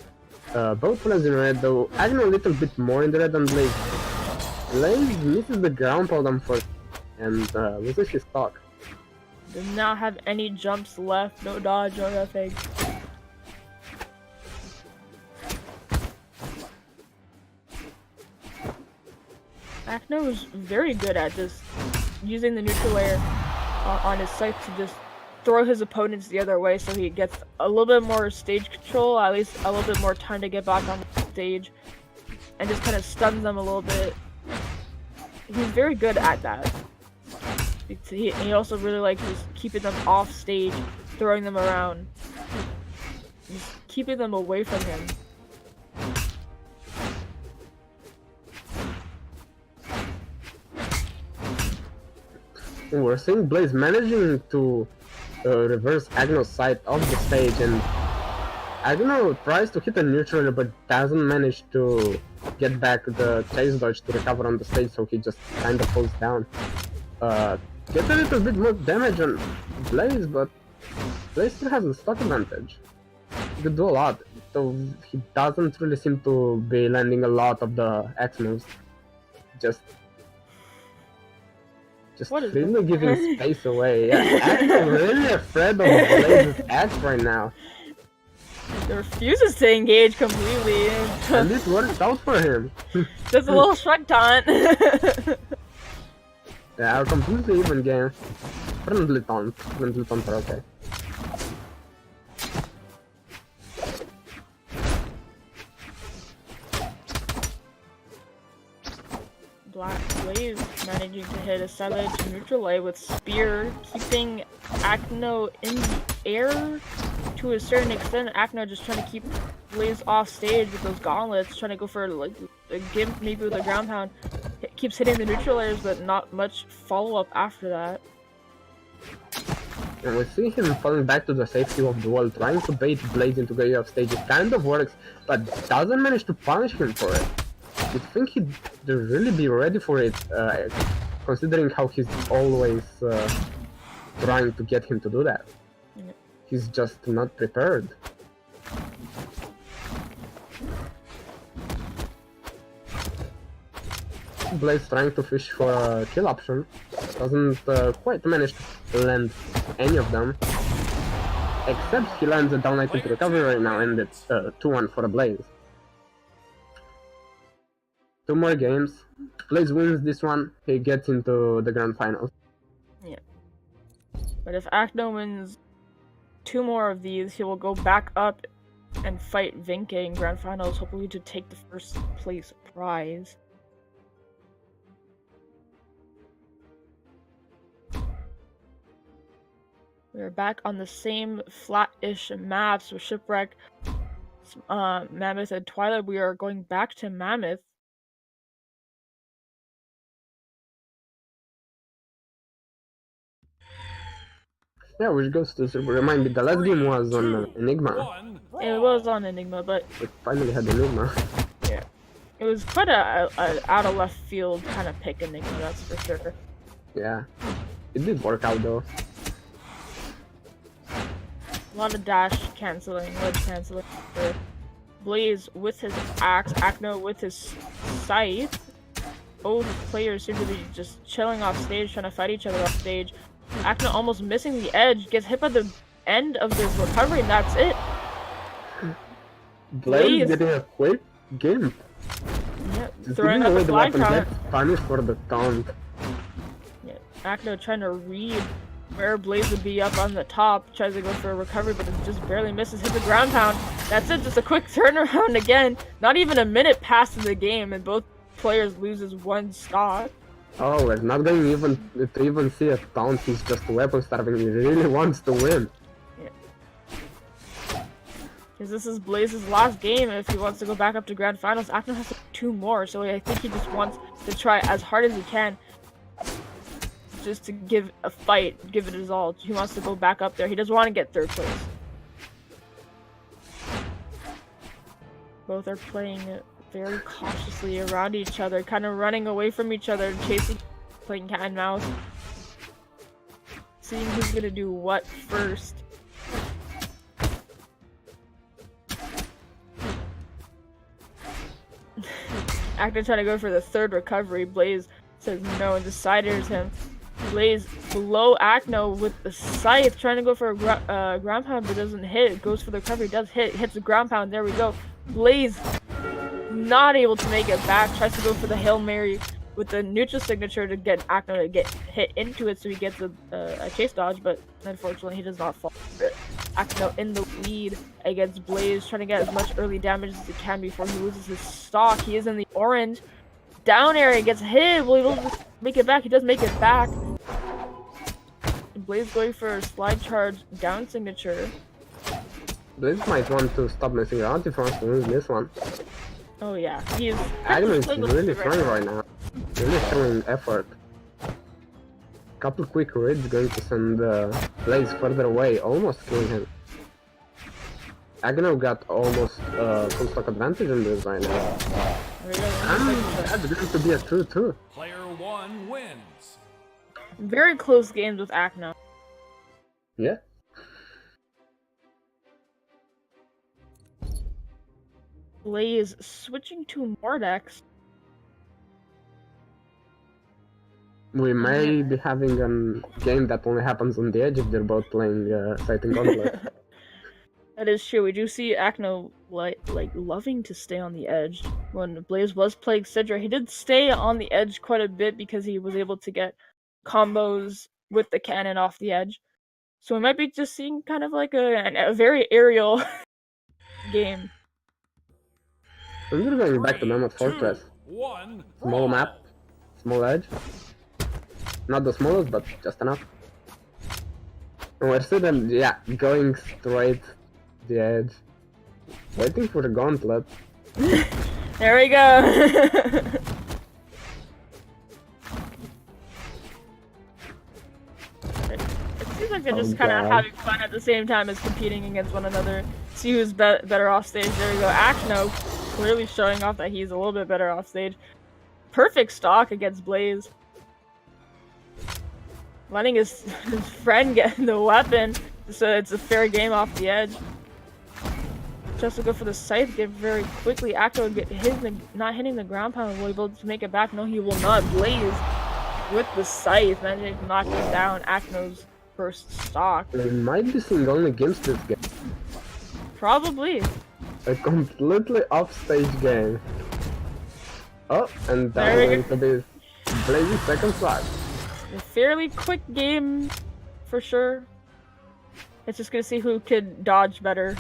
Both players in red, though Agno a little bit more in the red than Blaze. Blaze misses the ground pound and loses his stock. Does not have any jumps left, no dodge or nothing. Acno is very good at just using the neutral air on his scythe to just throw his opponents the other way, so he gets a little bit more stage control, at least a little bit more time to get back on the stage, and just kind of stuns them a little bit. He's very good at that. He also really likes just keeping them off stage, throwing them around, just keeping them away from him. We're seeing Blaze managing to reverse Agno's side off the stage, and Agno tries to hit a neutral but doesn't manage to get back the chase dodge to recover on the stage, so he just kinda falls down. Gets a little bit more damage on Blaze, but Blaze still has the stock advantage. He could do a lot, though he doesn't really seem to be landing a lot of the X moves. Just really giving space away. Yeah, I'm really afraid of Blaze's X right now. He refuses to engage completely. And this works out for him. Just a little shrug taunt. Yeah, a completely even game. Friendly taunt are okay. Black Blaze managing to hit a side edge neutral A with spear, keeping Acno in the air to a certain extent. Acno just trying to keep Blaze off stage with those gauntlets, trying to go for like a gimp maybe with a ground pound. keeps hitting the neutral layers, but not much follow-up after that. And we see him falling back to the safety of the wall, trying to bait Blaze into going off stage. It kind of works, but doesn't manage to punish him for it. You'd think he'd really be ready for it, considering how he's always trying to get him to do that. Yeah. He's just not prepared. Blaze trying to fish for a kill option, doesn't quite manage to land any of them, except he lands a down light into recovery right now, and it's 2-1 for a Blaze. 2 more games, Blaze wins this one, he gets into the grand finals. Yeah. But if Acno wins 2 more of these, he will go back up and fight Vinke in grand finals, hopefully to take the first place prize. We're back on the same flat-ish maps with Shipwreck, Mammoth, and Twilight. We are going back to Mammoth. Yeah, which goes to remind me, the last game was on Enigma. It was on Enigma, but it finally had Enigma. Yeah, it was quite a out of left field kind of pick Enigma, that's for sure. Yeah, it did work out though. A lot of dash canceling, ledge canceling for Blaze with his axe, Acno with his scythe. Both players seem to be just chilling off stage, trying to fight each other off stage. Acno almost missing the edge, gets hit by the end of this recovery, and that's it. Blaze getting a quick game. Yep, throwing up a flag taunt. Punished for the taunt. Yeah, Acno trying to read where Blaze would be up on the top, tries to go for a recovery, but it just barely misses, hits the ground pound. That's it, just a quick turnaround again. Not even a minute past the game, and both players loses 1 stock. Oh, we're not going to even see a taunt, he's just weapon starving, he really wants to win. Yeah. Because this is Blaze's last game, and if he wants to go back up to grand finals, Acno has 2 more, so I think he just wants to try as hard as he can just to give a fight, give it his all. He wants to go back up there. He doesn't want to get 3rd place. Both are playing very cautiously around each other, kind of running away from each other, chasing, playing cat and mouse. Seeing who's gonna do what first. Actor trying to go for the 3rd recovery. Blaze says no and deciders him. Blaze below Acno with the scythe, trying to go for a ground pound, but doesn't hit. Goes for the recovery, does hit, hits the ground pound. There we go. Blaze not able to make it back. Tries to go for the Hail Mary with the neutral signature to get Acno to get hit into it, so he gets a chase dodge, but unfortunately he does not fall for it. Acno in the lead against Blaze, trying to get as much early damage as he can before he loses his stock. He is in the orange. Down area, gets hit. Will he be able to make it back? He does make it back. Blaze going for a slide charge down signature. Blaze might want to stop messing around if he wants to win this one. Oh yeah, he is. Agnes is really trying right now. Really showing effort. Couple quick raids going to send Blaze further away, almost killing him. Agno got almost full stock advantage in this right now. That's going to be a 2-2. Player 1 wins. Very close games with Acno. Yeah. Blaze switching to Mordex. We may be having a game that only happens on the edge if they're both playing Sighting Gauntlet. That is true. We do see Acno like loving to stay on the edge. When Blaze was playing Sidra, he did stay on the edge quite a bit because he was able to get combos with the cannon off the edge. So we might be just seeing kind of like a very aerial game. We're going back to Mammoth Fortress. Small map, small edge. Not the smallest, but just enough. And we're still then, yeah, going straight the edge. Waiting for the gauntlet. There we go. Seems like they're Oh, just kind of God. having fun at the same time as competing against one another. See who's better off stage. There we go. Akno clearly showing off that he's a little bit better off stage. Perfect stock against Blaze. Letting his friend get the weapon, so it's a fair game off the edge. Just to go for the scythe get very quickly. Akno would get not hitting the ground pound. Will be able to make it back? No, he will not. Blaze with the scythe managing to knock him down. Akno's first stock. We might be seeing only against this game. Probably. A completely off-stage game. Oh, and that's There we going to be Blaze's second slot. A fairly quick game, for sure. It's just gonna see who could dodge better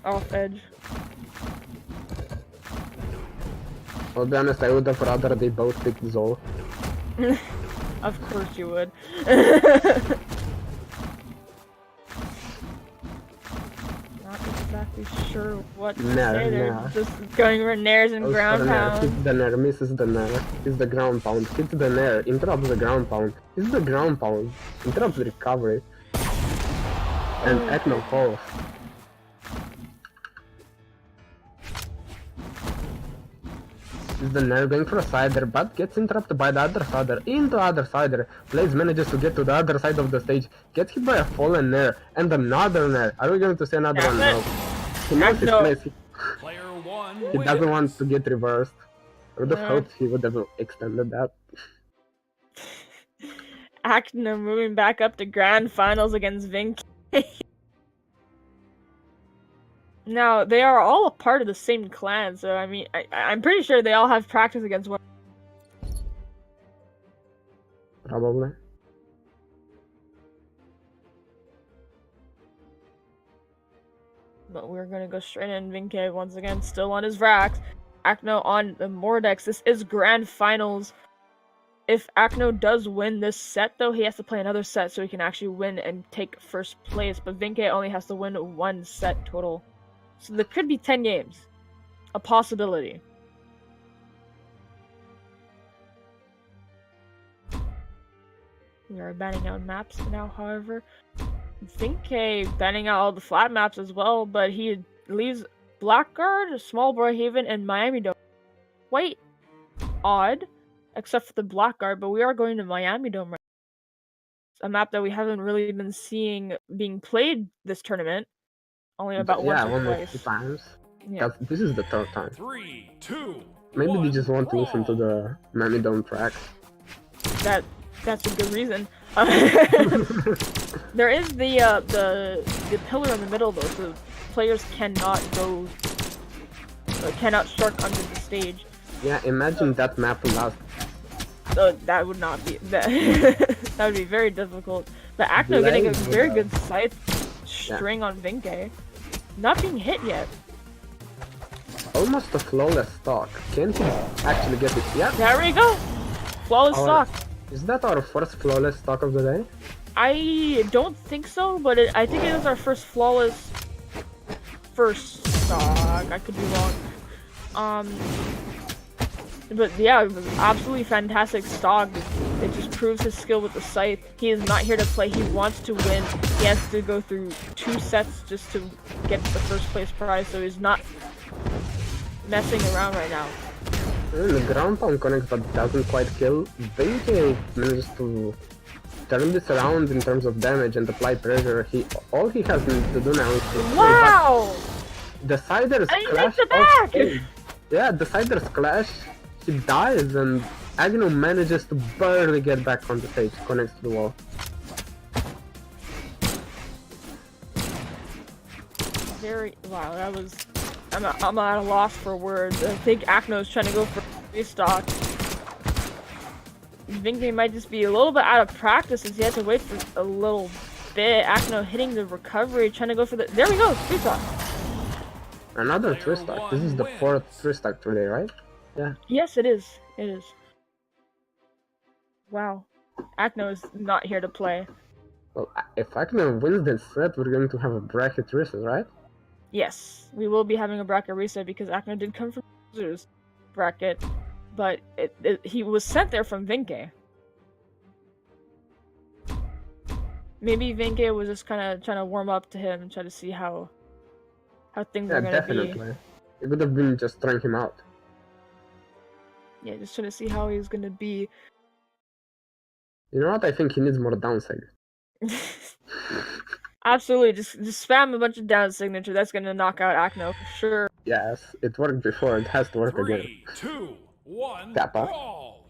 off edge. I'll be honest, I would have rather they both picked Zol. Of course you would. Not exactly sure what to say. They're just going for nairs and ground pound. Hits the nair, misses the nair, hits the ground pound, hits the nair, interrupts the ground pound, hits the ground pound, interrupts the recovery. And Akno falls. Is the nair going for a sider, but gets interrupted by the other sider, into other sider. Blaze manages to get to the other side of the stage, gets hit by a fallen nair, and another nair. Are we going to see another one? No. He knows his place. Player one He doesn't want to get reversed. I would have Yeah. hoped he would have extended that. Akno moving back up to grand finals against Vink. Now, they are all a part of the same clan, so I mean, I'm pretty sure they all have practice against one. Probably. But we're gonna go straight in. Vinke once again still on his racks. Akno on the Mordex. This is grand finals. If Akno does win this set, though, he has to play another set so he can actually win and take first place. But Vinke only has to win one set total. So there could be 10 games. A possibility. We are banning out maps now, however. Vinke banning out all the flat maps as well, but he leaves Blackguard, Small Boy Haven, and Miami Dome. Quite odd, except for the Blackguard, but we are going to Miami Dome right now. It's a map that we haven't really been seeing being played this tournament. Only about once or only twice. 2 times. Yeah. This is the 3rd time. 3, 2, Maybe they 1, just want to listen to brawl. the Miami Dome tracks. That's a good reason. There is the pillar in the middle though, so players cannot cannot short under the stage. Yeah, imagine that map last. So that would not be that. That would be very difficult. But Akno getting a very good scythe string on Vinke, not being hit yet. Almost a flawless stock. Can he actually get it? Yeah. There we go. Flawless stock. Is that our first flawless stock of the day? I don't think so, but I think it is our first flawless first stock. I could be wrong. But yeah, it was absolutely fantastic stock. It just proves his skill with the scythe. He is not here to play. He wants to win. He has to go through 2 sets just to get the first place prize, so he's not messing around right now. The ground pound connects but doesn't quite kill. Vinke manages to turn this around in terms of damage and apply pressure. All he has to do now is to wow! the Siders clash the back! Yeah, the Siders clash. He dies and Agnew manages to barely get back on the stage, connects to the wall. Wow, that was... I'm at a loss for words. I think Akno's trying to go for restock. Vinke might just be a little bit out of practice since he had to wait for a little bit. Akno hitting the recovery, trying to go for the... There we go! Restock! Another 3-stock. This is the 4th 3-stock today, right? Yeah. Yes, it is. It is. Wow. Akno is not here to play. Well, if Akno wins this set, we're going to have a bracket reset, right? Yes, we will be having a bracket reset because Akno did come from losers bracket, but he was sent there from Vinke. maybe Vinke was just kind of trying to warm up to him and try to see how things Yeah, are gonna definitely. It would have been just throwing him out. be. Yeah, just trying to see how he's gonna be. You know what? I think he needs more downside. Absolutely, just spam a bunch of down signature. That's gonna knock out Akno for sure. Yes, it worked before. It has to work again. 3, 2, 1, Kappa. brawl!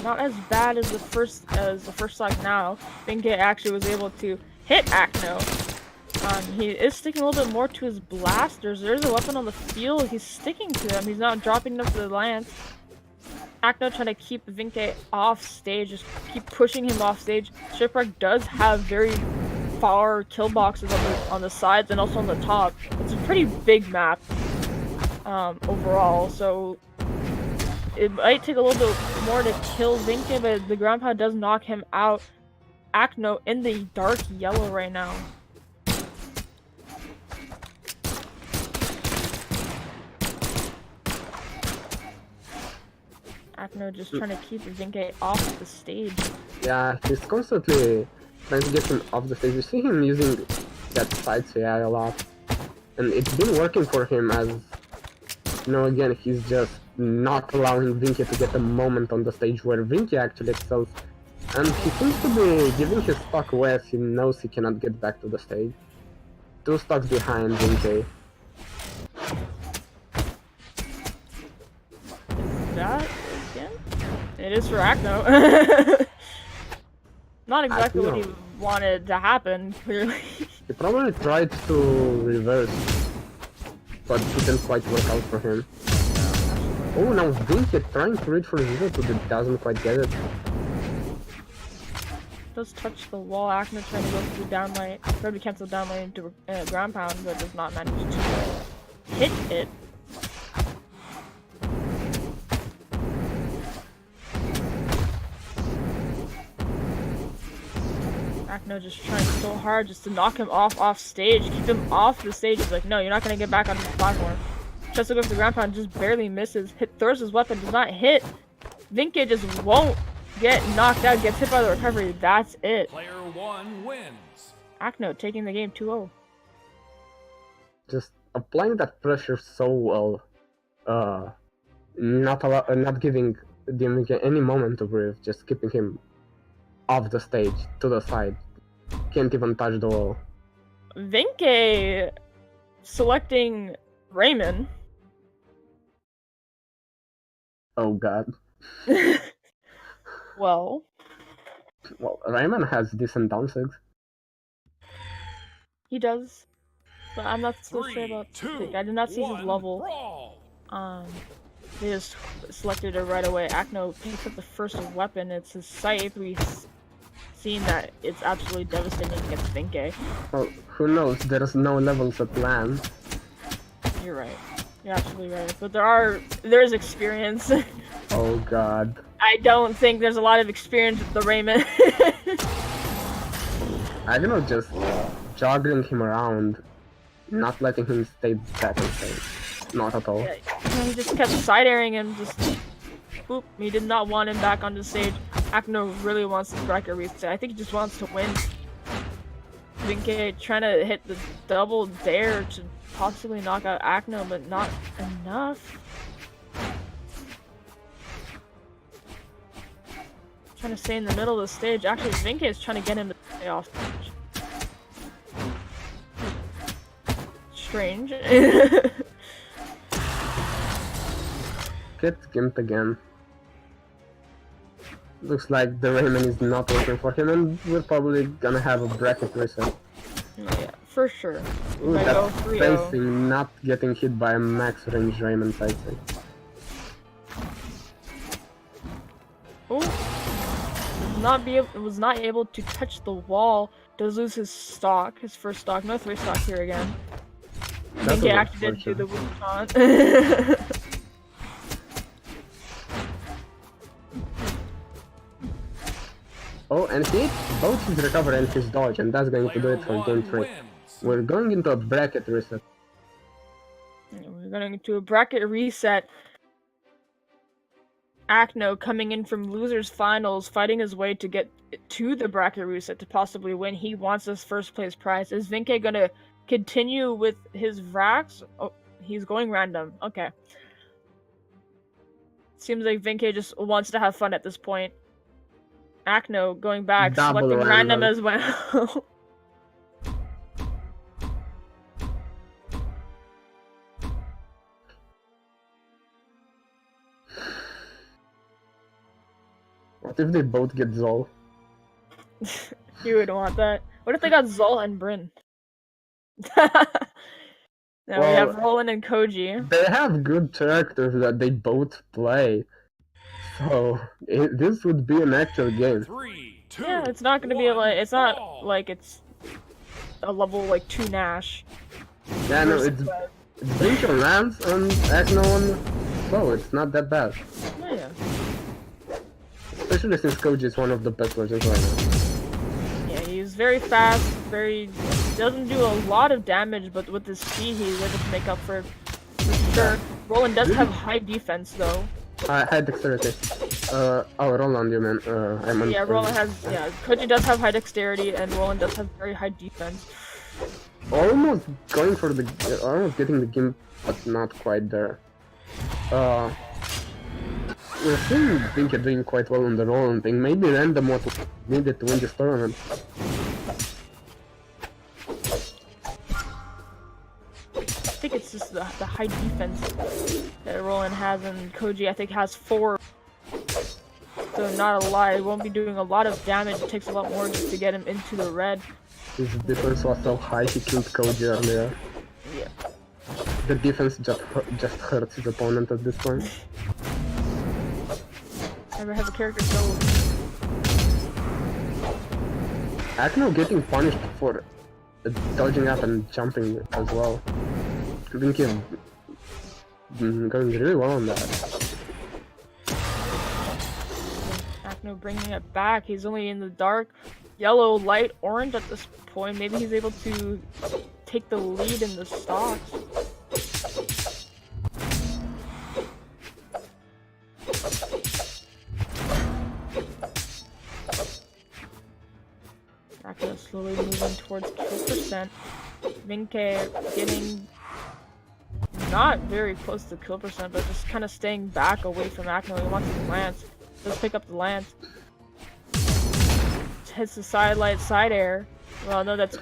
Not as bad as the first stock now. Vinke actually was able to hit Akno. He is sticking a little bit more to his blasters. There's a weapon on the field. He's sticking to them. He's not dropping enough to the lance. Akno trying to keep Vinke off stage, just keep pushing him off stage. Shipwreck does have very far kill boxes on the sides and also on the top. It's a pretty big map overall, so it might take a little bit more to kill Vinke, but the ground pound does knock him out. Akno in the dark yellow right now. Akno just trying to keep Vinke off the stage. Yeah, he's constantly trying to get him off the stage. You see him using that side CI a lot. And it's been working for him as, you know, again, he's just not allowing Vinke to get a moment on the stage where Vinke actually excels. And he seems to be giving his stock away as he knows he cannot get back to the stage. 2 stocks behind Vinke. That again? It is for Akno. Not exactly what he wanted to happen, clearly. He probably tried to reverse, but it didn't quite work out for him. Oh, now Vinke trying to read for 0-2 but doesn't quite get it. Does touch the wall. Akno trying to go through down lane, trying to cancel down lane into ground pound, but does not manage to hit it. Akno just trying so hard just to knock him off stage, keep him off the stage. He's like, no, you're not gonna get back on this platform. Tries to go for the ground pound, just barely misses. Throws his weapon, does not hit. Vinke just won't get knocked out, gets hit by the recovery. That's it. Player 1 wins. Akno taking the game 2-0. Just applying that pressure so well. Not giving Vinke any moment to breathe, just keeping him off the stage, to the side. Can't even touch the wall. Vinke selecting Raymond. Oh god. Well, Rayman has decent downsides. he does. But I'm not so 3, sure about 2, I did not see his 1, level. brawl. They just selected it right away. Akno picks up the first weapon. It's his scythe. We've seen that it's absolutely devastating against Vinke. Well, who knows? There's no levels at land. You're right. You're absolutely right. But there is experience. Oh god. I don't think there's a lot of experience with the Raymond. I don't know, just joggling him around, not letting him stay back on stage. Not at all. Yeah, he just kept side airing him, just boop. He did not want him back on the stage. Akno really wants this bracket reset. I think he just wants to win. Vinke trying to hit the double dare to possibly knock out Akno, but not enough. Trying to stay in the middle of the stage. Actually, Vinke is trying to get him to stay off stage. Strange. Get gimped again. Looks like the Rayman is not working for him, and we're probably gonna have a bracket reset. Yeah, for sure. Ooh, Might that go 3-0. fencing not getting hit by a max range Rayman side thing. Oh, was not able to touch the wall. Does lose his stock, his first stock. No 3 stock here again. Vinke actually did do the wound taunt. Oh, and he both his recovery and his dodge, and that's going to do it for game 3. We're going into a bracket reset. We're going into a bracket reset. Acno coming in from losers finals, fighting his way to get to the bracket reset to possibly win. He wants this first place prize. Is Vinke gonna continue with his Vrax? Oh, he's going random. Okay. Seems like Vinke just wants to have fun at this point. Acno going back, Double selecting random random. as well. What if they both get Zol? You would want that. What if they got Zol and Bryn? Now we have Well, Roland and Koji. They have good characters that they both play. So, this would be an actual game. 3, 2, Yeah, it's not gonna be 1, like it's not brawl. like it's a level like 2 Nash. Yeah, no, versus it's Web. Vinke Lance and Acno on Slow. It's not that bad. Oh, yeah. Especially since Koji is one of the best versions right now. Yeah, he's very fast, doesn't do a lot of damage, but with his speed he's able to make up for sure. Roland does have high defense though. High dexterity. Roland, you mean? Yeah, Roland has Koji does have high dexterity and Roland does have very high defense. Almost almost getting the game, but not quite there. We're seeing Vinke doing quite well on the Roland thing. Maybe random was needed to win this tournament. I think it's just the high defense that Roland has, and Koji I think has 4. So not a lot. It won't be doing a lot of damage. It takes a lot more just to get him into the red. His defense was so high he killed Koji earlier. Yeah. The defense just hurts his opponent at this point. Never have a character so. Acno getting punished for dodging up and jumping as well. Vinke going really well on that. Acno bringing it back. He's only in the dark yellow, light orange at this point. Maybe he's able to take the lead in the stocks. Acno slowly moving towards kill percent. Vinke getting not very close to kill percent, but just kind of staying back away from Acno. He wants his lance. Let's pick up the lance. Hits the side air. Well, no, that's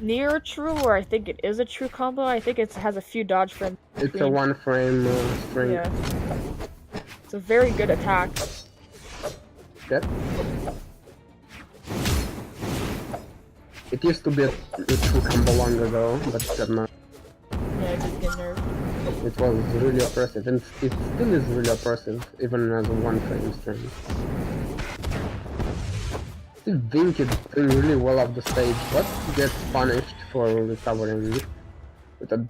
near true, or I think it is a true combo. I think it has a few dodge frames. It's a one frame string. Yeah. It's a very good attack. Yep. It used to be a true combo long ago, but not. Yeah, it did get nerfed. It was really oppressive, and it still is really oppressive, even as a one frame string. Vinke is doing really well off the stage, but gets punished for recovering with a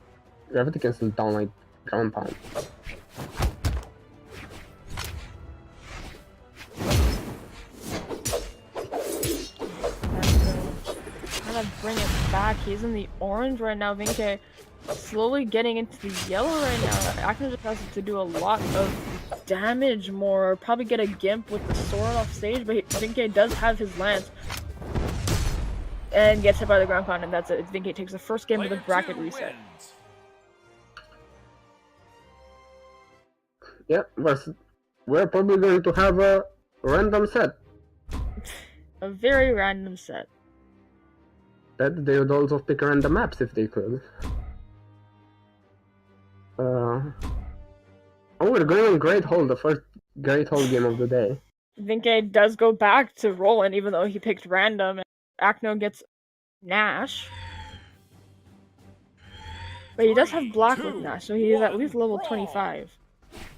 gravity cancel down like ground pound. Kind of bring it back. He's in the orange right now. Vinke slowly getting into the yellow right now. Acno just has to do a lot of damage more. Probably get a gimp with the sword off stage, but Vinke does have his lance. And gets hit by the ground pound, and that's it. Vinke takes the first game of the bracket reset. Yeah, we're probably going to have a random set. A very random set. That they would also pick random maps if they could. Oh, we're going on Great Hall, the first Great Hall game of the day. Vinke does go back to Roland, even though he picked random. Acno gets Nash. But he does have Black with Nash, so he is at least level 25.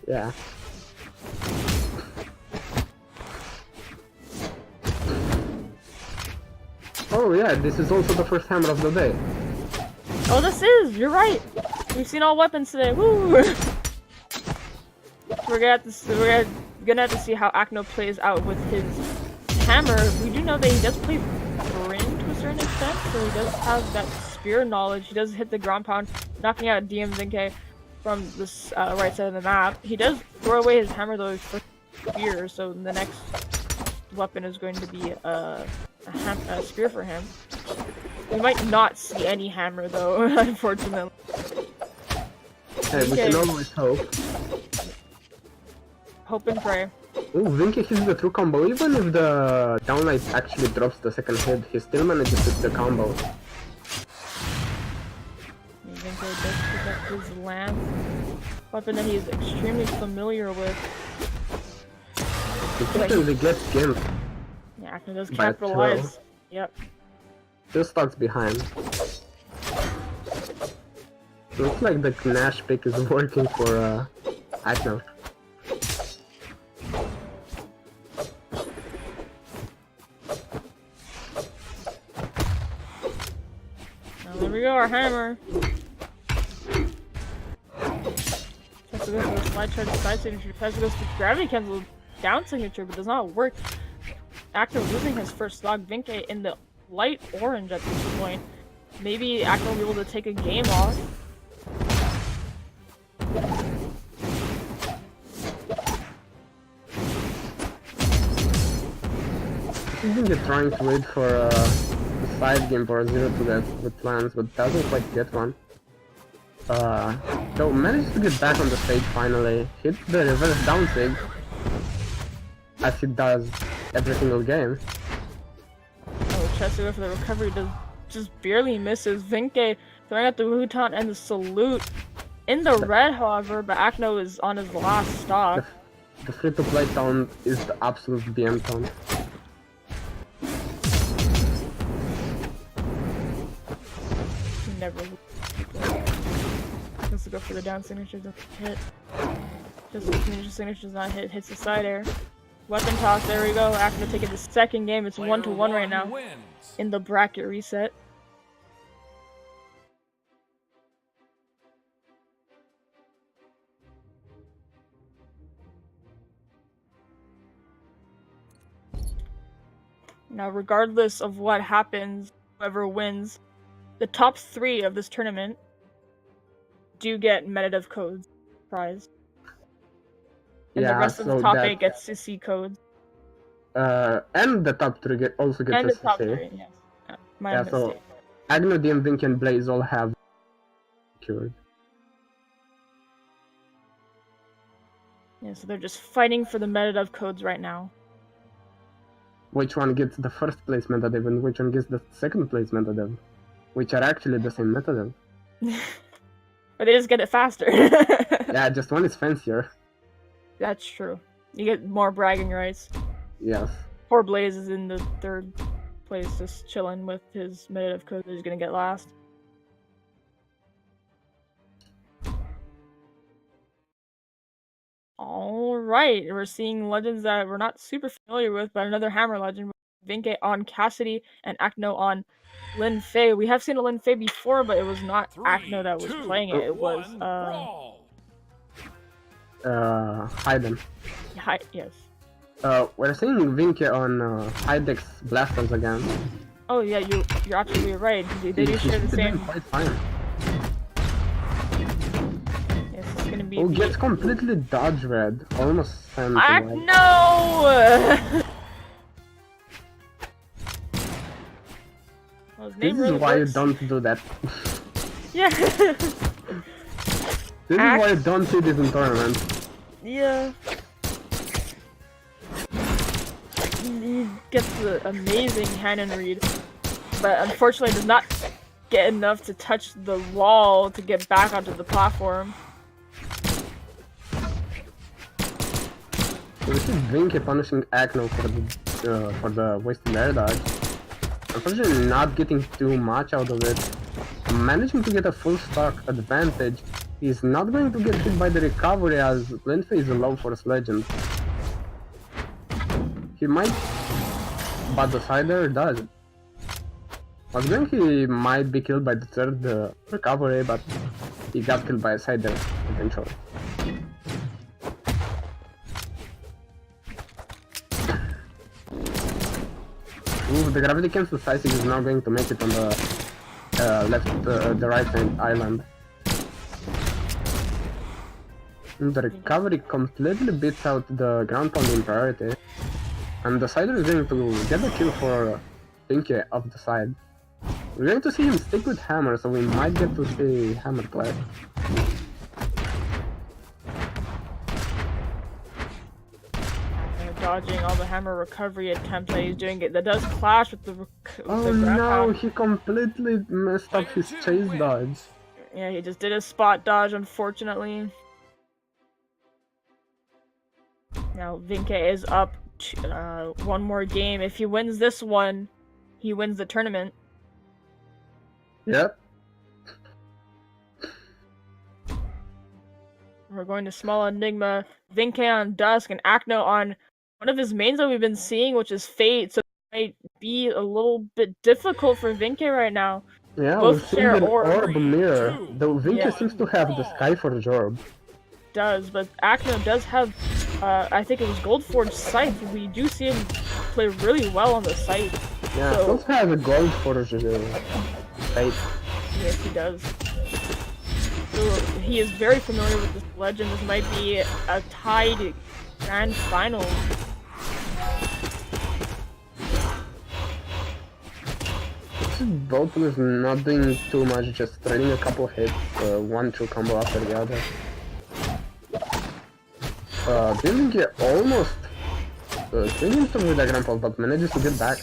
Yeah. Oh yeah, this is also the first hammer of the day. Oh, this is! You're right! We've seen all weapons today. Woo! We're gonna have to see how Acno plays out with his hammer. We do know that he does play Bryn to a certain extent, so he does have that spear knowledge. He does hit the ground pound, knocking out DM Zinke from this right side of the map. He does throw away his hammer though for spear, so the next weapon is going to be a spear for him. We might not see any hammer though, unfortunately. Hey, we can always hope. Hope and pray. Ooh, Vinky hits the true combo. Even if the downlight actually drops the second hit, he still manages to hit the combo. Vinky does pick up his lance, weapon that he is extremely familiar with. He frequently gets gimped. Yeah, Akno does capitalize. Yep. 2 stocks behind. Looks like the Nash pick is working for Akno. There we go, our hammer. Tries to go for the slide charge side signature. Tries to go for the gravity cancel down signature, but does not work. Akno losing his first stock. Vinke in the light orange at this point. Maybe Akno will be able to take a game off. I think they're trying to wait for a side game for a 0 to get with plans, but doesn't quite get one. So managed to get back on the stage finally. Hit the reverse down sig, as he does every single game. Oh, tries to go for the recovery, does just barely misses. Vinke throwing out the Wutan and the salute in the red, however, but Akno is on his last stock. The free-to-play tone is the absolute BM tone. Never has to go for the down signature, doesn't hit. Just the signature does not hit, hits the side air. Weapon toss, there we go. After taking the second game, it's 1-1 right now in the bracket reset. Now, regardless of what happens, whoever wins, the top 3 of this tournament do get Meditative codes prize. And the rest of the top 8 gets to see codes. And the top 3 also get and to the top see. 3, yes. My mistake. So Agno, DM, Vinky, and Blaze all have secured. Yeah, so they're just fighting for the Meditative codes right now. Which one gets the first place metadiv and which one gets the second place metadiv? Which are actually the same metadiv. But they just get it faster. Yeah, just one is fancier. That's true. You get more bragging rights. Yes. Poor Blaze is in the 3rd place, just chilling with his Meditative code that he's gonna get last. Alright, we're seeing legends that we're not super familiar with, but another Hammer legend. Vinke on Cassidy and Akno on Lin Fei. We have seen a Lin Fei before, but it was not Akno that was playing it. It was Hayden. Yes. We're seeing Vinke on Hydex Blasters again. Oh yeah, you're absolutely right. They do share the same. Quite fine. Yes, it's gonna be. Oh, gets completely dodge red. Almost sent. No. Well, this is why you don't do that. Yeah. This is why you don't see this in tournaments. Yeah. He gets the amazing Hannon read, but unfortunately does not get enough to touch the wall to get back onto the platform. So this is Vinke punishing Akno for the wasted air dodge. Unfortunately not getting too much out of it. Managing to get a full stock advantage. He's not going to get hit by the recovery as Linfei is a low force legend. He might, but the sider does. I was going he might be killed by the 3rd recovery, but he got killed by a sider eventually. Ooh, the gravity cancel sizing is now going to make it on the left the right side island. The recovery completely beats out the ground pound in priority. And the sider is going to get the kill for Pinky off the side. We're going to see him stick with hammer, so we might get to see hammer play. Dodging all the hammer recovery attempts that he's doing. That does clash with the Oh no, he completely messed up his chase dodge. Yeah, he just did a spot dodge, unfortunately. Now Vinke is up one more game. If he wins this one, he wins the tournament. Yep. We're going to Small Enigma, Vinke on Dusk, and Acno on one of his mains that we've been seeing, which is Fate, so it might be a little bit difficult for Vinke right now. Yeah, both we're share seeing an orb. mirror. Though Vinke Yeah. seems to have the Skyforge orb. Does, but Acno does have, I think it was Goldforge Scythe. We do see him play really well on the Scythe. Yeah, So- he also has a Goldforge Fate. Yes, he does. So he is very familiar with this legend. This might be a tied grand final. Both was not doing too much, just trading a couple hits, one true combo after the other. Didn't get almost killing him with the grandpa, but manages to get back.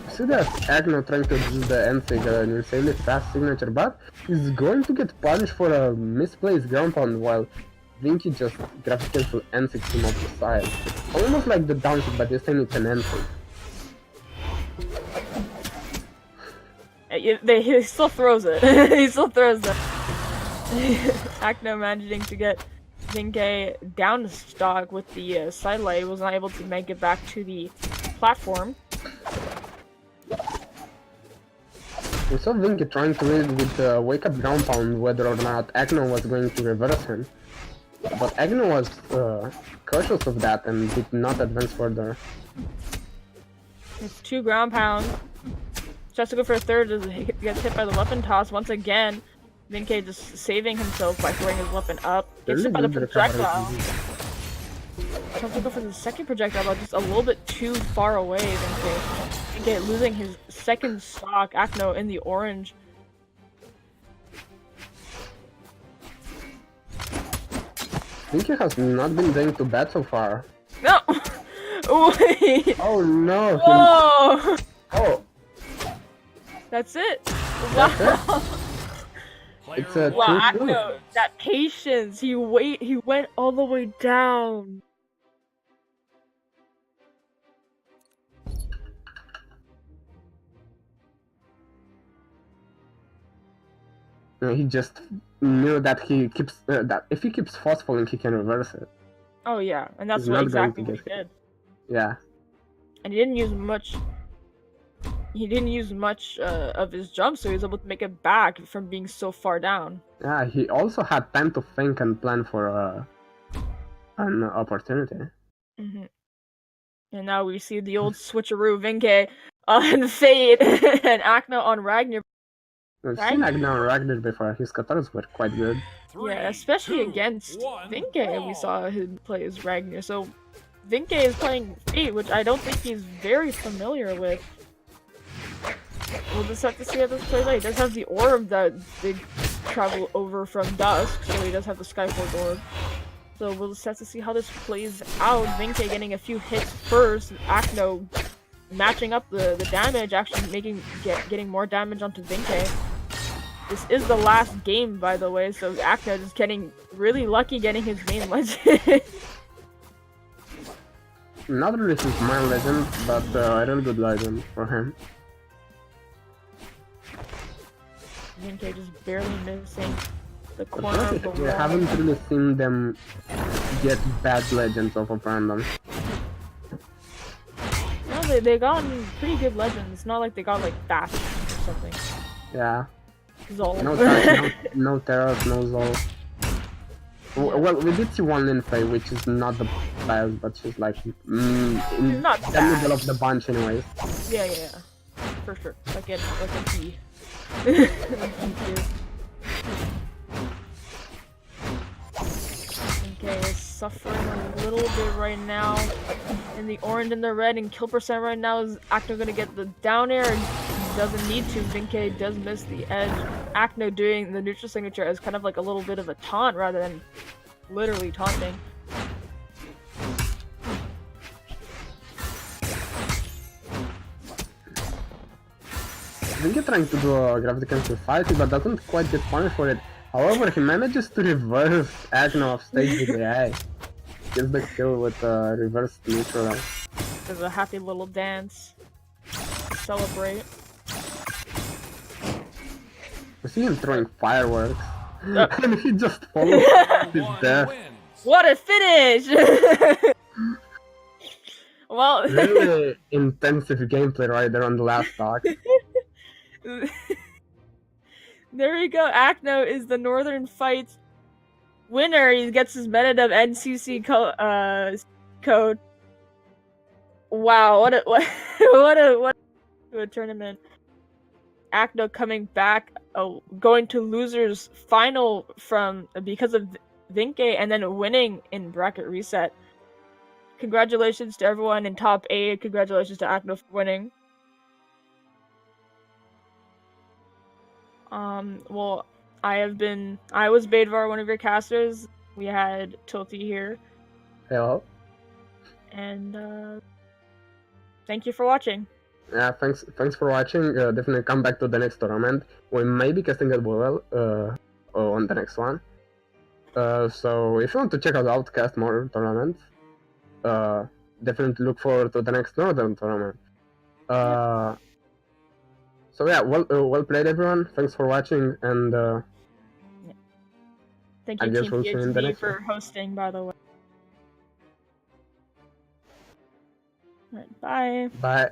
See that Agno trying to do the N-Sig, an insanely fast signature, but he's going to get punished for a misplaced ground pound while Vinky just grabs cancel N-Sig him off the side. Almost like the downsig, but this time it's an N-Sig. He still throws it. He still throws it. Acno managing to get Vinke down to stock with the sidelight, was not able to make it back to the platform. We saw Vinky trying to read with the wake up ground pound whether or not Agno was going to reverse him. But Agno was cautious of that and did not advance further. It's 2 ground pounds. Tries to go for a third as he gets hit by the weapon toss once again. Vinke just saving himself by throwing his weapon up. Gets hit by the projectile. Tries to go for the second projectile, but just a little bit too far away. Vinke losing his second stock. Acno in the orange. Vinky has not been doing too bad so far. No! Wait! Oh no! Whoa! Oh! That's it! That's Wow! It's a Wow, 2-2. Acno, that patience! He went all the way down! He just knew that he keeps that if he keeps falling, he can reverse it. Oh yeah, and that's He's what not going exactly to what he get did. Yeah. And he didn't use much. He didn't use much of his jump, so he was able to make it back from being so far down. Yeah, he also had time to think and plan for an opportunity. Mm-hmm. And now we see the old switcheroo Vinke on Fade and Acno on Ragnar. We've seen Agno and Ragnar before. His katanas were quite good. Yeah, especially against Vinke, we saw him play as Ragnar. So Vinke is playing Fate, which I don't think he's very familiar with. We'll just have to see how this plays out. He does have the orb that they travel over from Dusk, so he does have the Skyforge orb. So we'll just have to see how this plays out. Vinke getting a few hits first, Acno matching up the damage, actually getting more damage onto Vinke. This is the last game, by the way, so Acno is getting really lucky getting his main legend. Not really his main legend, but a really good legend for him. Vinke just barely missing the corner of the We wall. haven't really seen them get bad legends off of random. No, they got pretty good legends. It's not like they got like Thatch or something. Yeah. Zol. No Thatch, no Terrors, no Zol. Well, we did see one Linfei, which is not the best, but she's like in not the bad. middle of the bunch anyways. Yeah. for sure. Like a P. Thank you. Okay, is suffering a little bit right now. In the orange and the red, and kill percent right now is Acno gonna get the down air, and doesn't need to. Vinke does miss the edge. Acno doing the neutral signature as kind of like a little bit of a taunt rather than literally taunting. Vinke trying to do a gravity cancel society, but doesn't quite get punished for it. However, he manages to reverse Acno off stage with the eye. Gets the kill with reverse neutral. There's a happy little dance to celebrate. We see him throwing fireworks, Yep. and he just follows his One death. wins. What a finish! Well, Really intensive gameplay right there on the last stock. there we go. Acno is the Northern Fights winner. He gets his metadub NCC code. Wow, what a tournament. Acno coming back, going to losers final because of Vinke, and then winning in bracket reset. Congratulations to everyone in top 8. Congratulations to Acno for winning. Well, I was Badevar, one of your casters. We had Tilty here. Hello. And thank you for watching. Yeah, thanks for watching. Definitely come back to the next tournament. We may be casting as well on the next one. So if you want to check us out, cast more tournaments, definitely look forward to the next Northern tournament. So yeah, well played everyone. Thanks for watching, and thank I you guess Team we'll see you in the PXB next for one. hosting, by the way. All right, bye. Bye.